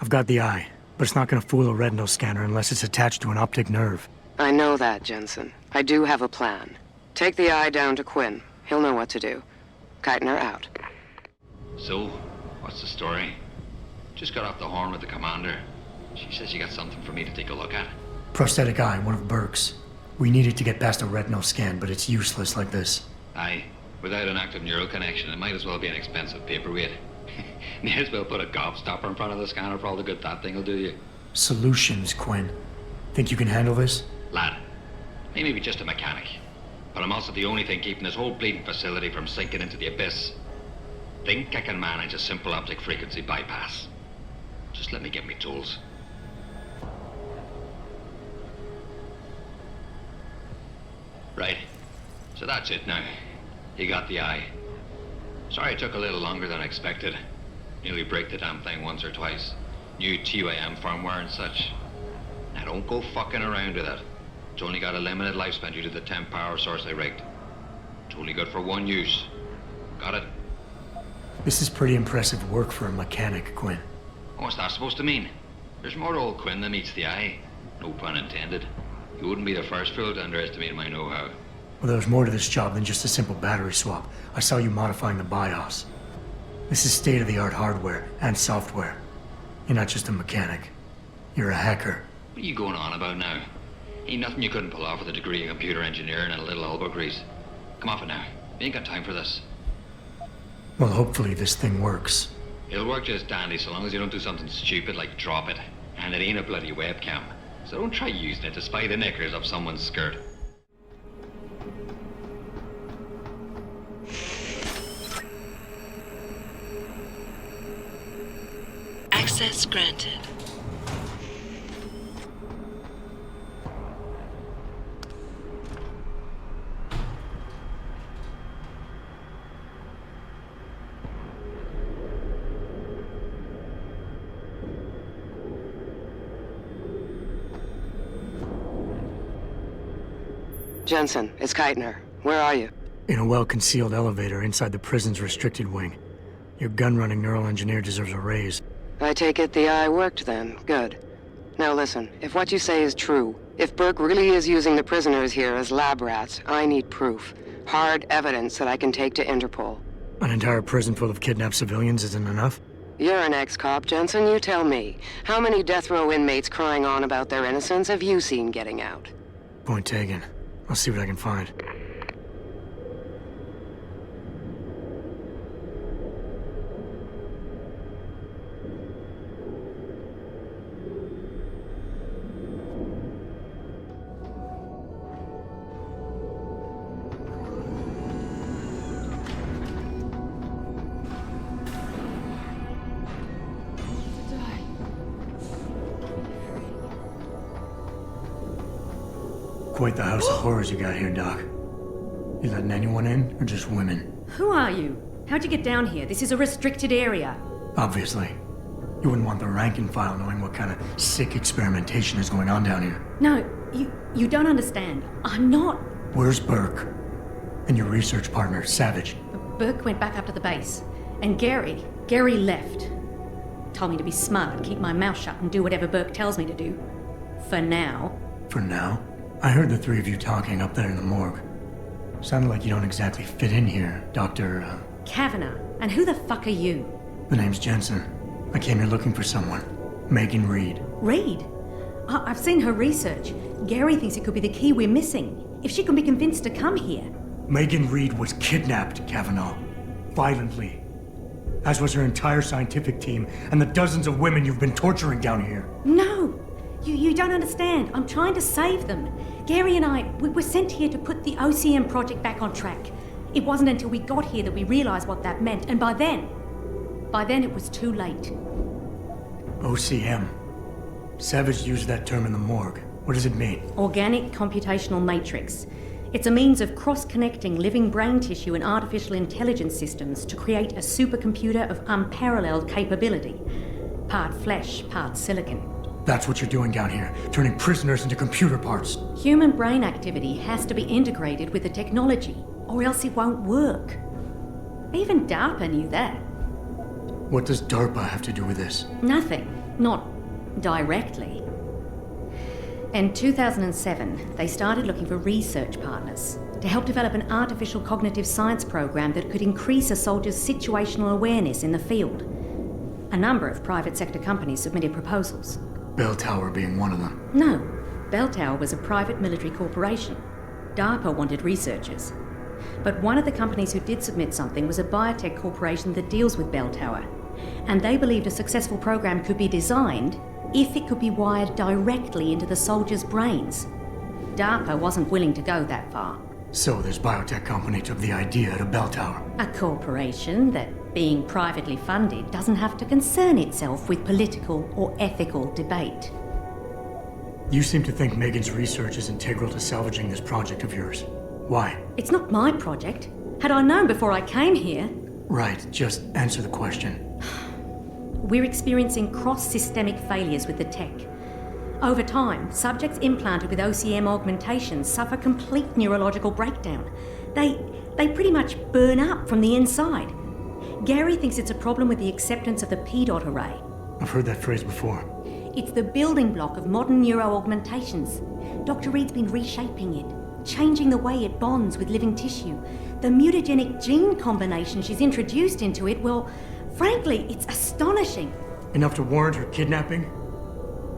I've got the eye, but it's not gonna fool a retinal scanner unless it's attached to an optic nerve. I know that, Jensen. I do have a plan. Take the eye down to Quinn. He'll know what to do. Keitner out. So, what's the story? Just got off the horn with the commander. She says she got something for me to take a look at. Prosthetic eye, one of Burke's. We needed to get past a retinal scan, but it's useless like this. Aye. Without an active neural connection, it might as well be an expensive paperweight. May as well put a gobstopper in front of the scanner for all the good that thing will do you. Solutions, Quinn. Think you can handle this? Lad, I may be just a mechanic, but I'm also the only thing keeping this whole bleeding facility from sinking into the abyss. Think I can manage a simple optic frequency bypass. Just let me get me tools. Right. So that's it now. You got the eye. Sorry it took a little longer than expected. Nearly break the damn thing once or twice. New TYM firmware and such. Now don't go fucking around with it. It's only got a limited lifespan due to the temp power source I rigged. It's only good for one use. Got it? This is pretty impressive work for a mechanic, Quinn. What's that supposed to mean? There's more to old Quinn than meets the eye. No pun intended. You wouldn't be the first fool to underestimate my know-how. Well, there's more to this job than just a simple battery swap. I saw you modifying the BIOS. This is state-of-the-art hardware and software. You're not just a mechanic. You're a hacker. What are you going on about now? Ain't nothing you couldn't pull off with a degree in computer engineering and a little elbow grease. Come off it now. We ain't got time for this. Well, hopefully this thing works. It'll work just dandy so long as you don't do something stupid like drop it. And it ain't a bloody webcam. So don't try using it to spy the knickers of someone's skirt. Access granted. Jensen, it's Keitner. Where are you? In a well-concealed elevator inside the prison's restricted wing. Your gun-running neural engineer deserves a raise. I take it the eye worked then. Good. Now listen, if what you say is true, if Burke really is using the prisoners here as lab rats, I need proof. Hard evidence that I can take to Interpol. An entire prison full of kidnapped civilians isn't enough? You're an ex-cop, Jensen, you tell me. How many death row inmates crying on about their innocence have you seen getting out? Point taken. I'll see what I can find. Quite the house of horrors you got here, Doc. You letting anyone in, or just women? Who are you? How'd you get down here? This is a restricted area. Obviously. You wouldn't want the rank and file knowing what kind of sick experimentation is going on down here. No, you don't understand. I'm not... Where's Burke? And your research partner, Savage? Burke went back up to the base. And Gary left. Told me to be smart, keep my mouth shut, and do whatever Burke tells me to do. For now. For now? I heard the three of you talking up there in the morgue. Sounded like you don't exactly fit in here, Dr. Kavanagh. And who the fuck are you? The name's Jensen. I came here looking for someone. Megan Reed. Reed? I've seen her research. Gary thinks it could be the key we're missing. If she can be convinced to come here. Megan Reed was kidnapped, Kavanagh. Violently. As was her entire scientific team and the dozens of women you've been torturing down here. No! You don't understand. I'm trying to save them. Gary and I, we were sent here to put the OCM project back on track. It wasn't until we got here that we realized what that meant, and by then it was too late. OCM. Savage used that term in the morgue. What does it mean? Organic computational matrix. It's a means of cross-connecting living brain tissue and artificial intelligence systems to create a supercomputer of unparalleled capability. Part flesh, part silicon. That's what you're doing down here, turning prisoners into computer parts. Human brain activity has to be integrated with the technology, or else it won't work. Even DARPA knew that. What does DARPA have to do with this? Nothing. Not directly. In 2007, they started looking for research partners to help develop an artificial cognitive science program that could increase a soldier's situational awareness in the field. A number of private sector companies submitted proposals. Bell Tower being one of them. No. Bell Tower was a private military corporation. DARPA wanted researchers. But one of the companies who did submit something was a biotech corporation that deals with Bell Tower. And they believed a successful program could be designed if it could be wired directly into the soldiers' brains. DARPA wasn't willing to go that far. So this biotech company took the idea to Bell Tower. A corporation that, being privately funded, doesn't have to concern itself with political or ethical debate. You seem to think Megan's research is integral to salvaging this project of yours. Why? It's not my project. Had I known before I came here... Right, just answer the question. We're experiencing cross-systemic failures with the tech. Over time, subjects implanted with OCM augmentations suffer complete neurological breakdown. They pretty much burn up from the inside. Gary thinks it's a problem with the acceptance of the P-dot array. I've heard that phrase before. It's the building block of modern neuro-augmentations. Dr. Reed's been reshaping it, changing the way it bonds with living tissue. The mutagenic gene combination she's introduced into it, well, frankly, it's astonishing. Enough to warrant her kidnapping?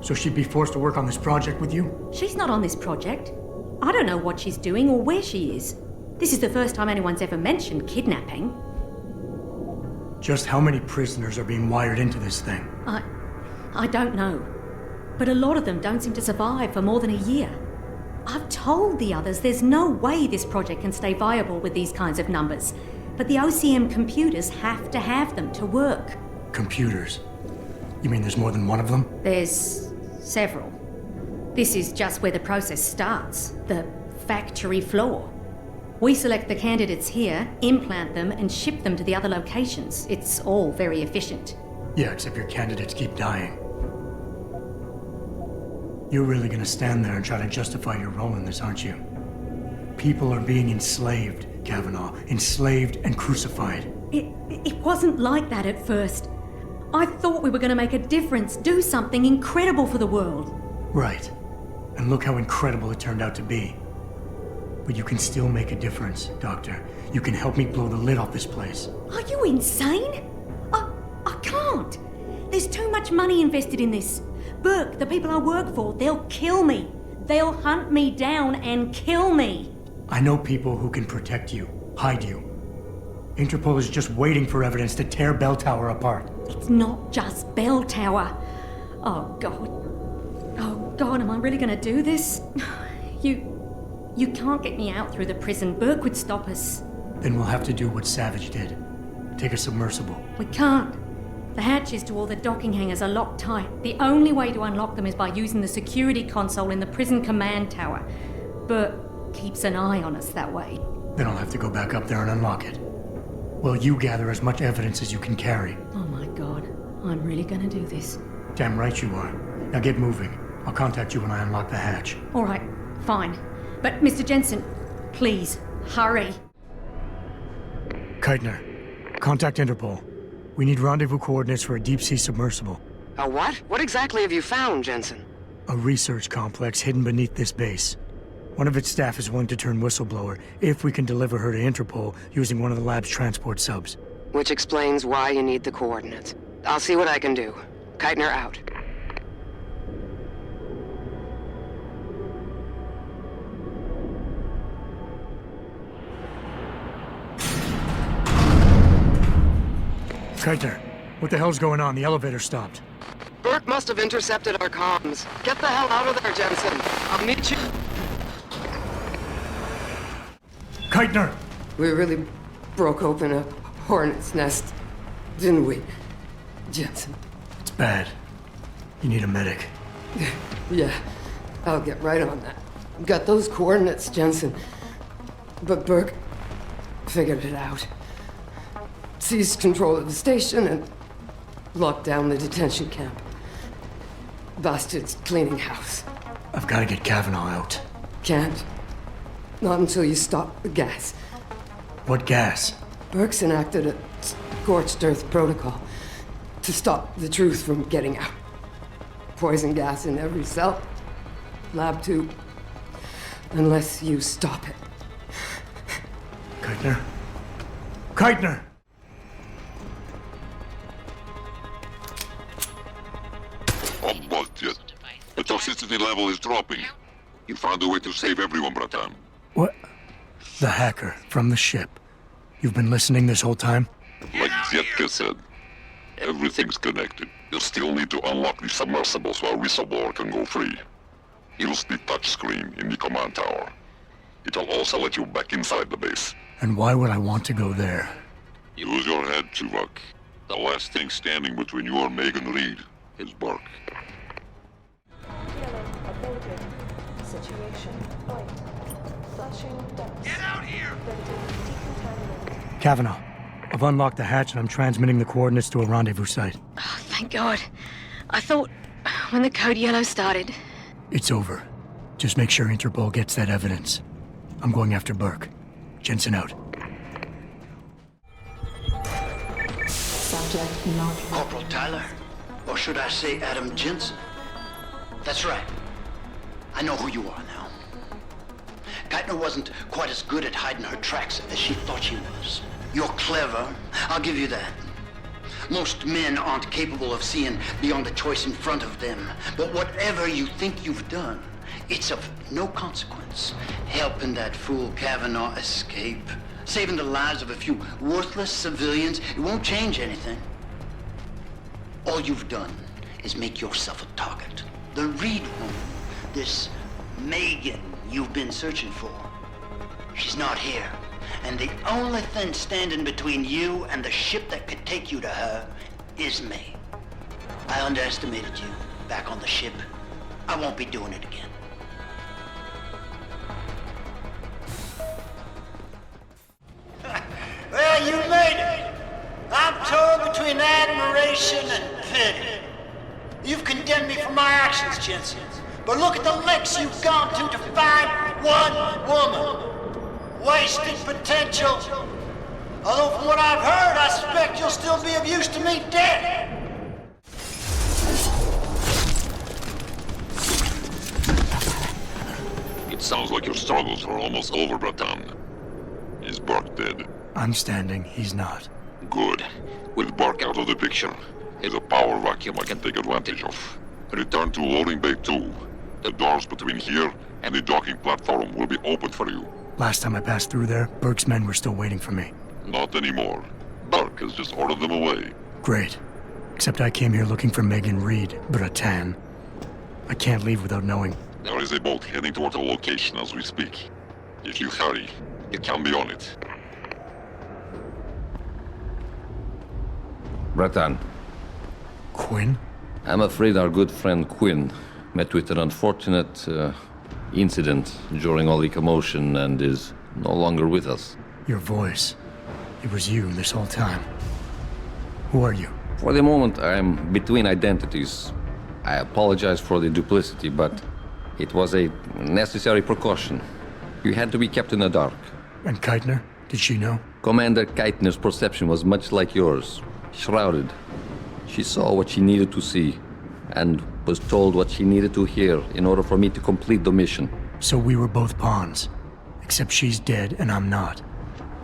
So she'd be forced to work on this project with you? She's not on this project. I don't know what she's doing or where she is. This is the first time anyone's ever mentioned kidnapping. Just how many prisoners are being wired into this thing? I don't know. But a lot of them don't seem to survive for more than a year. I've told the others there's no way this project can stay viable with these kinds of numbers. But the OCM computers have to have them to work. Computers? You mean there's more than one of them? There's several. This is just where the process starts, the factory floor. We select the candidates here, implant them, and ship them to the other locations. It's all very efficient. Yeah, except your candidates keep dying. You're really gonna stand there and try to justify your role in this, aren't you? People are being enslaved, Kavanaugh. Enslaved and crucified. It wasn't like that at first. I thought we were going to make a difference, do something incredible for the world. Right. And look how incredible it turned out to be. But you can still make a difference, Doctor. You can help me blow the lid off this place. Are you insane? I can't. There's too much money invested in this. Burke, the people I work for, they'll kill me. They'll hunt me down and kill me. I know people who can protect you, hide you. Interpol is just waiting for evidence to tear Bell Tower apart. It's not just Bell Tower. Oh, God. Oh, God, am I really going to do this? You can't get me out through the prison. Burke would stop us. Then we'll have to do what Savage did. Take a submersible. We can't. The hatches to all the docking hangars are locked tight. The only way to unlock them is by using the security console in the prison command tower. Burke keeps an eye on us that way. Then I'll have to go back up there and unlock it. Well, you gather as much evidence as you can carry. Oh my God, I'm really gonna do this. Damn right you are. Now get moving. I'll contact you when I unlock the hatch. All right, fine. But Mr. Jensen, please, hurry. Keitner, contact Interpol. We need rendezvous coordinates for a deep-sea submersible. A what? What exactly have you found, Jensen? A research complex hidden beneath this base. One of its staff is willing to turn whistleblower if we can deliver her to Interpol using one of the lab's transport subs. Which explains why you need the coordinates. I'll see what I can do. Keitner out. Keitner, what the hell's going on? The elevator stopped. Burke must have intercepted our comms. Get the hell out of there, Jensen. I'll meet you. Keitner! We really broke open a hornet's nest, didn't we, Jensen? It's bad. You need a medic. Yeah, I'll get right on that. Got those coordinates, Jensen. But Burke figured it out. Seized control of the station and locked down the detention camp. Bastards cleaning house. I've got to get Kavanaugh out. Can't. Not until you stop the gas. What gas? Burke's enacted a scorched earth protocol. to stop the truth from getting out. Poison gas in every cell. Lab tube. Unless you stop it. Keitner? Keitner! I'm bugged yet. The toxicity level is dropping. You found a way to save everyone, Bratan. What? The hacker from the ship. You've been listening this whole time? Like Zetka said, everything's connected. You'll still need to unlock the submersible so our whistleblower can go free. Use the touchscreen in the command tower. It'll also let you back inside the base. And why would I want to go there? Use your head, Tuvok. The last thing standing between you and Megan Reed is Burke. Situation point. Flashing depths. Get out here! Kavanaugh, I've unlocked the hatch and I'm transmitting the coordinates to a rendezvous site. Oh, thank God. I thought when the code yellow started. It's over. Just make sure Interpol gets that evidence. I'm going after Burke. Jensen out. Subject not. Corporal Tyler? Or should I say Adam Jensen? That's right. I know who you are now. Keitner wasn't quite as good at hiding her tracks as she thought she was. You're clever, I'll give you that. Most men aren't capable of seeing beyond the choice in front of them. But whatever you think you've done, it's of no consequence. Helping that fool Kavanaugh escape, saving the lives of a few worthless civilians, it won't change anything. All you've done is make yourself a target. The Reed woman, this Megan you've been searching for, she's not here. And the only thing standing between you and the ship that could take you to her is me. I underestimated you back on the ship. I won't be doing it again. Well, you made it. I'm torn between admiration and pity. You've condemned me for my actions, Jensen. But look at the lengths you've gone to find one woman. Wasted potential. Although from what I've heard, I suspect you'll still be of use to me dead. It sounds like your struggles are almost over, Bratan. Is Burke dead? I'm standing, he's not. Good. With Burke out of the picture, there's a power vacuum I can take advantage of. Return to loading bay 2. The doors between here and the docking platform will be open for you. Last time I passed through there, Burke's men were still waiting for me. Not anymore. Burke has just ordered them away. Great. Except I came here looking for Megan Reed, Bratan. I can't leave without knowing. There is a boat heading toward the location as we speak. If you hurry, you can be on it. Bratan. Quinn? I'm afraid our good friend Quinn met with an unfortunate incident during all the commotion and is no longer with us. Your voice. It was you this whole time. Who are you? For the moment, I'm between identities. I apologize for the duplicity, but it was a necessary precaution. You had to be kept in the dark. And Keitner? Did she know? Commander Keitner's perception was much like yours. Shrouded. She saw what she needed to see, and was told what she needed to hear in order for me to complete the mission. So we were both pawns. Except she's dead and I'm not.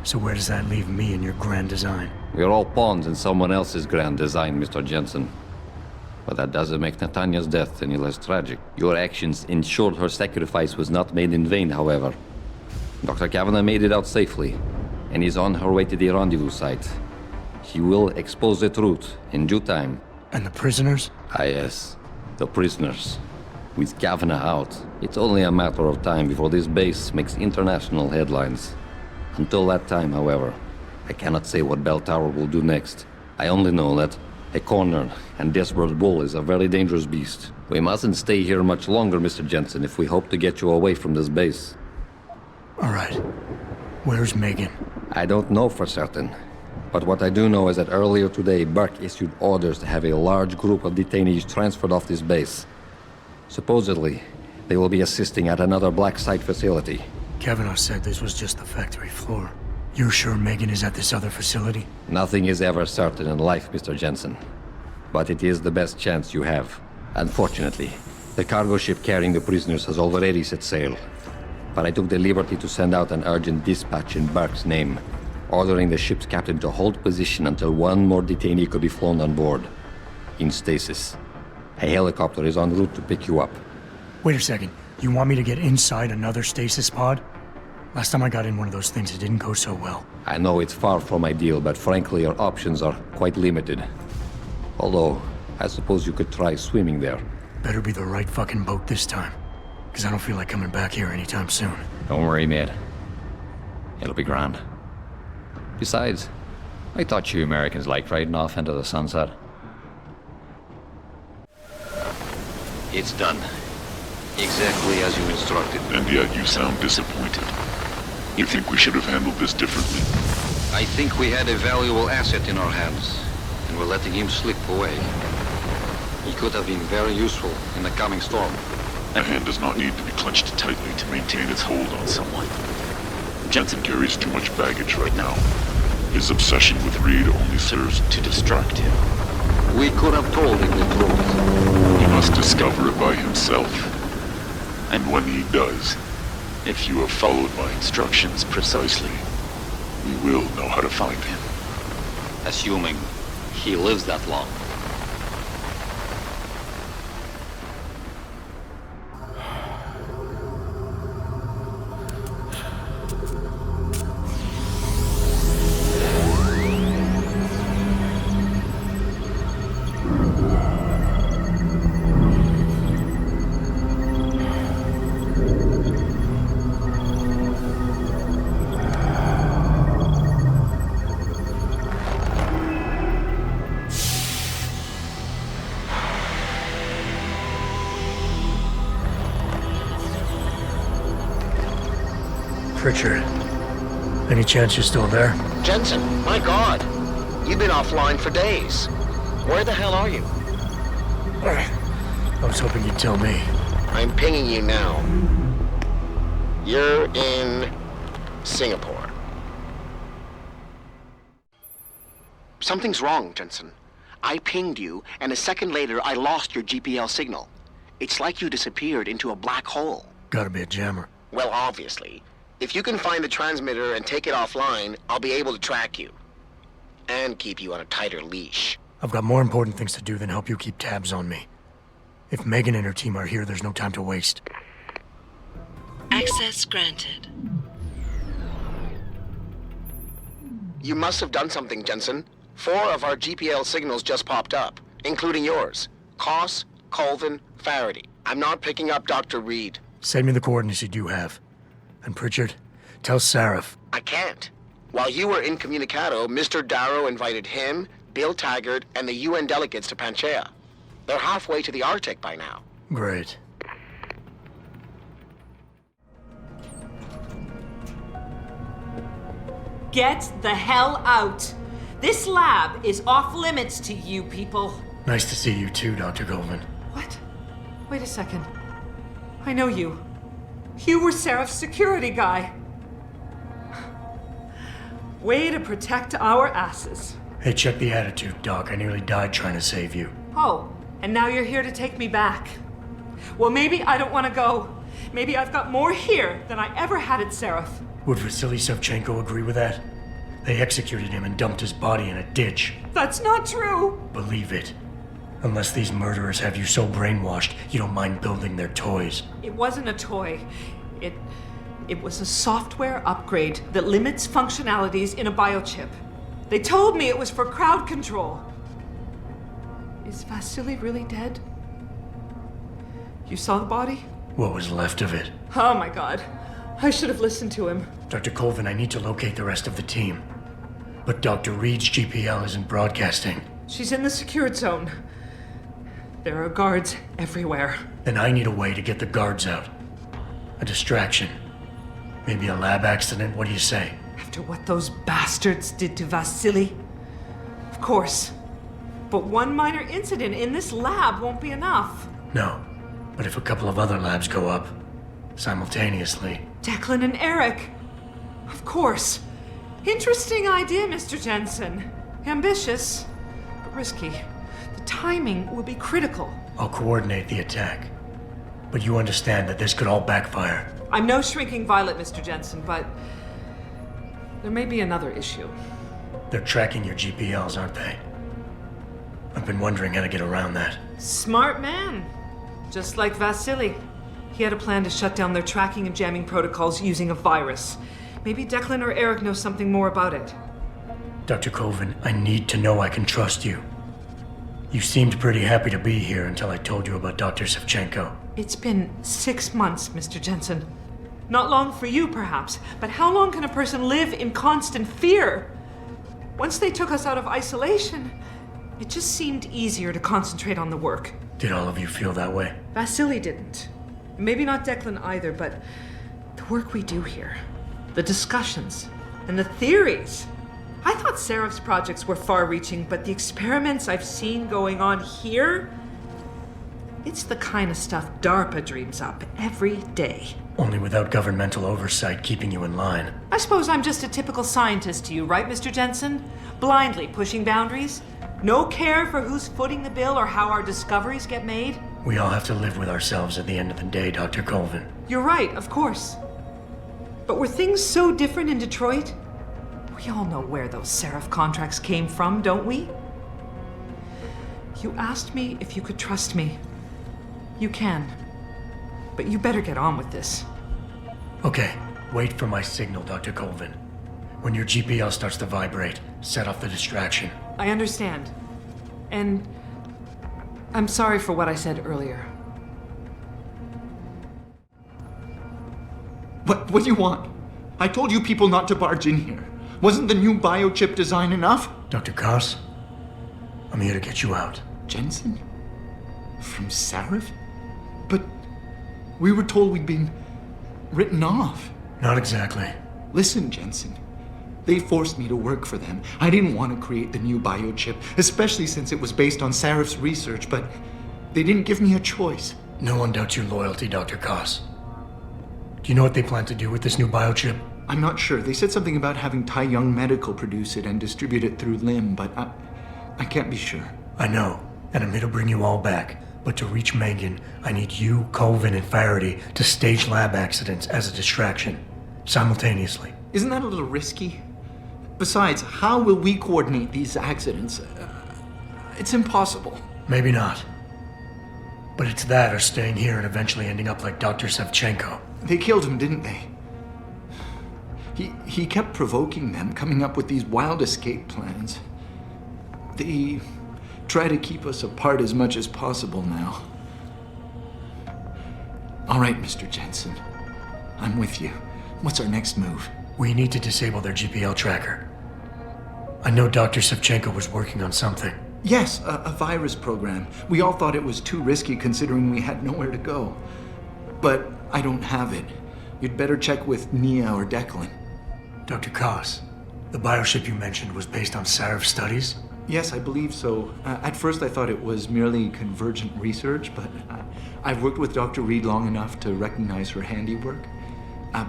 So where does that leave me in your grand design? We're all pawns in someone else's grand design, Mr. Jensen. But that doesn't make Natanya's death any less tragic. Your actions ensured her sacrifice was not made in vain, however. Dr. Kavanagh made it out safely, and is on her way to the rendezvous site. She will expose the truth in due time. And the prisoners? Ah, yes. The prisoners. With Kavanagh out, it's only a matter of time before this base makes international headlines. Until that time, however, I cannot say what Bell Tower will do next. I only know that a cornered and desperate bull is a very dangerous beast. We mustn't stay here much longer, Mr. Jensen, if we hope to get you away from this base. All right. Where's Megan? I don't know for certain. But what I do know is that earlier today, Burke issued orders to have a large group of detainees transferred off this base. Supposedly, they will be assisting at another black site facility. Kavanaugh said this was just the factory floor. You're sure Megan is at this other facility? Nothing is ever certain in life, Mr. Jensen. but it is the best chance you have. Unfortunately, the cargo ship carrying the prisoners has already set sail. But I took the liberty to send out an urgent dispatch in Burke's name, ordering the ship's captain to hold position until one more detainee could be flown on board. In stasis. A helicopter is en route to pick you up. Wait a second. You want me to get inside another stasis pod? Last time I got in one of those things, it didn't go so well. I know it's far from ideal, but frankly, your options are quite limited. Although, I suppose you could try swimming there. Better be the right fucking boat this time. Because I don't feel like coming back here anytime soon. Don't worry, mate. It'll be grand. Besides, I thought you Americans liked riding off into the sunset. It's done. Exactly as you instructed. And yet you sound disappointed. You think we should have handled this differently? I think we had a valuable asset in our hands, and we're letting him slip away. He could have been very useful in the coming storm. A hand does not need to be clenched tightly to maintain its hold on someone. Jensen carries too much baggage right now. His obsession with Reed only serves to distract him. We could have told him the truth. He must discover it by himself. And when he does, if you have followed my instructions precisely, we will know how to find him. Assuming he lives that long. Pritchard, any chance you're still there? Jensen, my God. You've been offline for days. Where the hell are you? I was hoping you'd tell me. I'm pinging you now. You're in Singapore. Something's wrong, Jensen. I pinged you, and a second later I lost your GPL signal. It's like you disappeared into a black hole. Gotta be a jammer. Well, obviously. If you can find the transmitter and take it offline, I'll be able to track you. And keep you on a tighter leash. I've got more important things to do than help you keep tabs on me. If Megan and her team are here, there's no time to waste. Access granted. You must have done something, Jensen. 4 of our GPL signals just popped up, including yours. Koss, Colvin, Faraday. I'm not picking up Dr. Reed. Send me the coordinates you do have. And Pritchard, tell Sarif. I can't. While you were incommunicado, Mr. Darrow invited him, Bill Taggart, and the UN delegates to Panchaea. They're halfway to the Arctic by now. Great. Get the hell out! This lab is off limits to you people. Nice to see you too, Dr. Goldman. What? Wait a second. I know you. You were Sarif's security guy. Way to protect our asses. Hey, check the attitude, Doc. I nearly died trying to save you. Oh, and now you're here to take me back. Well, maybe I don't want to go. Maybe I've got more here than I ever had at Sarif. Would Vasily Savchenko agree with that? They executed him and dumped his body in a ditch. That's not true! Believe it. Unless these murderers have you so brainwashed, you don't mind building their toys. It wasn't a toy. It was a software upgrade that limits functionalities in a biochip. They told me it was for crowd control. Is Vasily really dead? You saw the body? What was left of it? Oh my God. I should have listened to him. Dr. Colvin, I need to locate the rest of the team. But Dr. Reed's GPL isn't broadcasting. She's in the secured zone. There are guards everywhere. Then I need a way to get the guards out. A distraction. Maybe a lab accident, what do you say? After what those bastards did to Vasily? Of course. But one minor incident in this lab won't be enough. No. But if a couple of other labs go up, simultaneously... Declan and Eric. Of course. Interesting idea, Mr. Jensen. Ambitious, but risky. The timing will be critical. I'll coordinate the attack. But you understand that this could all backfire. I'm no shrinking violet, Mr. Jensen, but there may be another issue. They're tracking your GPLs, aren't they? I've been wondering how to get around that. Smart man. Just like Vasily. He had a plan to shut down their tracking and jamming protocols using a virus. Maybe Declan or Eric know something more about it. Dr. Colvin, I need to know I can trust you. You seemed pretty happy to be here until I told you about Dr. Savchenko. It's been 6 months, Mr. Jensen. Not long for you, perhaps, but how long can a person live in constant fear? Once they took us out of isolation, it just seemed easier to concentrate on the work. Did all of you feel that way? Vasily didn't. Maybe not Declan either, but the work we do here, the discussions, and the theories. I thought Sarif's projects were far-reaching, but the experiments I've seen going on here, it's the kind of stuff DARPA dreams up every day. Only without governmental oversight keeping you in line. I suppose I'm just a typical scientist to you, right, Mr. Jensen? Blindly pushing boundaries? No care for who's footing the bill or how our discoveries get made? We all have to live with ourselves at the end of the day, Dr. Colvin. You're right, of course. But were things so different in Detroit? We all know where those Sarif contracts came from, don't we? You asked me if you could trust me. You can. But you better get on with this. Okay, wait for my signal, Dr. Colvin. When your GPL starts to vibrate, set off the distraction. I understand. And I'm sorry for what I said earlier. What do you want? I told you people not to barge in here. Wasn't the new biochip design enough? Dr. Koss, I'm here to get you out. Jensen? From Sarif? But we were told we'd been written off. Not exactly. Listen, Jensen. They forced me to work for them. I didn't want to create the new biochip, especially since it was based on Sarif's research, but they didn't give me a choice. No one doubts your loyalty, Dr. Koss. Do you know what they plan to do with this new biochip? I'm not sure. They said something about having Tai Young Medical produce it and distribute it through LIM, but I can't be sure. I know, and I'm here to bring you all back. But to reach Megan, I need you, Colvin, and Faraday to stage lab accidents as a distraction, simultaneously. Isn't that a little risky? Besides, how will we coordinate these accidents? It's impossible. Maybe not. But it's that or staying here and eventually ending up like Dr. Savchenko. They killed him, didn't they? He kept provoking them, coming up with these wild escape plans. They try to keep us apart as much as possible now. All right, Mr. Jensen. I'm with you. What's our next move? We need to disable their GPL tracker. I know Dr. Savchenko was working on something. Yes, a virus program. We all thought it was too risky considering we had nowhere to go. But I don't have it. You'd better check with Nia or Declan. Dr. Koss, the bioship you mentioned was based on Sarif studies? Yes, I believe so. At first I thought it was merely convergent research, but I've worked with Dr. Reed long enough to recognize her handiwork.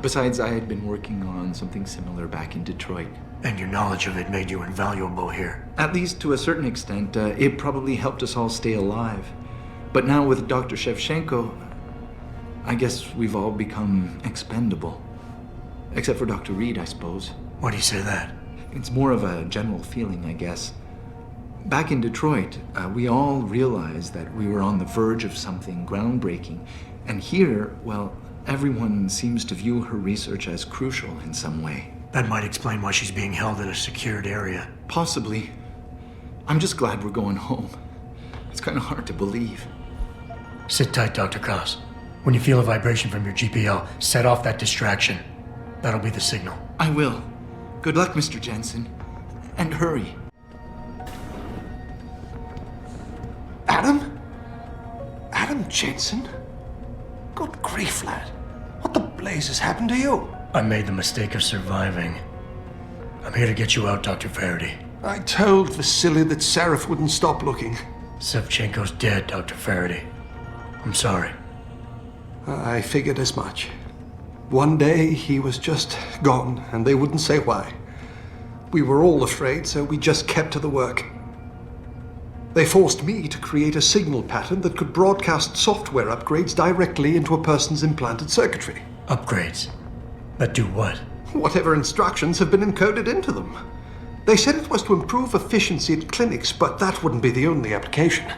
Besides, I had been working on something similar back in Detroit. And your knowledge of it made you invaluable here. At least to a certain extent, it probably helped us all stay alive. But now with Dr. Shevchenko, I guess we've all become expendable. Except for Dr. Reed, I suppose. Why do you say that? It's more of a general feeling, I guess. Back in Detroit, we all realized that we were on the verge of something groundbreaking. And here, well, everyone seems to view her research as crucial in some way. That might explain why she's being held in a secured area. Possibly. I'm just glad we're going home. It's kind of hard to believe. Sit tight, Dr. Koss. When you feel a vibration from your GPL, set off that distraction. That'll be the signal. I will. Good luck, Mr. Jensen. And hurry. Adam? Adam Jensen? Good grief, lad. What the blazes happened to you? I made the mistake of surviving. I'm here to get you out, Dr. Faraday. I told Vasily that Sarif wouldn't stop looking. Savchenko's dead, Dr. Faraday. I'm sorry. I figured as much. One day he was just gone, and they wouldn't say why. We were all afraid, so we just kept to the work. They forced me to create a signal pattern that could broadcast software upgrades directly into a person's implanted circuitry. Upgrades? That do what? Whatever instructions have been encoded into them. They said it was to improve efficiency at clinics, but that wouldn't be the only application.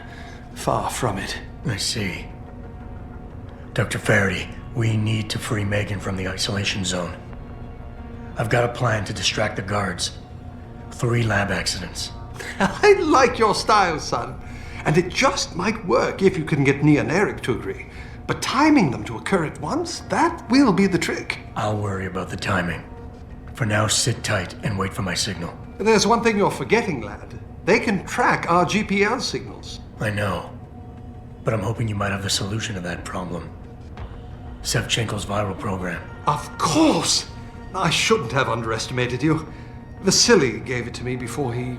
Far from it. I see. Dr. Faraday, we need to free Megan from the isolation zone. I've got a plan to distract the guards. 3 lab accidents. I like your style, son. And it just might work if you can get Nia and Eric to agree. But timing them to occur at once, that will be the trick. I'll worry about the timing. For now, sit tight and wait for my signal. There's one thing you're forgetting, lad. They can track our GPL signals. I know. But I'm hoping you might have the solution to that problem. Sevchenko's viral program. Of course! I shouldn't have underestimated you. Vasily gave it to me before he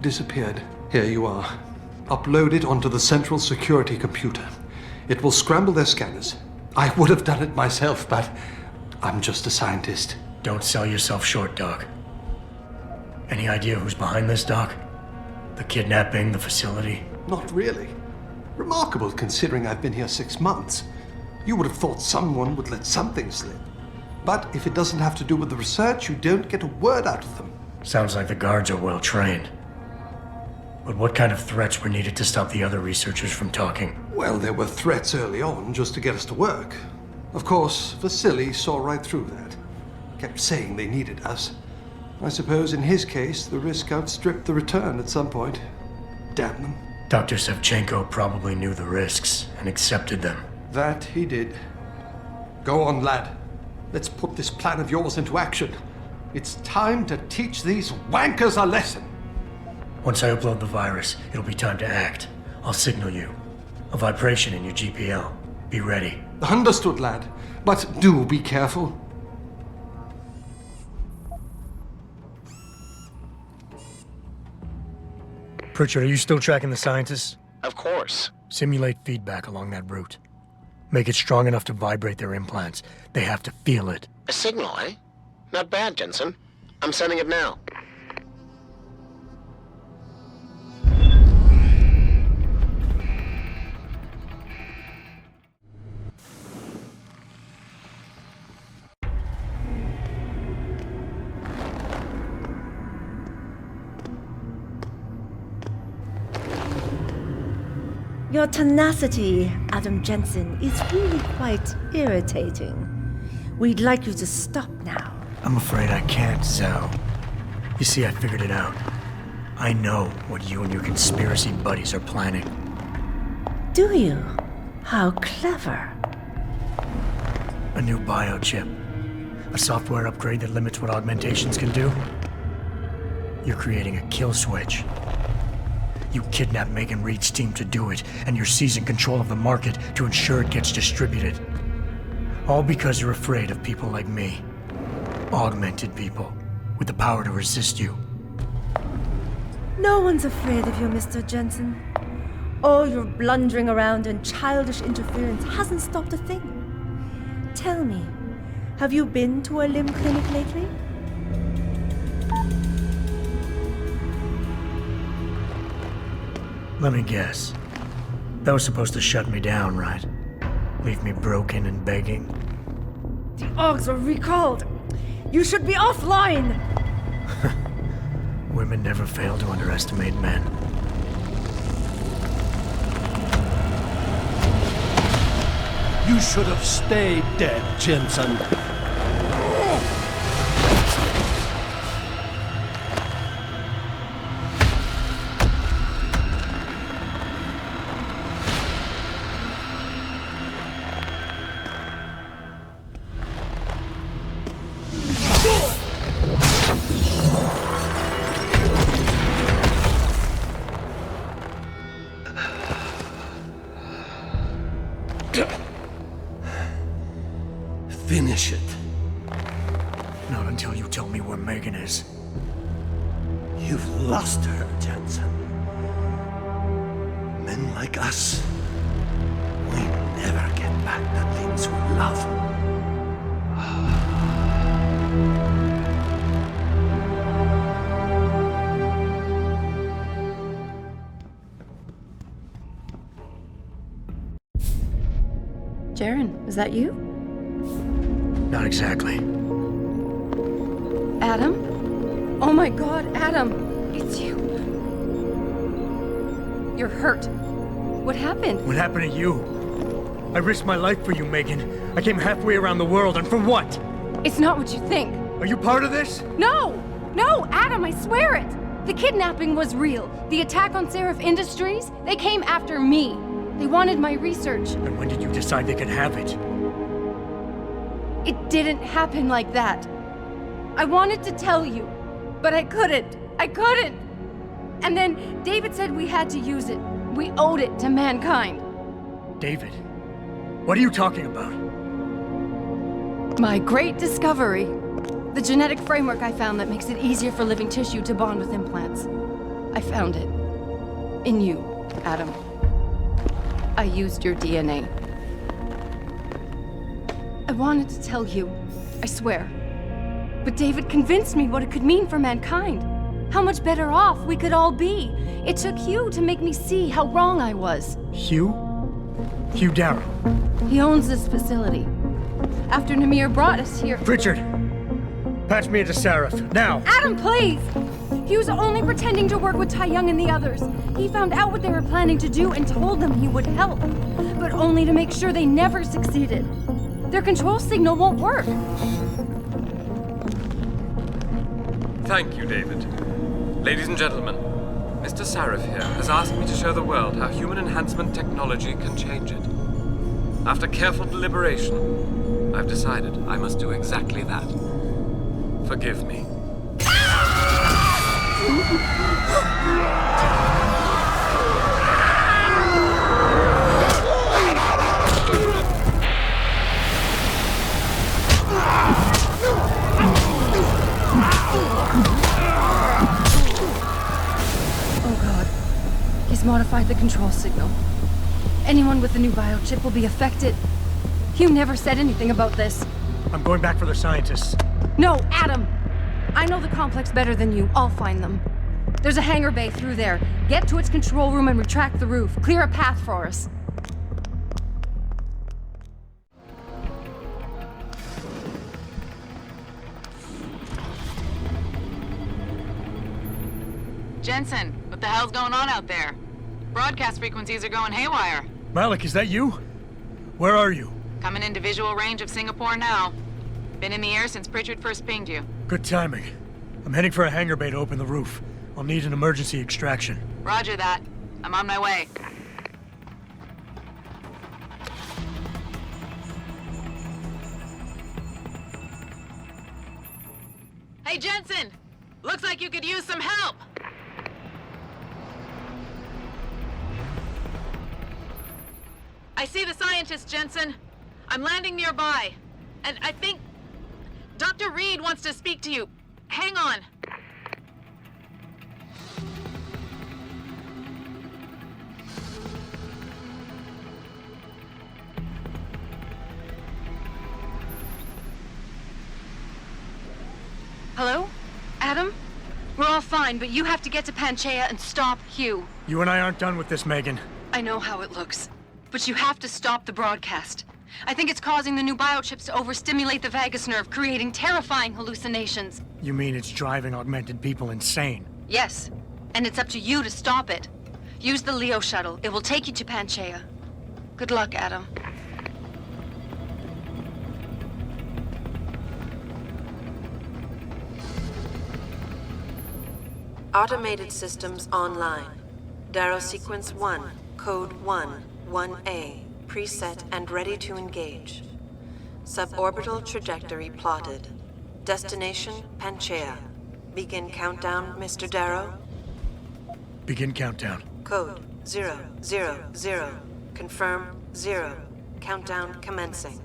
disappeared. Here you are. Upload it onto the central security computer. It will scramble their scanners. I would have done it myself, but I'm just a scientist. Don't sell yourself short, Doc. Any idea who's behind this, Doc? The kidnapping, the facility? Not really. Remarkable considering I've been here 6 months. You would have thought someone would let something slip. But if it doesn't have to do with the research, you don't get a word out of them. Sounds like the guards are well trained. But what kind of threats were needed to stop the other researchers from talking? Well, there were threats early on just to get us to work. Of course, Vasily saw right through that. Kept saying they needed us. I suppose in his case, the risk outstripped the return at some point. Damn them. Dr. Sevchenko probably knew the risks and accepted them. That he did. Go on, lad. Let's put this plan of yours into action. It's time to teach these wankers a lesson. Once I upload the virus, it'll be time to act. I'll signal you. A vibration in your GPL. Be ready. Understood, lad. But do be careful. Pritchard, are you still tracking the scientists? Of course. Simulate feedback along that route. Make it strong enough to vibrate their implants. They have to feel it. A signal, eh? Not bad, Jensen. I'm sending it now. Your tenacity, Adam Jensen, is really quite irritating. We'd like you to stop now. I'm afraid I can't, Zhao. You see, I figured it out. I know what you and your conspiracy buddies are planning. Do you? How clever. A new biochip. A software upgrade that limits what augmentations can do. You're creating a kill switch. You kidnapped Megan Reed's team to do it, and you're seizing control of the market to ensure it gets distributed. All because you're afraid of people like me. Augmented people, with the power to resist you. No one's afraid of you, Mr. Jensen. All your blundering around and childish interference hasn't stopped a thing. Tell me, have you been to a limb clinic lately? Let me guess. That was supposed to shut me down, right? Leave me broken and begging. The Augs are recalled. You should be offline. Women never fail to underestimate men. You should have stayed dead, Jensen. Finish it. Not until you tell me where Megan is. You've lost her, Jensen. Men like us, we never get back the things we love. Jaren, is that you? Not exactly. Adam? Oh my god, Adam! It's you. You're hurt. What happened? What happened to you? I risked my life for you, Megan. I came halfway around the world, and for what? It's not what you think. Are you part of this? No! No, Adam, I swear it! The kidnapping was real. The attack on Sarif Industries, they came after me. They wanted my research. And when did you decide they could have it? It didn't happen like that. I wanted to tell you, but I couldn't. I couldn't! And then David said we had to use it. We owed it to mankind. David? What are you talking about? My great discovery. The genetic framework I found that makes it easier for living tissue to bond with implants. I found it. In you, Adam. I used your DNA. I wanted to tell you, I swear. But David convinced me what it could mean for mankind. How much better off we could all be. It took Hugh to make me see how wrong I was. Hugh? Hugh Darrow. He owns this facility. After Namir brought us here... Richard! Patch me into Sarif, now! Adam, please! He was only pretending to work with Tai Young and the others. He found out what they were planning to do and told them he would help. But only to make sure they never succeeded. Their control signal won't work. Thank you, David. Ladies and gentlemen, Mr. Sarif here has asked me to show the world how human enhancement technology can change it. After careful deliberation, I've decided I must do exactly that. Forgive me. He's modified the control signal. Anyone with the new biochip will be affected. Hugh never said anything about this. I'm going back for the scientists. No, Adam! I know the complex better than you. I'll find them. There's a hangar bay through there. Get to its control room and retract the roof. Clear a path for us. Jensen, what the hell's going on out there? Broadcast frequencies are going haywire. Malik, is that you? Where are you? Coming into visual range of Singapore now. Been in the air since Pritchard first pinged you. Good timing. I'm heading for a hangar bay to open the roof. I'll need an emergency extraction. Roger that. I'm on my way. Hey, Jensen! Looks like you could use some help! I see the scientist, Jensen. I'm landing nearby. And I think Dr. Reed wants to speak to you. Hang on. Hello? Adam? We're all fine, but you have to get to Panchaea and stop Hugh. You and I aren't done with this, Megan. I know how it looks, but you have to stop the broadcast. I think it's causing the new biochips to overstimulate the vagus nerve, creating terrifying hallucinations. You mean it's driving augmented people insane? Yes, and it's up to you to stop it. Use the Leo shuttle. It will take you to Panchaea. Good luck, Adam. Automated systems online. Darrow Sequence 1, Code 1, 1A, preset and ready to engage. Suborbital trajectory plotted. Destination, Panchaea. Begin countdown, Mr. Darrow. Begin countdown. Code 000. Confirm 0. Countdown commencing.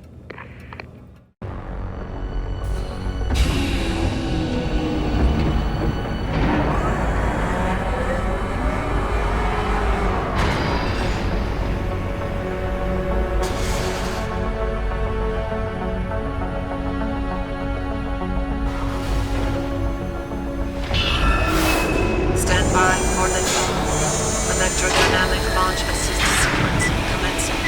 Electrodynamic launch assist sequence commencing.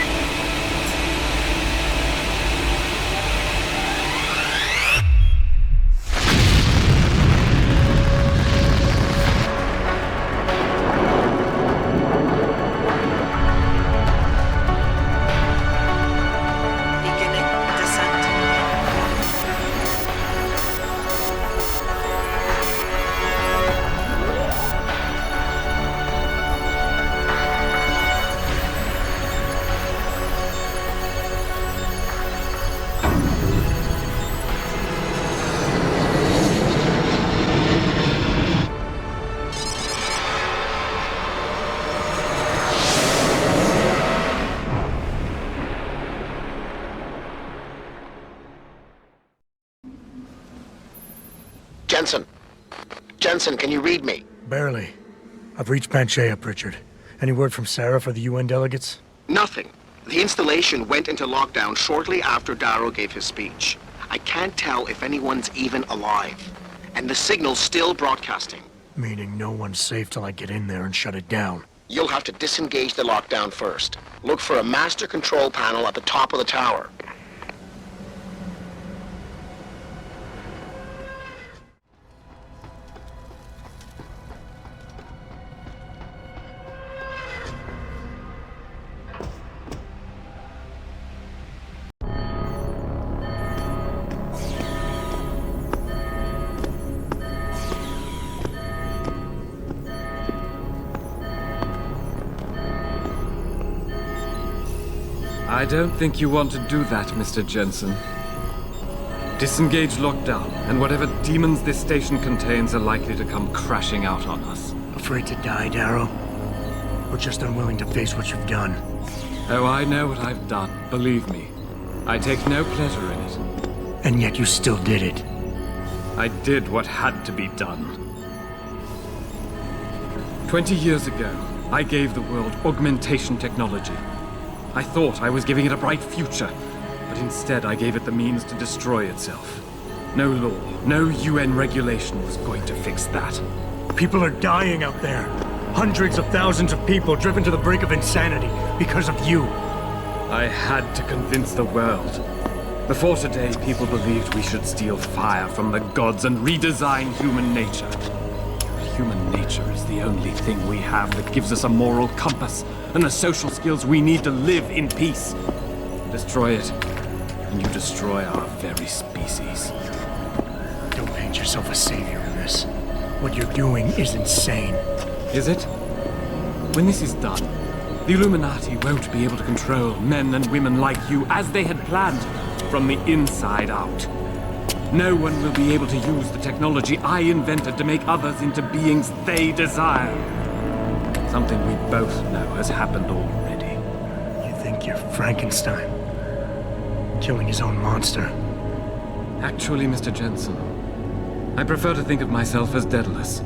Jensen? Jensen, can you read me? Barely. I've reached Panchaea, Pritchard. Any word from Sarif or the UN delegates? Nothing. The installation went into lockdown shortly after Darrow gave his speech. I can't tell if anyone's even alive. And the signal's still broadcasting. Meaning no one's safe till I get in there and shut it down. You'll have to disengage the lockdown first. Look for a master control panel at the top of the tower. I don't think you want to do that, Mr. Jensen. Disengage lockdown, and whatever demons this station contains are likely to come crashing out on us. Afraid to die, Darrow? Or just unwilling to face what you've done? Oh, I know what I've done, believe me. I take no pleasure in it. And yet you still did it. I did what had to be done. 20 years ago, I gave the world augmentation technology. I thought I was giving it a bright future, but instead I gave it the means to destroy itself. No law, no UN regulation was going to fix that. People are dying out there. Hundreds of thousands of people driven to the brink of insanity because of you. I had to convince the world. Before today, people believed we should steal fire from the gods and redesign human nature. But human nature is the only thing we have that gives us a moral compass and the social skills we need to live in peace. Destroy it, and you destroy our very species. Don't paint yourself a savior in this. What you're doing is insane. Is it? When this is done, the Illuminati won't be able to control men and women like you as they had planned, from the inside out. No one will be able to use the technology I invented to make others into beings they desire. Something we both know has happened already. You think you're Frankenstein? Killing his own monster? Actually, Mr. Jensen, I prefer to think of myself as Daedalus,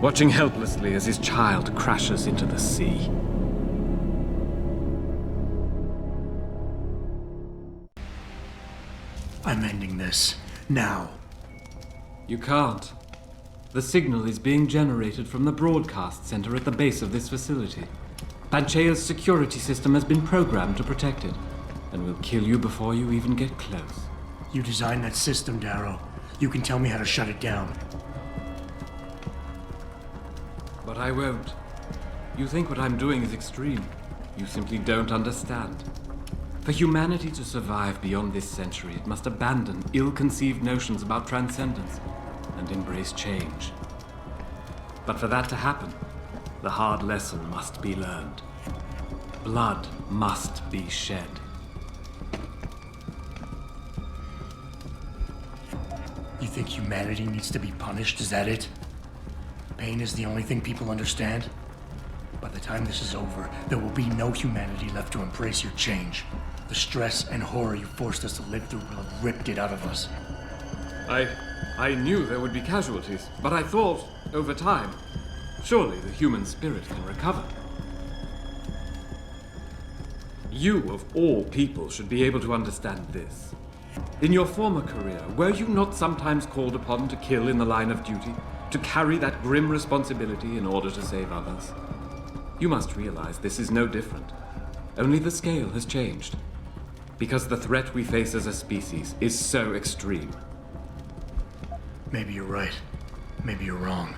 watching helplessly as his child crashes into the sea. I'm ending this. Now. You can't. The signal is being generated from the broadcast center at the base of this facility. Panchaea's security system has been programmed to protect it, and will kill you before you even get close. You designed that system, Darrow. You can tell me how to shut it down. But I won't. You think what I'm doing is extreme. You simply don't understand. For humanity to survive beyond this century, it must abandon ill-conceived notions about transcendence and embrace change. But for that to happen, the hard lesson must be learned. Blood must be shed. You think humanity needs to be punished? Is that it? Pain is the only thing people understand? By the time this is over, there will be no humanity left to embrace your change. The stress and horror you forced us to live through will have ripped it out of us. I knew there would be casualties, but I thought, over time, surely the human spirit can recover. You, of all people, should be able to understand this. In your former career, were you not sometimes called upon to kill in the line of duty? To carry that grim responsibility in order to save others? You must realize this is no different. Only the scale has changed. Because the threat we face as a species is so extreme. Maybe you're right. Maybe you're wrong.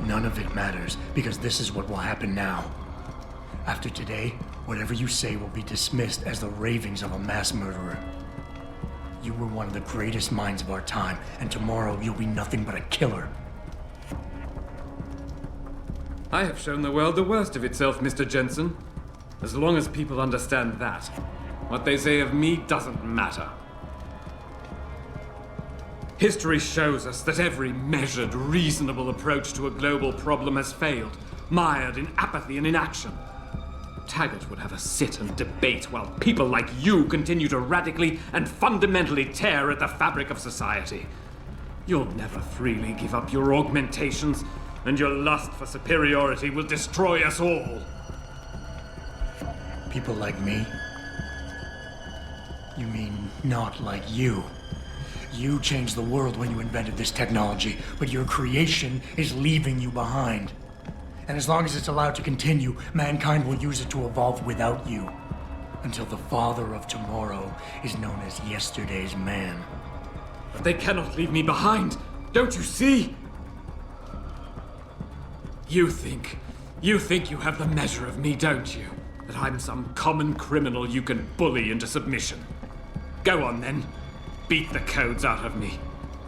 None of it matters, because this is what will happen now. After today, whatever you say will be dismissed as the ravings of a mass murderer. You were one of the greatest minds of our time, and tomorrow you'll be nothing but a killer. I have shown the world the worst of itself, Mr. Jensen. As long as people understand that, what they say of me doesn't matter. History shows us that every measured, reasonable approach to a global problem has failed, mired in apathy and inaction. Taggart would have us sit and debate while people like you continue to radically and fundamentally tear at the fabric of society. You'll never freely give up your augmentations, and your lust for superiority will destroy us all. People like me? You mean not like you? You changed the world when you invented this technology, but your creation is leaving you behind. And as long as it's allowed to continue, mankind will use it to evolve without you. Until the father of tomorrow is known as yesterday's man. But they cannot leave me behind. Don't you see? You think you have the measure of me, don't you? That I'm some common criminal you can bully into submission. Go on then. Beat the codes out of me.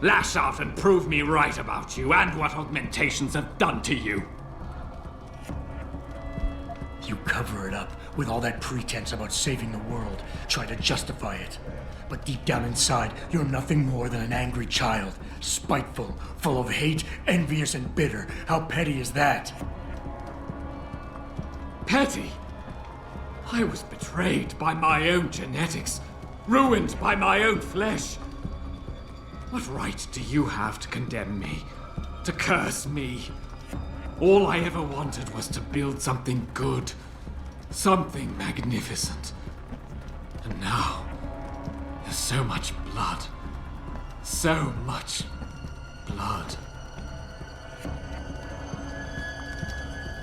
Lash out and prove me right about you and what augmentations have done to you. You cover it up with all that pretense about saving the world, try to justify it. But deep down inside, you're nothing more than an angry child, spiteful, full of hate, envious and bitter. How petty is that? Petty? I was betrayed by my own genetics, ruined by my own flesh. What right do you have to condemn me, to curse me? All I ever wanted was to build something good, something magnificent. And now, there's so much blood. So much blood.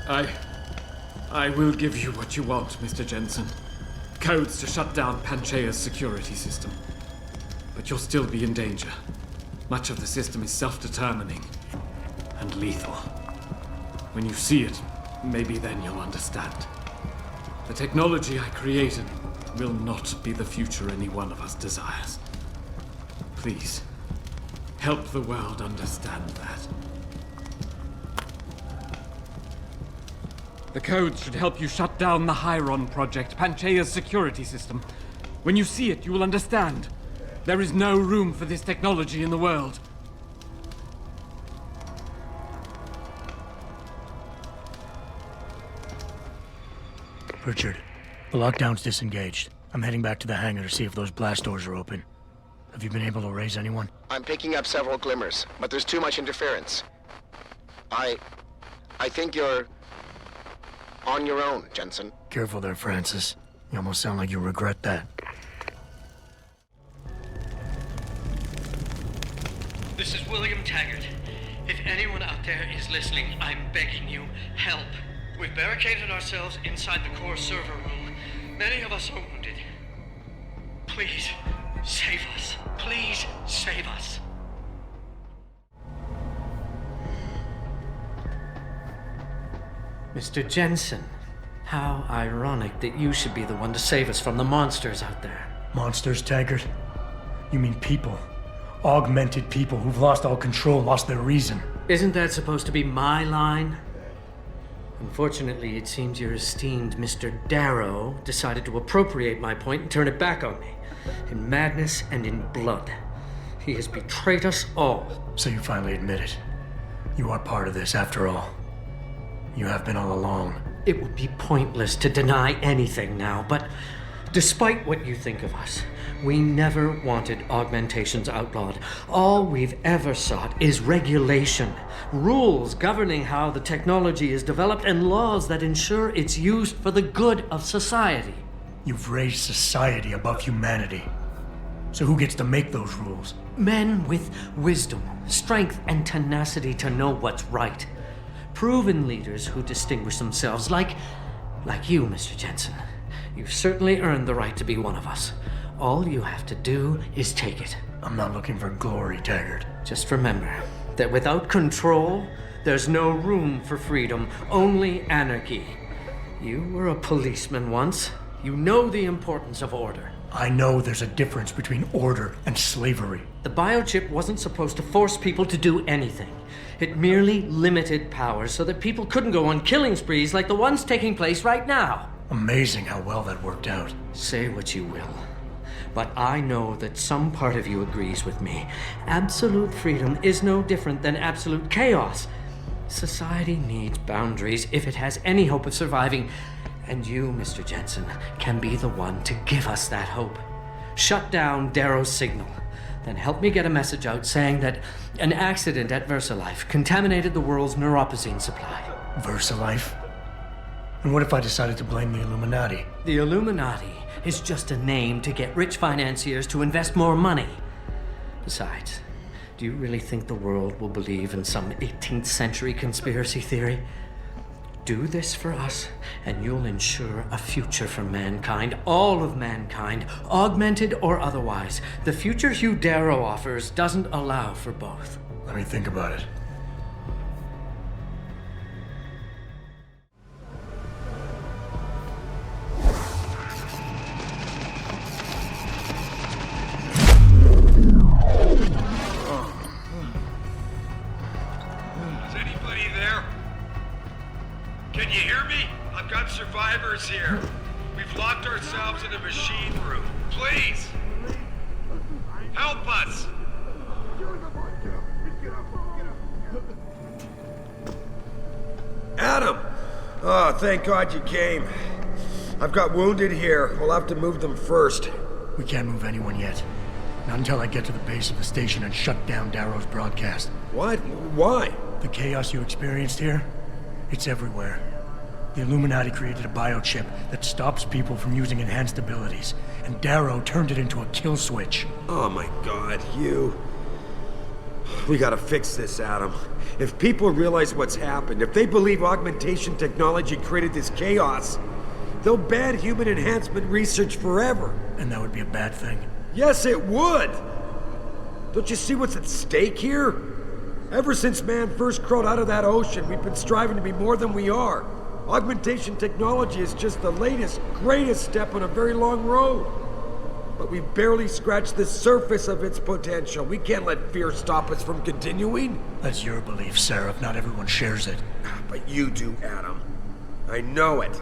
I will give you what you want, Mr. Jensen. Codes to shut down Panchaea's security system. But you'll still be in danger. Much of the system is self-determining and lethal. When you see it, maybe then you'll understand. The technology I created will not be the future any one of us desires. Please, help the world understand that. The codes should help you shut down the Hyron project, Panchaea's security system. When you see it, you will understand. There is no room for this technology in the world. Richard, the lockdown's disengaged. I'm heading back to the hangar to see if those blast doors are open. Have you been able to raise anyone? I'm picking up several glimmers, but there's too much interference. I think you're on your own, Jensen. Careful there, Francis. You almost sound like you regret that. This is William Taggart. If anyone out there is listening, I'm begging you, help. We've barricaded ourselves inside the core server room. Many of us are wounded. Please, save us. Please, save us. Mr. Jensen, how ironic that you should be the one to save us from the monsters out there. Monsters, Taggart? You mean people. Augmented people who've lost all control, lost their reason. Isn't that supposed to be my line? Unfortunately, it seems your esteemed Mr. Darrow decided to appropriate my point and turn it back on me. In madness and in blood. He has betrayed us all. So you finally admit it. You are part of this, after all. You have been all along. It would be pointless to deny anything now, but despite what you think of us, we never wanted augmentations outlawed. All we've ever sought is regulation, rules governing how the technology is developed, and laws that ensure its use for the good of society. You've raised society above humanity. So who gets to make those rules? Men with wisdom, strength, and tenacity to know what's right. Proven leaders who distinguish themselves like you, Mr. Jensen. You've certainly earned the right to be one of us. All you have to do is take it. I'm not looking for glory, Taggart. Just remember that without control, there's no room for freedom, only anarchy. You were a policeman once. You know the importance of order. I know there's a difference between order and slavery. The biochip wasn't supposed to force people to do anything. It merely limited powers so that people couldn't go on killing sprees like the ones taking place right now. Amazing how well that worked out. Say what you will, but I know that some part of you agrees with me. Absolute freedom is no different than absolute chaos. Society needs boundaries if it has any hope of surviving. And you, Mr. Jensen, can be the one to give us that hope. Shut down Darrow's signal. then help me get a message out saying that an accident at VersaLife contaminated the world's neuropozyne supply. VersaLife? And what if I decided to blame the Illuminati? The Illuminati is just a name to get rich financiers to invest more money. Besides, do you really think the world will believe in some 18th century conspiracy theory? Do this for us, and you'll ensure a future for mankind, all of mankind, augmented or otherwise. The future Hugh Darrow offers doesn't allow for both. Let me think about it. Is anybody there? Can you hear me? I've got survivors here. We've locked ourselves in a machine room. Please! Help us! Adam! Oh, thank God you came. I've got wounded here. We'll have to move them first. We can't move anyone yet. Not until I get to the base of the station and shut down Darrow's broadcast. What? Why? The chaos you experienced here, it's everywhere. The Illuminati created a biochip that stops people from using enhanced abilities, and Darrow turned it into a kill switch. Oh my God, you... We gotta fix this, Adam. If people realize what's happened, if they believe augmentation technology created this chaos, they'll ban human enhancement research forever. And that would be a bad thing. Yes, it would! Don't you see what's at stake here? Ever since man first crawled out of that ocean, we've been striving to be more than we are. Augmentation technology is just the latest, greatest step on a very long road. But we've barely scratched the surface of its potential. We can't let fear stop us from continuing. That's your belief, Sarif. Not everyone shares it. But you do, Adam. I know it.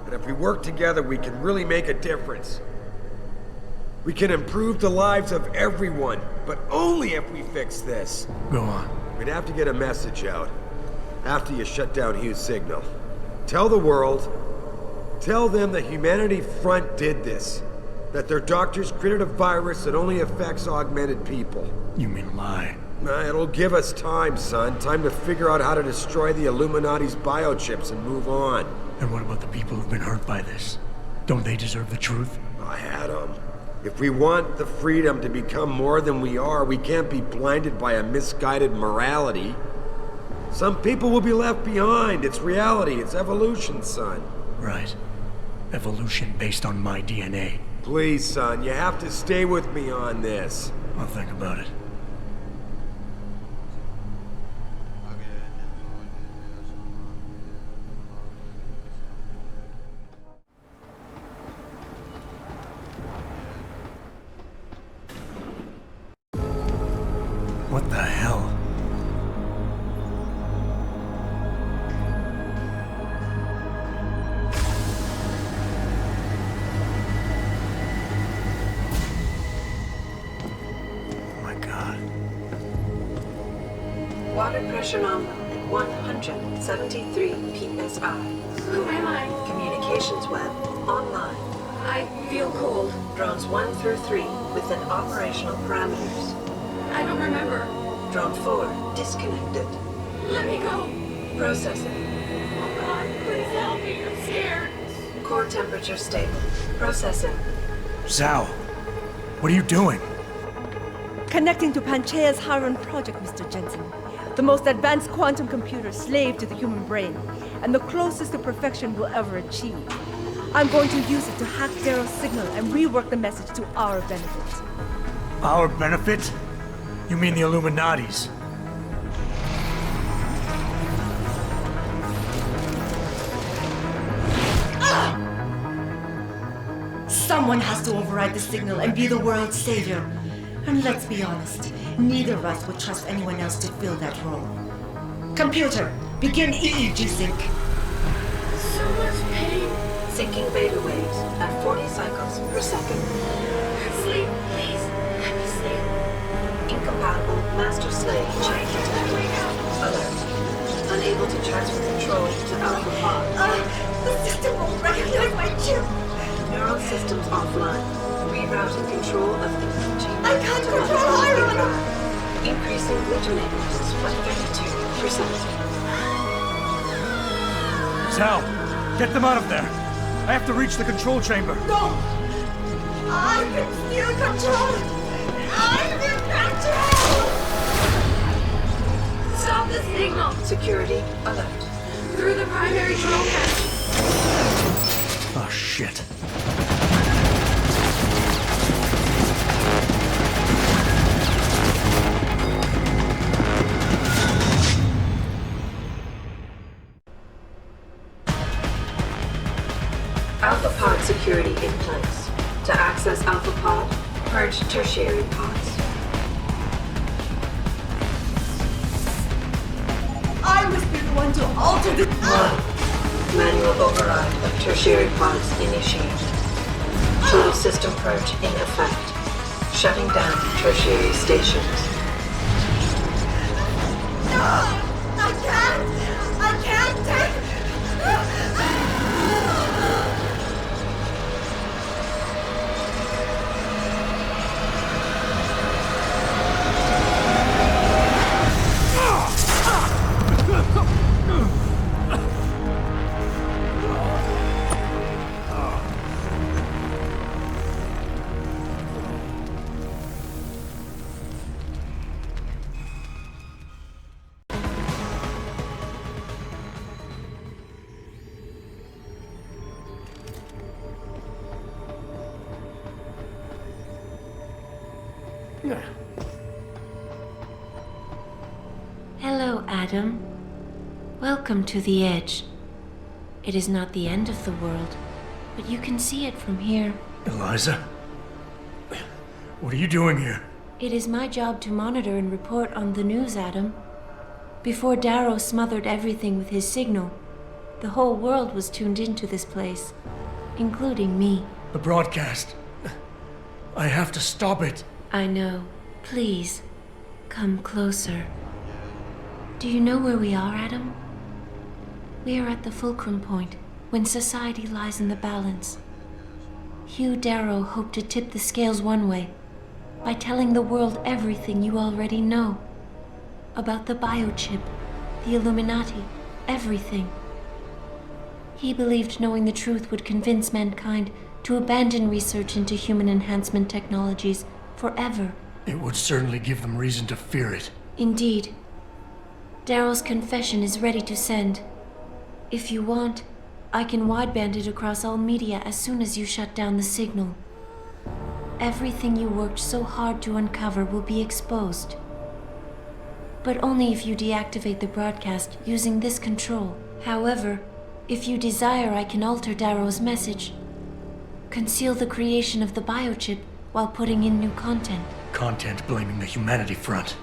And if we work together, we can really make a difference. We can improve the lives of everyone, but only if we fix this. Go on. We'd have to get a message out after you shut down Hugh's signal. Tell the world, tell them the Humanity Front did this. That their doctors created a virus that only affects augmented people. You mean lie? It'll give us time, son. Time to figure out how to destroy the Illuminati's biochips and move on. And what about the people who've been hurt by this? Don't they deserve the truth? Adam, if we want the freedom to become more than we are, we can't be blinded by a misguided morality. Some people will be left behind. It's reality. It's evolution, son. Right. Evolution based on my DNA. Please, son, you have to stay with me on this. I'll think about it. What the hell? Water pressure nominal at 173 psi. Who am I? Communications web online. I feel cold. Drones 1 through 3 within operational parameters. I don't remember. Drone 4 disconnected. Let me go. Processing. Oh God, please help me. I'm scared. Core temperature stable. Processing. Zhao, what are you doing? Connecting to Panchaea's Highland project, Mr. Jensen. The most advanced quantum computer slave to the human brain, and the closest to perfection we'll ever achieve. I'm going to use it to hack Darrow's signal and rework the message to our benefit. Our benefit? You mean the Illuminati's? Someone has to override the signal and be the world's savior. And let's be honest, neither of us would trust anyone else to fill that role. Computer, begin EEG sync. So much pain. Syncing beta waves at 40 cycles per second. Sleep, please. Let me sleep. Incompatible master-slave chain detected. Alert. Unable to transfer control to Alpha 5. The system won't recognize my chip. Neural systems offline. Rerouting control of the chamber. I can't control Highland! Increasing detonations by 32%. Sal, get them out of there. I have to reach the control chamber. No! I can still control it! I'm in control! Stop the signal! Security alert. Through the primary control panel. Oh, shit. Alpha pod security in place. To access Alpha pod, purge tertiary pods. I must be the one to alter the... Manual override of tertiary pods initiated. Total system purge in effect. Shutting down tertiary stations. No! I can't take... Hello, Adam. Welcome to the Edge. It is not the end of the world, but you can see it from here. Eliza? What are you doing here? It is my job to monitor and report on the news, Adam. Before Darrow smothered everything with his signal, the whole world was tuned into this place, including me. The broadcast. I have to stop it. I know. Please, come closer. Do you know where we are, Adam? We are at the fulcrum point, when society lies in the balance. Hugh Darrow hoped to tip the scales one way, by telling the world everything you already know. About the biochip, the Illuminati, everything. He believed knowing the truth would convince mankind to abandon research into human enhancement technologies forever. It would certainly give them reason to fear it. Indeed. Darrow's confession is ready to send. If you want, I can wideband it across all media as soon as you shut down the signal. Everything you worked so hard to uncover will be exposed. But only if you deactivate the broadcast using this control. However, if you desire, I can alter Darrow's message. Conceal the creation of the biochip while putting in new content. Content blaming the humanity front,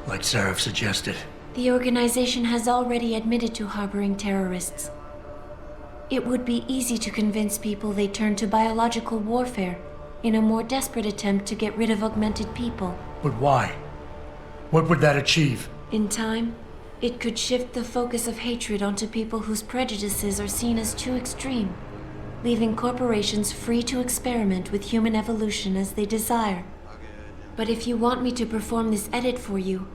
like Sarif suggested. The organization has already admitted to harboring terrorists. It would be easy to convince people they turn to biological warfare in a more desperate attempt to get rid of augmented people. But why? What would that achieve? In time, it could shift the focus of hatred onto people whose prejudices are seen as too extreme, leaving corporations free to experiment with human evolution as they desire. But if you want me to perform this edit for you,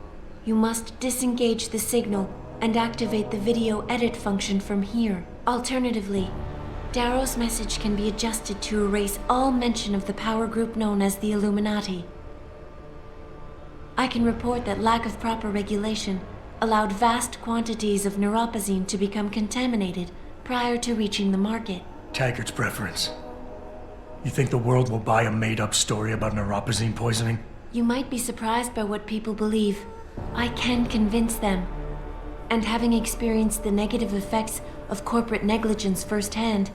you must disengage the signal and activate the video edit function from here. Alternatively, Darrow's message can be adjusted to erase all mention of the power group known as the Illuminati. I can report that lack of proper regulation allowed vast quantities of neuropazine to become contaminated prior to reaching the market. Taggart's preference. You think the world will buy a made-up story about neuropazine poisoning? You might be surprised by what people believe. I can convince them. And having experienced the negative effects of corporate negligence firsthand,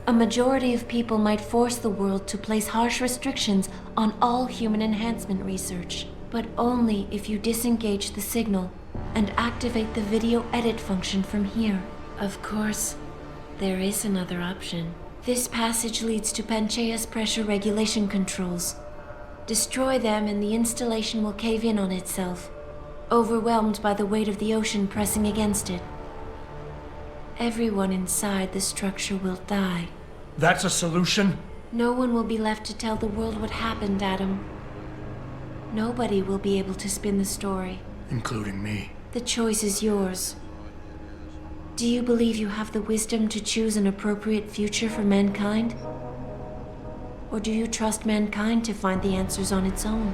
a majority of people might force the world to place harsh restrictions on all human enhancement research. But only if you disengage the signal and activate the video edit function from here. Of course, there is another option. This passage leads to Panchaea's pressure regulation controls. Destroy them and the installation will cave in on itself, overwhelmed by the weight of the ocean pressing against it. Everyone inside the structure will die. That's a solution? No one will be left to tell the world what happened, Adam. Nobody will be able to spin the story. Including me. The choice is yours. Do you believe you have the wisdom to choose an appropriate future for mankind? Or do you trust mankind to find the answers on its own?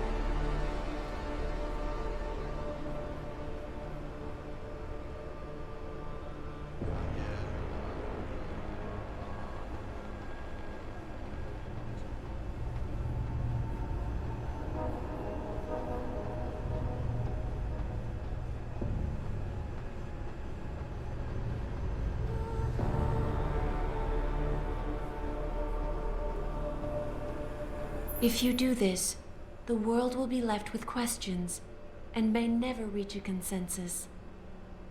If you do this, the world will be left with questions and may never reach a consensus.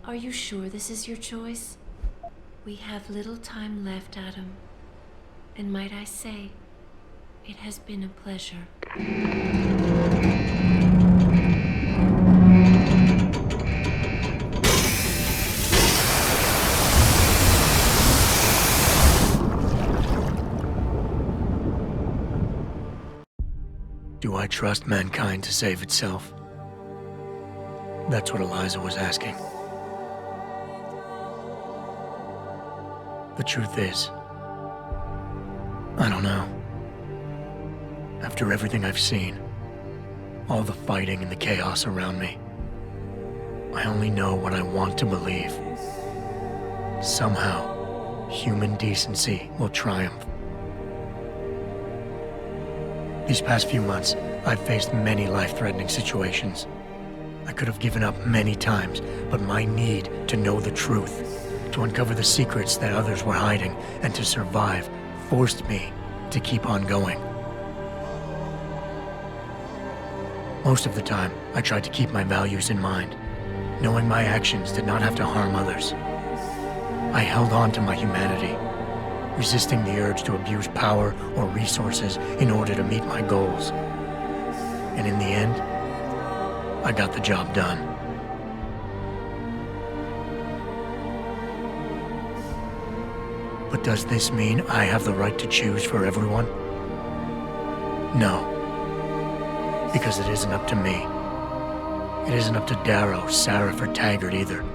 Are you sure this is your choice? We have little time left, Adam. And might I say, it has been a pleasure. Do I trust mankind to save itself? That's what Eliza was asking. The truth is, I don't know. After everything I've seen, all the fighting and the chaos around me, I only know what I want to believe. Somehow, human decency will triumph. These past few months, I've faced many life-threatening situations. I could have given up many times, but my need to know the truth, to uncover the secrets that others were hiding, and to survive, forced me to keep on going. Most of the time, I tried to keep my values in mind, knowing my actions did not have to harm others. I held on to my humanity, resisting the urge to abuse power or resources in order to meet my goals. And in the end, I got the job done. But does this mean I have the right to choose for everyone? No. Because it isn't up to me. It isn't up to Darrow, Sarif, or Taggart either.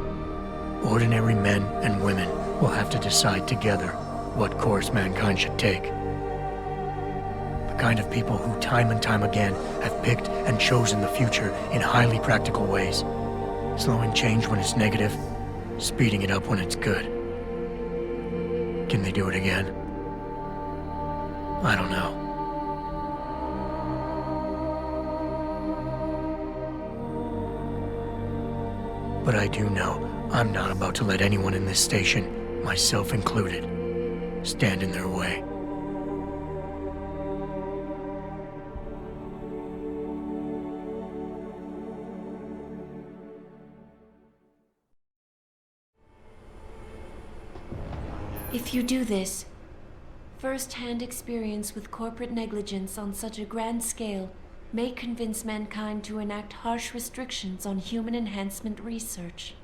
Ordinary men and women will have to decide together what course mankind should take. The kind of people who time and time again have picked and chosen the future in highly practical ways, slowing change when it's negative, speeding it up when it's good. Can they do it again? I don't know. But I do know I'm not about to let anyone in this station, myself included, stand in their way. If you do this, first-hand experience with corporate negligence on such a grand scale may convince mankind to enact harsh restrictions on human enhancement research.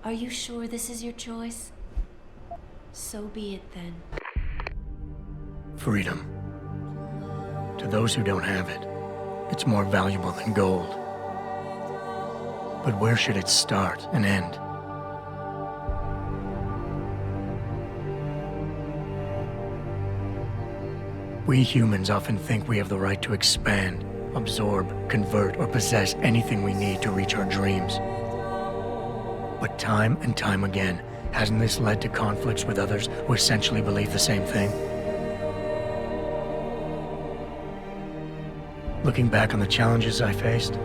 Are you sure this is your choice? So be it then. Freedom. To those who don't have it, it's more valuable than gold. But where should it start and end? We humans often think we have the right to expand, absorb, convert, or possess anything we need to reach our dreams. But time and time again, hasn't this led to conflicts with others who essentially believe the same thing? Looking back on the challenges I faced,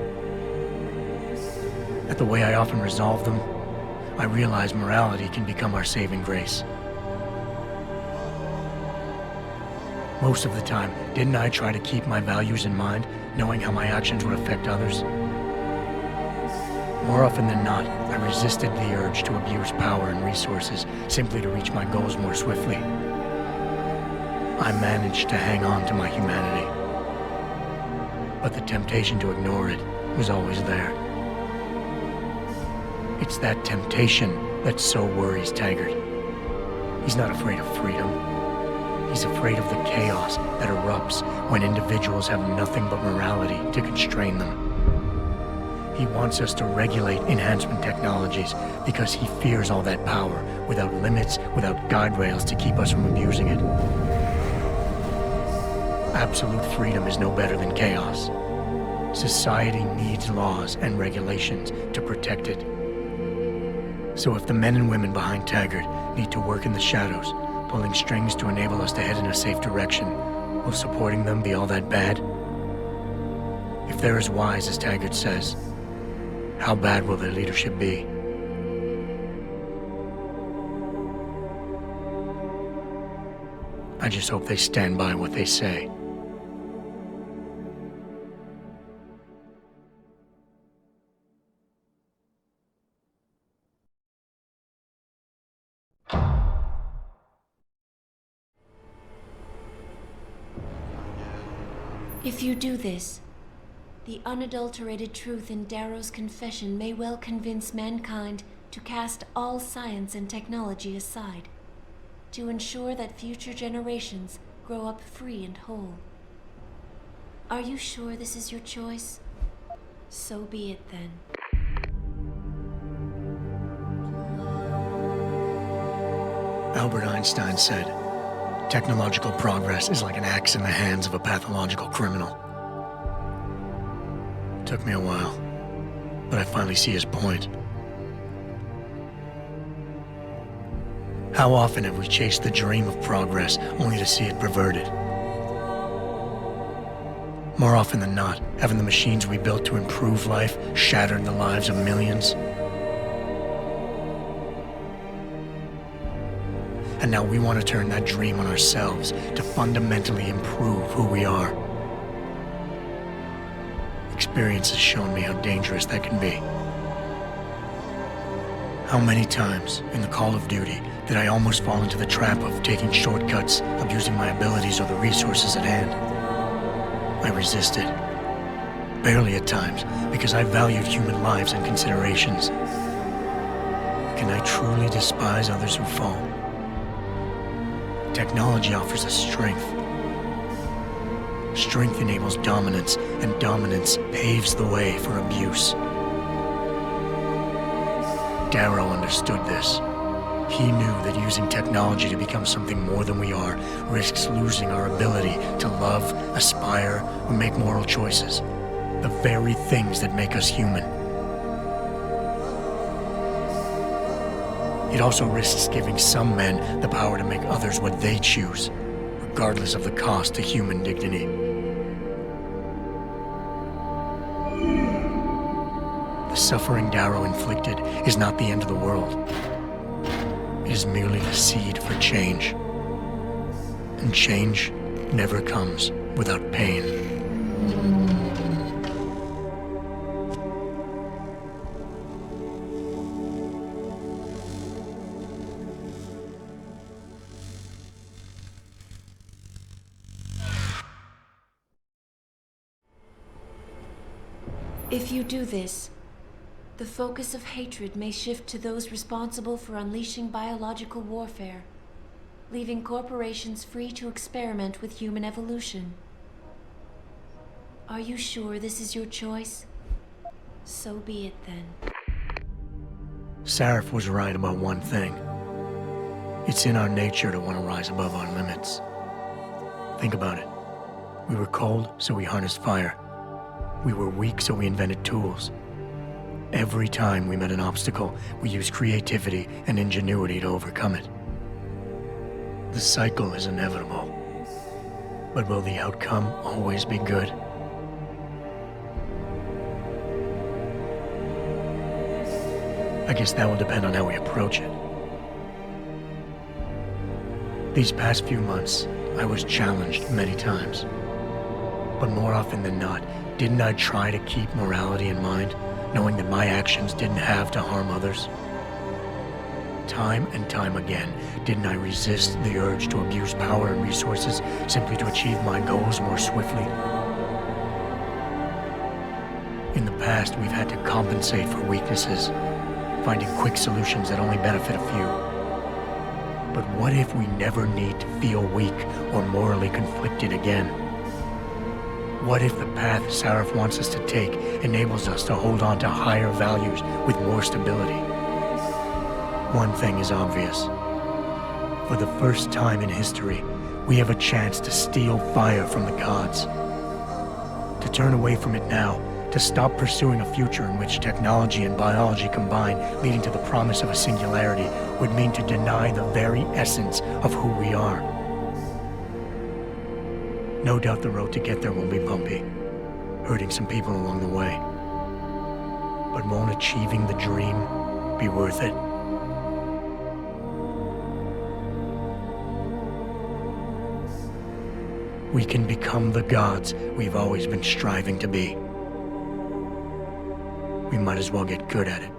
at the way I often resolve them, I realize morality can become our saving grace. Most of the time, didn't I try to keep my values in mind, knowing how my actions would affect others? More often than not, I resisted the urge to abuse power and resources simply to reach my goals more swiftly. I managed to hang on to my humanity. But the temptation to ignore it was always there. It's that temptation that so worries Taggart. He's not afraid of freedom. He's afraid of the chaos that erupts when individuals have nothing but morality to constrain them. He wants us to regulate enhancement technologies because he fears all that power, without limits, without guide rails to keep us from abusing it. Absolute freedom is no better than chaos. Society needs laws and regulations to protect it. So if the men and women behind Taggart need to work in the shadows, pulling strings to enable us to head in a safe direction, will supporting them be all that bad? If they're as wise as Taggart says, how bad will their leadership be? I just hope they stand by what they say. If you do this, the unadulterated truth in Darrow's confession may well convince mankind to cast all science and technology aside, to ensure that future generations grow up free and whole. Are you sure this is your choice? So be it then. Albert Einstein said, technological progress is like an axe in the hands of a pathological criminal. Took me a while, but I finally see his point. How often have we chased the dream of progress only to see it perverted? More often than not, haven't the machines we built to improve life shattered the lives of millions? And now we want to turn that dream on ourselves to fundamentally improve who we are. Experience has shown me how dangerous that can be. How many times in the call of duty did I almost fall into the trap of taking shortcuts, abusing my abilities or the resources at hand? I resisted. Barely at times, because I valued human lives and considerations. Can I truly despise others who fall? Technology offers us strength. Strength enables dominance, and dominance paves the way for abuse. Darrow understood this. He knew that using technology to become something more than we are risks losing our ability to love, aspire, or make moral choices. The very things that make us human. It also risks giving some men the power to make others what they choose, regardless of the cost to human dignity. The suffering Darrow inflicted is not the end of the world. It is merely the seed for change. And change never comes without pain. If you do this, the focus of hatred may shift to those responsible for unleashing biological warfare, leaving corporations free to experiment with human evolution. Are you sure this is your choice? So be it then. Sarif was right about one thing. It's in our nature to want to rise above our limits. Think about it. We were cold, so we harnessed fire. We were weak, so we invented tools. Every time we met an obstacle, we used creativity and ingenuity to overcome it. The cycle is inevitable. But will the outcome always be good? I guess that will depend on how we approach it. These past few months, I was challenged many times. But more often than not, didn't I try to keep morality in mind, knowing that my actions didn't have to harm others? Time and time again, didn't I resist the urge to abuse power and resources simply to achieve my goals more swiftly? In the past, we've had to compensate for weaknesses, finding quick solutions that only benefit a few. But what if we never need to feel weak or morally conflicted again? What if the path Sarif wants us to take enables us to hold on to higher values with more stability? One thing is obvious. For the first time in history, we have a chance to steal fire from the gods. To turn away from it now, to stop pursuing a future in which technology and biology combine, leading to the promise of a singularity, would mean to deny the very essence of who we are. No doubt the road to get there will be bumpy, hurting some people along the way. But won't achieving the dream be worth it? We can become the gods we've always been striving to be. We might as well get good at it.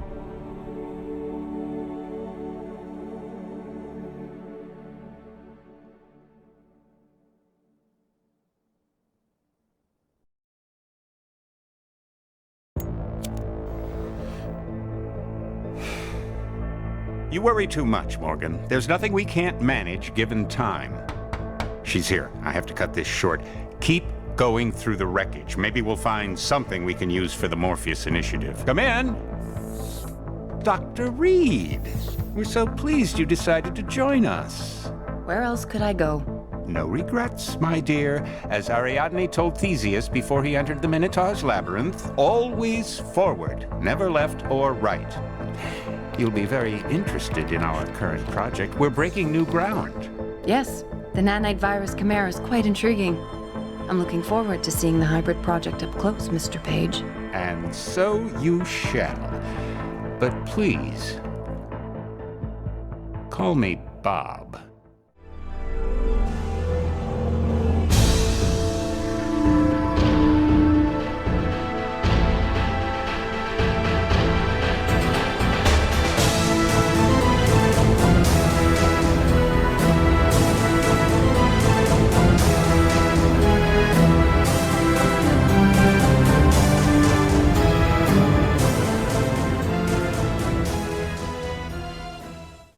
You worry too much, Morgan. There's nothing we can't manage given time. She's here. I have to cut this short. Keep going through the wreckage. Maybe we'll find something we can use for the Morpheus initiative. Come in! Dr. Reed! We're so pleased you decided to join us. Where else could I go? No regrets, my dear. As Ariadne told Theseus before he entered the Minotaur's labyrinth, always forward, never left or right. You'll be very interested in our current project. We're breaking new ground. Yes, the nanite virus chimera is quite intriguing. I'm looking forward to seeing the hybrid project up close, Mr. Page. And so you shall. But please, call me Bob.